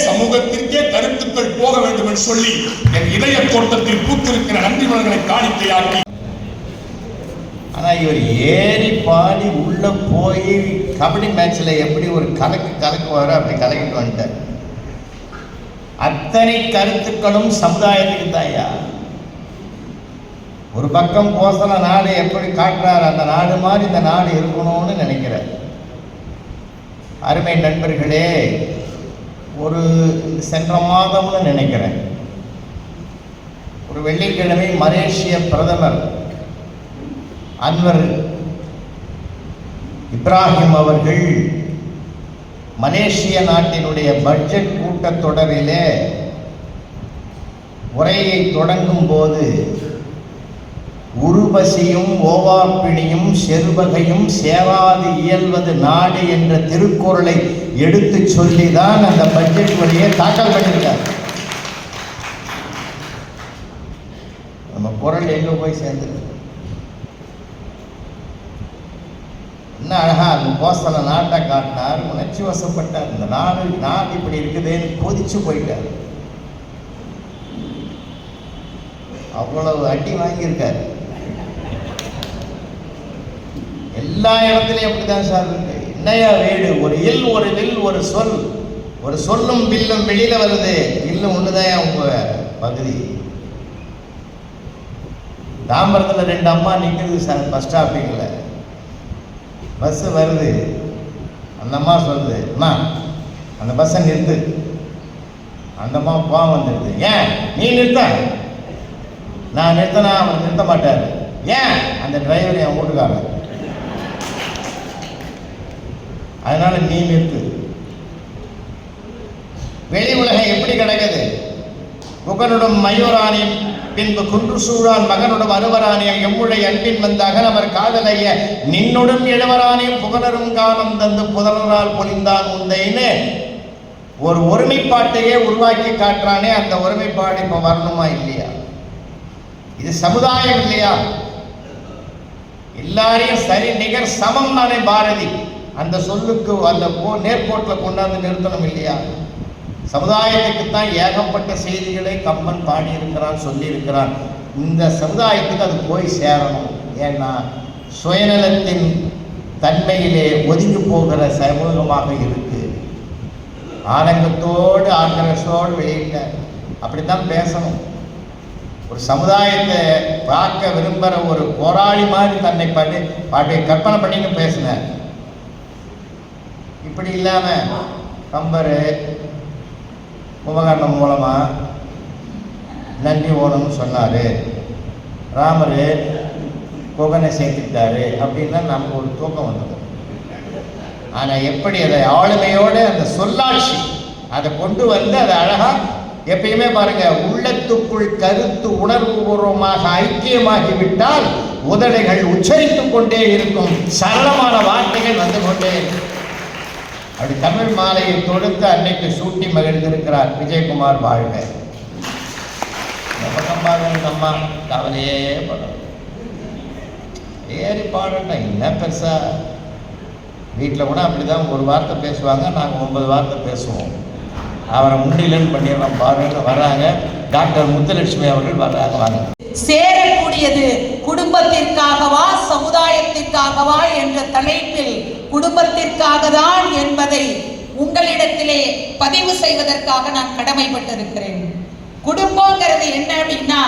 சமூகத்திற்கே கருத்துக்கள் போக வேண்டும் என்று சொல்லி என் இதய தோட்டத்தில் பூத்திருக்கிற நன்றி மலர்களை காணிக்கையாக்கி, ஆனா இவர் ஏறி பாடி உள்ள போய் கபடி மேட்ச்ல எப்படி ஒரு கலக்குவாரோ அப்படி கலக்கிட்டு வந்துட்டார். அத்தனை கருத்துக்களும் சமுதாயத்துக்கு தாயா. ஒரு பக்கம் கோசல நாடு எப்படி காட்டுறார், அந்த நாடு மாதிரி இந்த நாடு இருக்கணும்னு நினைக்கிறார். அருமை நண்பர்களே, ஒரு சென்ற மாதம்னு நினைக்கிறேன், ஒரு வெள்ளிக்கிழமை மலேசிய பிரதமர் அன்வர் இப்ராஹிம் அவர்கள் மலேசிய நாட்டினுடைய பட்ஜெட் கூட்டத்தொடரிலே உரையை தொடங்கும் போது உருபசியும் ஓவாப்பிணியும் செருவகையும் சேவாது இயல்வது நாடு என்ற திருக்குறளை எடுத்து சொல்லிதான் அந்த பட்ஜெட் வழியை தாக்கல் பண்ணியிருக்கார். நம்ம குரல் எங்க போய் சேர்ந்துருக்கு? என்ன அழகா அந்த கோசல நாட்டை காட்டினார், உணர்ச்சி வசப்பட்டார். இந்த நாடு இப்படி இருக்குதுன்னு கொதிச்சு போயிட்டார். அவ்வளவு அடி வாங்கியிருக்காரு. எல்லா இடத்துலையும் அப்படிதான் சார் இருக்கு. என்னையா வீடு, ஒரு இல் ஒரு வில் ஒரு சொல், ஒரு சொல்லும் வில்லும் வெளியில வருது. வில்லும் ஒண்ணுதான் உங்க பகுதி. தாம்பரத்தில் 2 அம்மா நிற்குது சார் பஸ் ஸ்டாப்பிங்கில். பஸ்ஸு வருது, அந்த அம்மா சொல்லுது, அம்மா அந்த பஸ்ஸை நிறுத்து. அந்த அம்மா கோவம் வந்துடுது, ஏன் நீ நிறுத்த? நான் நிறுத்தினா அவர் நிறுத்த மாட்டார். ஏன்? அந்த டிரைவர் என் வீட்டுக்காரன், அதனால நீ நிறுத்து. வெளி உலகம் எப்படி கிடக்குது? புகனுடும் மயூரானியும் பின்பு குன்று சூழான் மகனுடும் அருவரானியம் எம்முழை அன்பின் வந்த அகலவர் காதலைய நின்னுடும் இளவரானியும் புகனரும் காலம் தந்து புதனரால் பொலிந்தான் உந்தைன்னு ஒரு ஒருமைப்பாட்டையே உருவாக்கி காட்டுறானே. அந்த ஒருமைப்பாடு இப்ப வரணுமா இல்லையா? இது சமுதாயம் இல்லையா? எல்லாரையும் சரி நிகர் சமம் தானே பாரதி. அந்த சொல்லுக்கு அந்த நேர்கோட்டில் கொண்டாந்து நிறுத்தணும் இல்லையா? சமுதாயத்துக்கு தான் ஏகப்பட்ட செய்திகளை கம்பன் பாடியிருக்கிறான், சொல்லியிருக்கிறான். இந்த சமுதாயத்துக்கு அது போய் சேரணும். ஏன்னா சுயநலத்தின் தன்மையிலே ஒதுங்கி போகிற சமூகமாக இருக்கு. ஆனந்தத்தோடு ஆக்கிரசோடு வெளியிட்ட அப்படித்தான் பேசணும். ஒரு சமுதாயத்தை பார்க்க விரும்புகிற ஒரு போராளி மாதிரி தன்னை பாட்டி கற்பனை பண்ணின்னு பேசின. இப்படி இல்லாம கம்பர் உபகரணம் மூலமா நன்றி ஓணும்னு சொன்னாரு, ராமர் குகனை சேர்த்துட்டாரு அப்படின்னா நமக்கு ஒரு தூக்கம் வந்தது. ஆனா எப்படி அதை ஆளுமையோடு அந்த சொல்லாட்சி அதை கொண்டு வந்து அதை அழகா எப்பயுமே பாருங்க, உள்ளத்துக்குள் கருத்து உணர்வு பூர்வமாக ஐக்கியமாகிவிட்டால் உதடுகள் உச்சரித்துக் கொண்டே இருக்கும், சரளமான வார்த்தைகள் வந்து கொண்டே இருக்கும். அப்படி தமிழ் மாலையை தொடுத்து அன்னைக்கு சூட்டி மகிழ்ந்திருக்கிறார் விஜயகுமார் வாழ்க. அம்மா கவலையே படம் ஏறி பாடட்டும், என்ன பெருசா. வீட்டில் கூட அப்படிதான் ஒரு வார்த்தை பேசுவாங்க, நாங்கள் 9 வார்த்தை பேசுவோம். அவரை முன்னிலன் பண்ணிடலாம் பாருங்க. வர்றாங்க டாக்டர் முத்துலட்சுமி அவர்கள் வர்றாங்க. வாங்க. சேரக்கூடியது குடும்பத்திற்காகவா சமுதாயத்திற்காகவா என்ற தலைப்பில் குடும்பத்திற்காக தான் என்பதை உங்களிடத்திலே பதிவு செய்வதற்காக நான் கடமைப்பட்டிருக்கிறேன். குடும்பங்கிறது என்ன அப்படின்னா,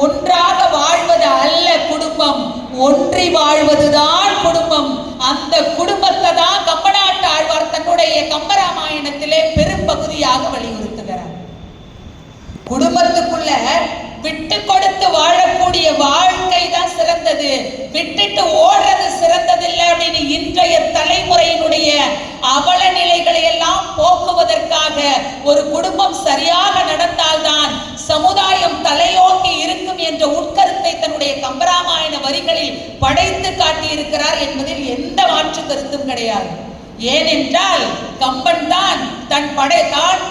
ஒன்றாக வாழ்வது அல்ல குடும்பம், ஒன்றி வாழ்வதுதான் குடும்பம். அந்த குடும்பத்தை தான் கம்பநாட்டு ஆழ்வார் தன்னுடைய கம்பராமாயணத்திலே பெரும் பகுதியாக வலியுறுத்துகிறார். குடும்பத்துக்குள்ள விட்டு கொடுத்து வாழக்கூடிய வாழ்க்கை தான் சிறந்தது, விட்டுட்டு ஓடுறது சிறந்ததில்லை அப்படின்னு இன்றைய தலைமுறையினுடைய அவல நிலைகளை எல்லாம் போக்குவதற்காக ஒரு குடும்பம் சரியாக நடந்தால்தான் சமுதாயம் தலையோங்கி இருக்கும் என்ற உட்கருத்தை தன்னுடைய கம்பராமாயண வரிகளில் படைத்து காட்டியிருக்கிறார் என்பதில் எந்த மாற்று கருத்தும் கிடையாது. ஏனென்றால் கம்பன் தான் தான்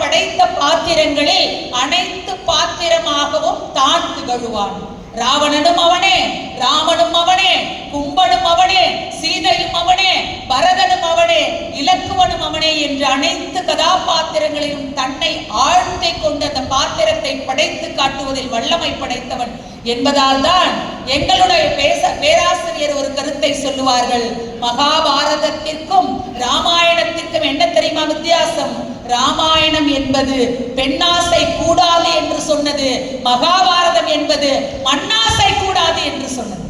படைத்த பாத்திரங்களில் அனைத்து பாத்திரமாகவும் தான் திகழ்வான். ராவணனும் அவனே, ராமனும் அவனே, கும்பனும் அவனே, சீதையும் அவனே, பரதனும் அவனே, இலக்குவனும் அவனே என்று அனைத்து கதாபாத்திரங்களிலும் தன்னை ஆழ்த்தி கொண்ட அந்த பாத்திரத்தை படைத்து காட்டுவதில் வல்லமை படைத்தவன் என்பதால் தான் எங்களுடைய பேராசிரியர் ஒரு கருத்தை சொல்லுவார்கள். மகாபாரதத்திற்கும் ராமாயணத்திற்கும் என்ன தெரியுமா வித்தியாசம்? ராமாயணம் என்பது பெண்ணாசை கூடாது என்று சொன்னது, மகாபாரதம் என்பது மண்ணாசை கூடாது என்று சொன்னது.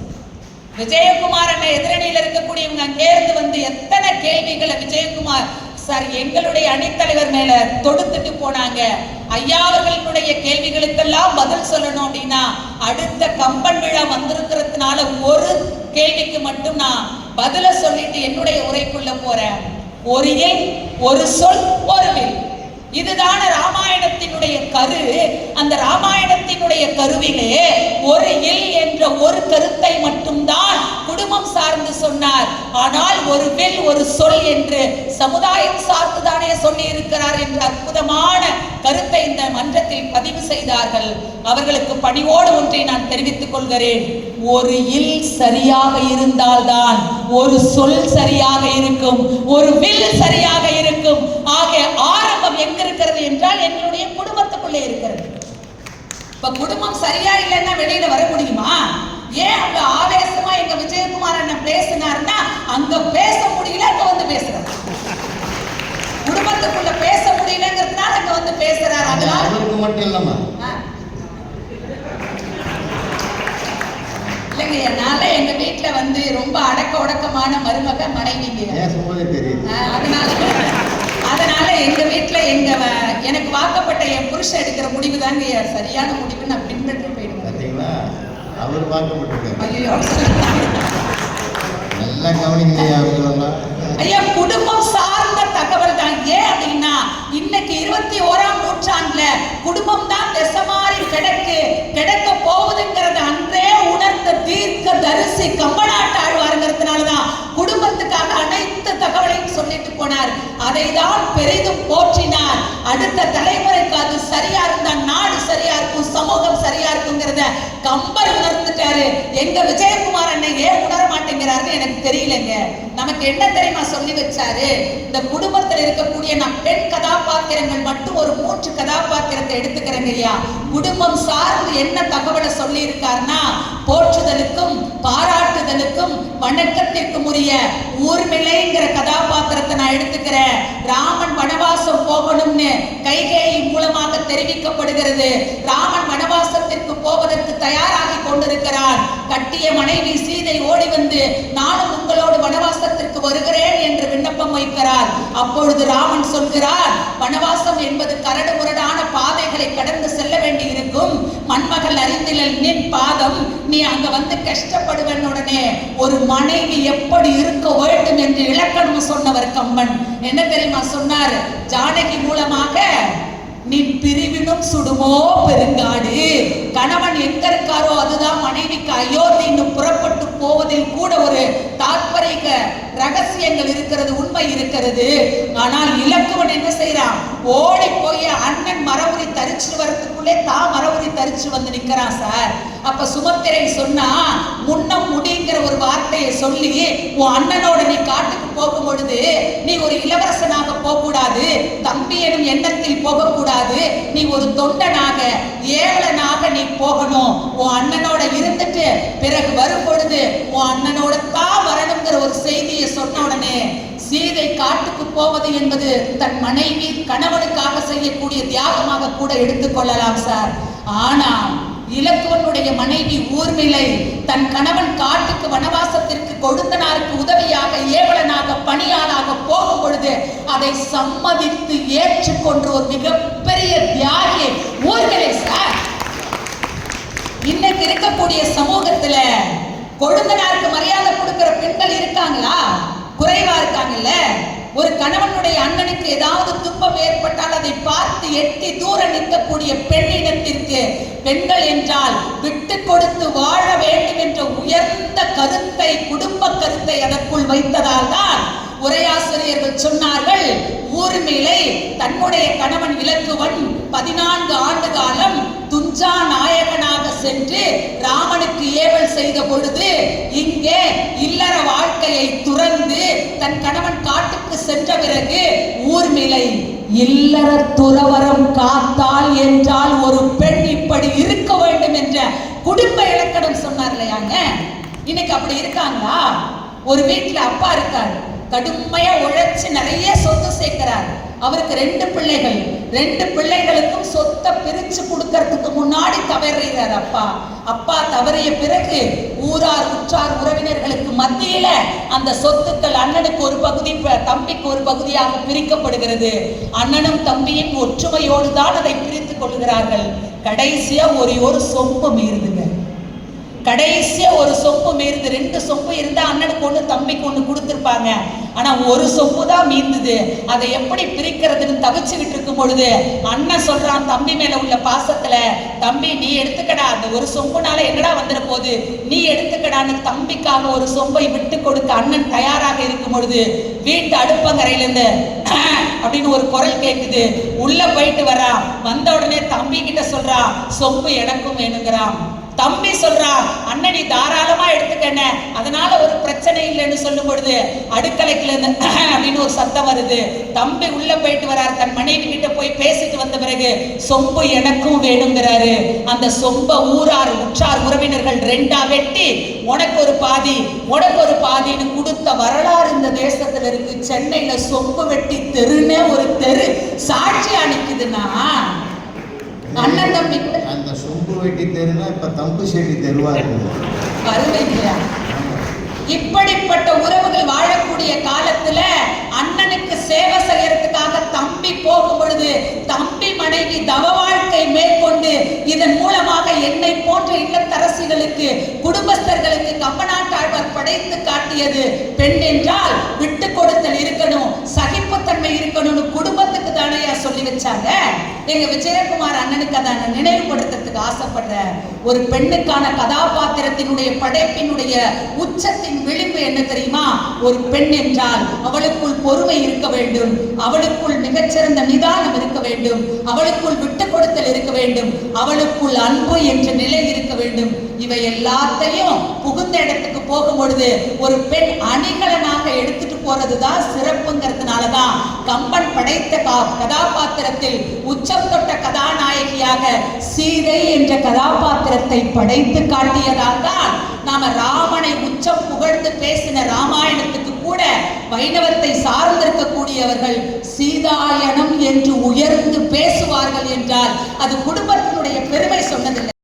விஜயகுமார் அண்ணா எதிரணியில் இருக்கக்கூடியவங்க அங்கேருந்து வந்து எத்தனை கேள்விகளை விஜயகுமார் சார் எங்களுடைய அணித்தலைவர் மேல தொடுத்துட்டு போனாங்க. ஐயா அவர்களுடைய கேள்விகளுக்கெல்லாம் பதில் சொல்லணும் அப்படின்னா அடுத்த கம்பன் விழா வந்திருக்கிறதுனால ஒரு கேள்விக்கு மட்டும் நான் பதில சொல்லிட்டு என்னுடைய உரைக்குள்ள போறேன். ஒரு எண், ஒரு சொல், ஒரு வில். இதுதான ராமாயணத்தினுடைய கரு. அந்த ராமாயணத்தினுடைய கருவிலே ஒரு இல் என்ற ஒரு கருத்தை மட்டும்தான் குடும்பம் சார்ந்து சொன்னார். ஆனால் ஒரு வில், ஒரு சொல் என்று சமுதாயம் சார்ந்துதானே சொல்லி இருக்கிறார் என்ற அற்புதமான கருத்தை இந்த மன்றத்தில் பதிவு செய்தார்கள். அவர்களுக்கு பணிவோடு ஒன்றை நான் தெரிவித்துக் கொள்கிறேன். ஒரு இல் சரியாக இருந்தால்தான் ஒரு சொல் சரியாக இருக்கும், ஒரு வில் சரியாக இருக்கும். ஆக ஆரம்பம் எங்க இருக்கிறது என்றால் எங்களுடைய குடும்பத்துக்குள்ளே இருக்கிறது. இப்ப குடும்பம் சரியா இல்லைன்னா வெளியில வர முடியுமா? ஏன் அங்க ஆவேசமா எங்க விஜயகுமார் அண்ணன் பேசினார்னா அங்க பேச முடியல, அங்க வந்து பேசுறாரு. குடும்பத்துக்குள்ள பேச முடியலங்கிறதுனால அங்க வந்து பேசுறாரு. அதனால அவருக்கு மட்டும் இல்லம்மா இல்லைங்க, என்னால எங்க வீட்டுல வந்து ரொம்ப அடக்க ஒடக்கமான மருமக மனைவிங்க. அதனால எங்க வீட்டுல எனக்கு வாக்கப்பட்ட என் புருஷன் எடுக்கிற முடிவு தாங்க சரியான முடிவு. நான் பின்பற்றி போயிடுவேன். அவர் வாக்கப்பட்டிருக்காரு. ஐயோ நல்லா கவனிக்கலையா? ஐயா குடும்பம் சார்ந்த தகவல் தான். ஏன் அப்படின்னா இன்னைக்கு 21ஆம் நூற்றாண்டுல குடும்பம் தான் திசைமாறி கிடக்க போகுதுங்கிறத அன்றே உணர்ந்த தீர்க்க தரிசி கம்பநாட்டாழ்வாருங்கிறதுனாலதான் குடும்பத்துக்காக அனைத்து தகவலையும் சொல்லிட்டு போனார். அதை தான் பெரிதும் போற்றினார். அடுத்த தலைமுறைக்கு அது சரியா இருந்தா நாடு சரியா இருக்கும், சமூகம் சரியா இருக்குங்கிறத கம்பர் உணர்ந்துட்டாரு. எங்க விஜயகுமார் அண்ணன் ஏன் உணர மாட்டேங்கிறாருன்னு எனக்கு தெரியலங்க. நமக்கு என்ன தெரியுமா சொல்லி வச்சாரு? இந்த குடும்பத்தில் இருக்கக்கூடிய நான் பெண் கதாபாத்திரங்கள் மட்டும் ஒரு 3 கதாபாத்திரத்தை எடுத்துக்கிறேங்க ஐயா. குடும்பம் சார்ந்து என்ன தகவலை சொல்லி இருக்காருன்னா, போற்றுதலுக்கும் பாராட்டுதலுக்கும் வணக்கத்திற்கும் உரிய ஊர்மிளைங்கிற கதாபாத்திரத்தை நான் எடுத்துக்கிறேன். ராமன் வனவாசம் போகணும்னு கைகேயி மூலமாக தெரிவிக்கப்படுகிறது. ராமன் வனவாசத்திற்கு போவதற்கு தயாராகி கொண்டிருக்கிறான். கட்டிய மனைவி சீதை ஓடி வந்து நானும் உங்களோடு வனவாசத்திற்கு வருகிறேன் என்று விண்ணப்பம் வைக்கிறார். அப்பொழுது ராமன் சொல்கிறார், வனவாசம் என்பது கரடு முரடான பாதைகளை கடந்து செல்ல வேண்டி இருக்கும். மண்மகள் அறிந்திலல் நின் பாதம், நீ அங்க வந்து கஷ்டப்படுவன். உடனே ஒரு மனைவி எப்படி இருக்க வேண்டும் என்று இலக்கணம் சொன்னவர் கம்பன். என்ன தெரியுமா சொன்னார்? ஜானகி மூலமாக நீ பிரிவினும் சுடுமோ பெருங்காடு. கணவன் எங்க இருக்காரோ அதுதான் மனைவிக்கு அயோத்தின்னு புறப்பட்டு போவதில் கூட ஒரு தாற்பரிய ரகசியங்கள் இருக்கிறது, உண்மை இருக்கிறது. ஆனால் இலக்குவன் என்ன செய்யறான்? ஓடி போய் அண்ணன் மரபுரி தரிச்சு வரதுக்குள்ளே தான் மரபுரி தரிச்சு வந்து நிக்கிறான் சார். அப்ப சுமத்திரை சொன்னா, முன்னம் முடிங்கிற ஒரு வார்த்தையை சொல்லி உன் அண்ணனோட நீ காட்டுக்கு போகும் பொழுது நீ ஒரு இளவரசனாக போக கூடாது, தம்பி எனும் எண்ணத்தில் போகக்கூடாது, நீ ஒரு தொண்டனாக ஏவலனாக நீ போகணும். உன் அண்ணனோட இருந்துட்டு பிறகு வரும் பொழுது உன் அண்ணனோட தான் வரணுங்கிற ஒரு செய்தியை சொன்ன உடனே சீதை காட்டுக்கு போவது என்பது தன் மனைவி கணவனுக்காக செய்யக்கூடிய தியாகமாக கூட எடுத்துக்கொள்ளலாம் சார். ஆனா இலக்குவனுடைய மனைவி ஊர்மிளை தன் கணவன் காட்டுக்கு வனவாசத்திற்கு கொழுந்தனாருக்கு உதவியாக ஏவலனாக பணியாளாக போகும் பொழுது அதை சம்மதித்து ஏற்றுக்கொண்டு ஒரு மிகப்பெரிய தியாகி ஊர்மிளை சார். இன்னைக்கு இருக்கக்கூடிய சமூகத்துல கொழுந்தனாருக்கு மரியாதை கொடுக்கிற பெண்கள் இருக்காங்களா? குறைவா இருக்காங்கல்ல. ஒரு கணவனுடைய அண்ணனுக்கு ஏதாவது துன்பம் ஏற்பட்டால் அதை பார்த்து எட்டி தூர நிற்கக்கூடிய பெண்ணிடத்திற்கு பெண்கள் என்றால் விட்டு கொடுத்து வாழ வேண்டும் என்ற உயர்ந்த கருத்தை, குடும்ப கருத்தை அதற்குள் வைத்ததால் தான் உரையாசிரியர்கள் சொன்னார்கள், ஊர்மிளை தன்னுடைய கணவன் இலக்குவன் 14 ஆண்டு காலம் துஞ்சா நாயகனாக சென்று ராமனுக்கு ஏவல் செய்த பொழுது இங்கே இல்லற வாழ்க்கையை துறந்து தன் கணவன் காட்டுக்கு சென்ற பிறகு ஊர்மிளை இல்லற துறவரம் காத்தால் என்றால் ஒரு பெண் இப்படி இருக்க வேண்டும் என்ற குடும்ப இலக்கணம் சொன்னார் இல்லையாங்க. இன்னைக்கு அப்படி இருக்காங்களா? ஒரு வீட்டுல அப்பா இருக்காரு, கடுமையா உழைச்சு நிறைய சொத்து சேர்க்கிறார். அவருக்கு 2 பிள்ளைகள். 2 பிள்ளைகளுக்கும் சொத்தை பிரிச்சு கொடுக்கறதுக்கு முன்னாடி தவறுகிறார் அப்பா. அப்பா தவறிய பிறகு ஊரார் உற்றார் உறவினர்களுக்கு மத்தியில அந்த சொத்துக்கள் அண்ணனுக்கு ஒரு பகுதி, தம்பிக்கு ஒரு பகுதியாக பிரிக்கப்படுகிறது. அண்ணனும் தம்பியும் ஒற்றுமையோடு தான் அதை பிரித்துக் கொள்கிறார்கள். கடைசியா ஒரு சொம்பு மீறுதுங்க. கடைசியா ஒரு சொம்பு மீறுது. 2 சொம்பு இருந்தா அண்ணனுக்கு ஒண்ணு தம்பிக்கு ஒண்ணு கொடுத்திருப்பாங்க. ஆனா ஒரு சொம்பு தான் மீந்தது. அதை எப்படி பிரிக்கிறதுன்னு தவிச்சுக்கிட்டு இருக்கும் பொழுது அண்ணன் சொல்றான் தம்பி மேல உள்ள பாசத்துல, தம்பி நீ எடுத்துக்கடா, அந்த ஒரு சொம்புனால என்னடா வந்துட போகுது, நீ எடுத்துக்கடான்னு தம்பிக்காக ஒரு சொம்பை விட்டு கொடுக்க அண்ணன் தயாராக இருக்கும் பொழுது வீட்டு அடுப்பங்கரையில இருந்து அப்படின்னு ஒரு குரல் கேட்குது. உள்ள போயிட்டு வரா. வந்த உடனே தம்பி கிட்ட சொல்றா, சொம்பு எனக்கும் வேணுங்கிறான். தம்பி சொல்றா, அண்ணன் நீ தாராளமா எடுத்துக்கண்ண, அதனால ஒரு பிரச்சனை இல்லைன்னு சொல்லும் பொழுது அடுக்கலைக்குல இருந்து அப்படின்னு ஒரு சத்தம் வருது. தம்பி உள்ள போயிட்டு வரார். தன் மனைவி கிட்ட போய் பேசிட்டு வந்த பிறகு சொம்பு எனக்கும் வேணுங்கிறாரு. அந்த சொம்ப ஊரார் உற்றார் உறவினர்கள் 2ஆ வெட்டி உனக்கு ஒரு பாதி உனக்கு ஒரு பாதின்னு கொடுத்த வரலாறு இந்த தேசத்துல இருக்கு. சென்னையில சொம்பு வெட்டி தெருன்னே ஒரு தெரு சாட்சியா நிக்குதுன்னா அண்ணன் தம்பி அந்த சொம்பு வெட்டி தெருனா இப்ப தம்பு செடி தெருவா இருக்குது. இப்படிப்பட்ட உறவுகள் வாழக்கூடிய காலத்துல அண்ணனுக்கு சேவை செய்யறதுக்காக தம்பி போகும் பொழுது தம்பி மனைவி தவ வாழ்க்கை மேற்கொண்டு இதன் மூலமாக என்னை போன்ற இல்லத்தரசிகளுக்கு, குடும்பஸ்தர்களுக்கு கம்பநாட்டாழ்வார் படைத்து காட்டியது பெண் என்றால் விட்டு கொடுத்தல் இருக்கணும், சகிப்புத்தன்மை இருக்கணும்னு குடும்பத்துக்கு தானே சொல்லி வச்சாங்க. எங்க விஜயகுமார் அண்ணனுக்கு அதை நான் நினைவுபடுத்துறதுக்கு ஆசைப்படுறேன். ஒரு பெண்ணுக்கான கதாபாத்திரத்தினுடைய படைப்பினுடைய உச்சத்தின் விளிம்பு என்ன தெரியுமா? ஒரு பெண் என்றால் அவளுக்குள் பொறுமை இருக்க வேண்டும், அவளுக்குள் மிகச்சிறந்த நிதானம் இருக்க வேண்டும், அவளுக்குள் விட்டு கொடுத்தல் இருக்க வேண்டும், அவளுக்குள் அன்பு என்ற நிலை இருக்க வேண்டும். இவை எல்லாத்தையும் புகுந்த இடத்துக்கு போகும் பொழுது ஒரு பெண் அணிகலனாக எடுத்துட்டு போறதுதான் சிறப்புங்கிறதுனாலதான் கம்பன் படைத்த கதாபாத்திரத்தில் உச்சம் தொட்ட கதாநாயகியாக சீதை என்ற கதாபாத்திரத்தை படைத்து காட்டியதால் தான் நாம ராமனை உச்சம் புகழ்ந்து பேசின ராமாயணத்துக்கு கூட வைணவத்தை சார்ந்திருக்கக்கூடியவர்கள் சீதாயனம் என்று உயர்ந்து பேசுவார்கள் என்றால் அது குடும்பத்தினுடைய பெருமை சொன்னதில்லை.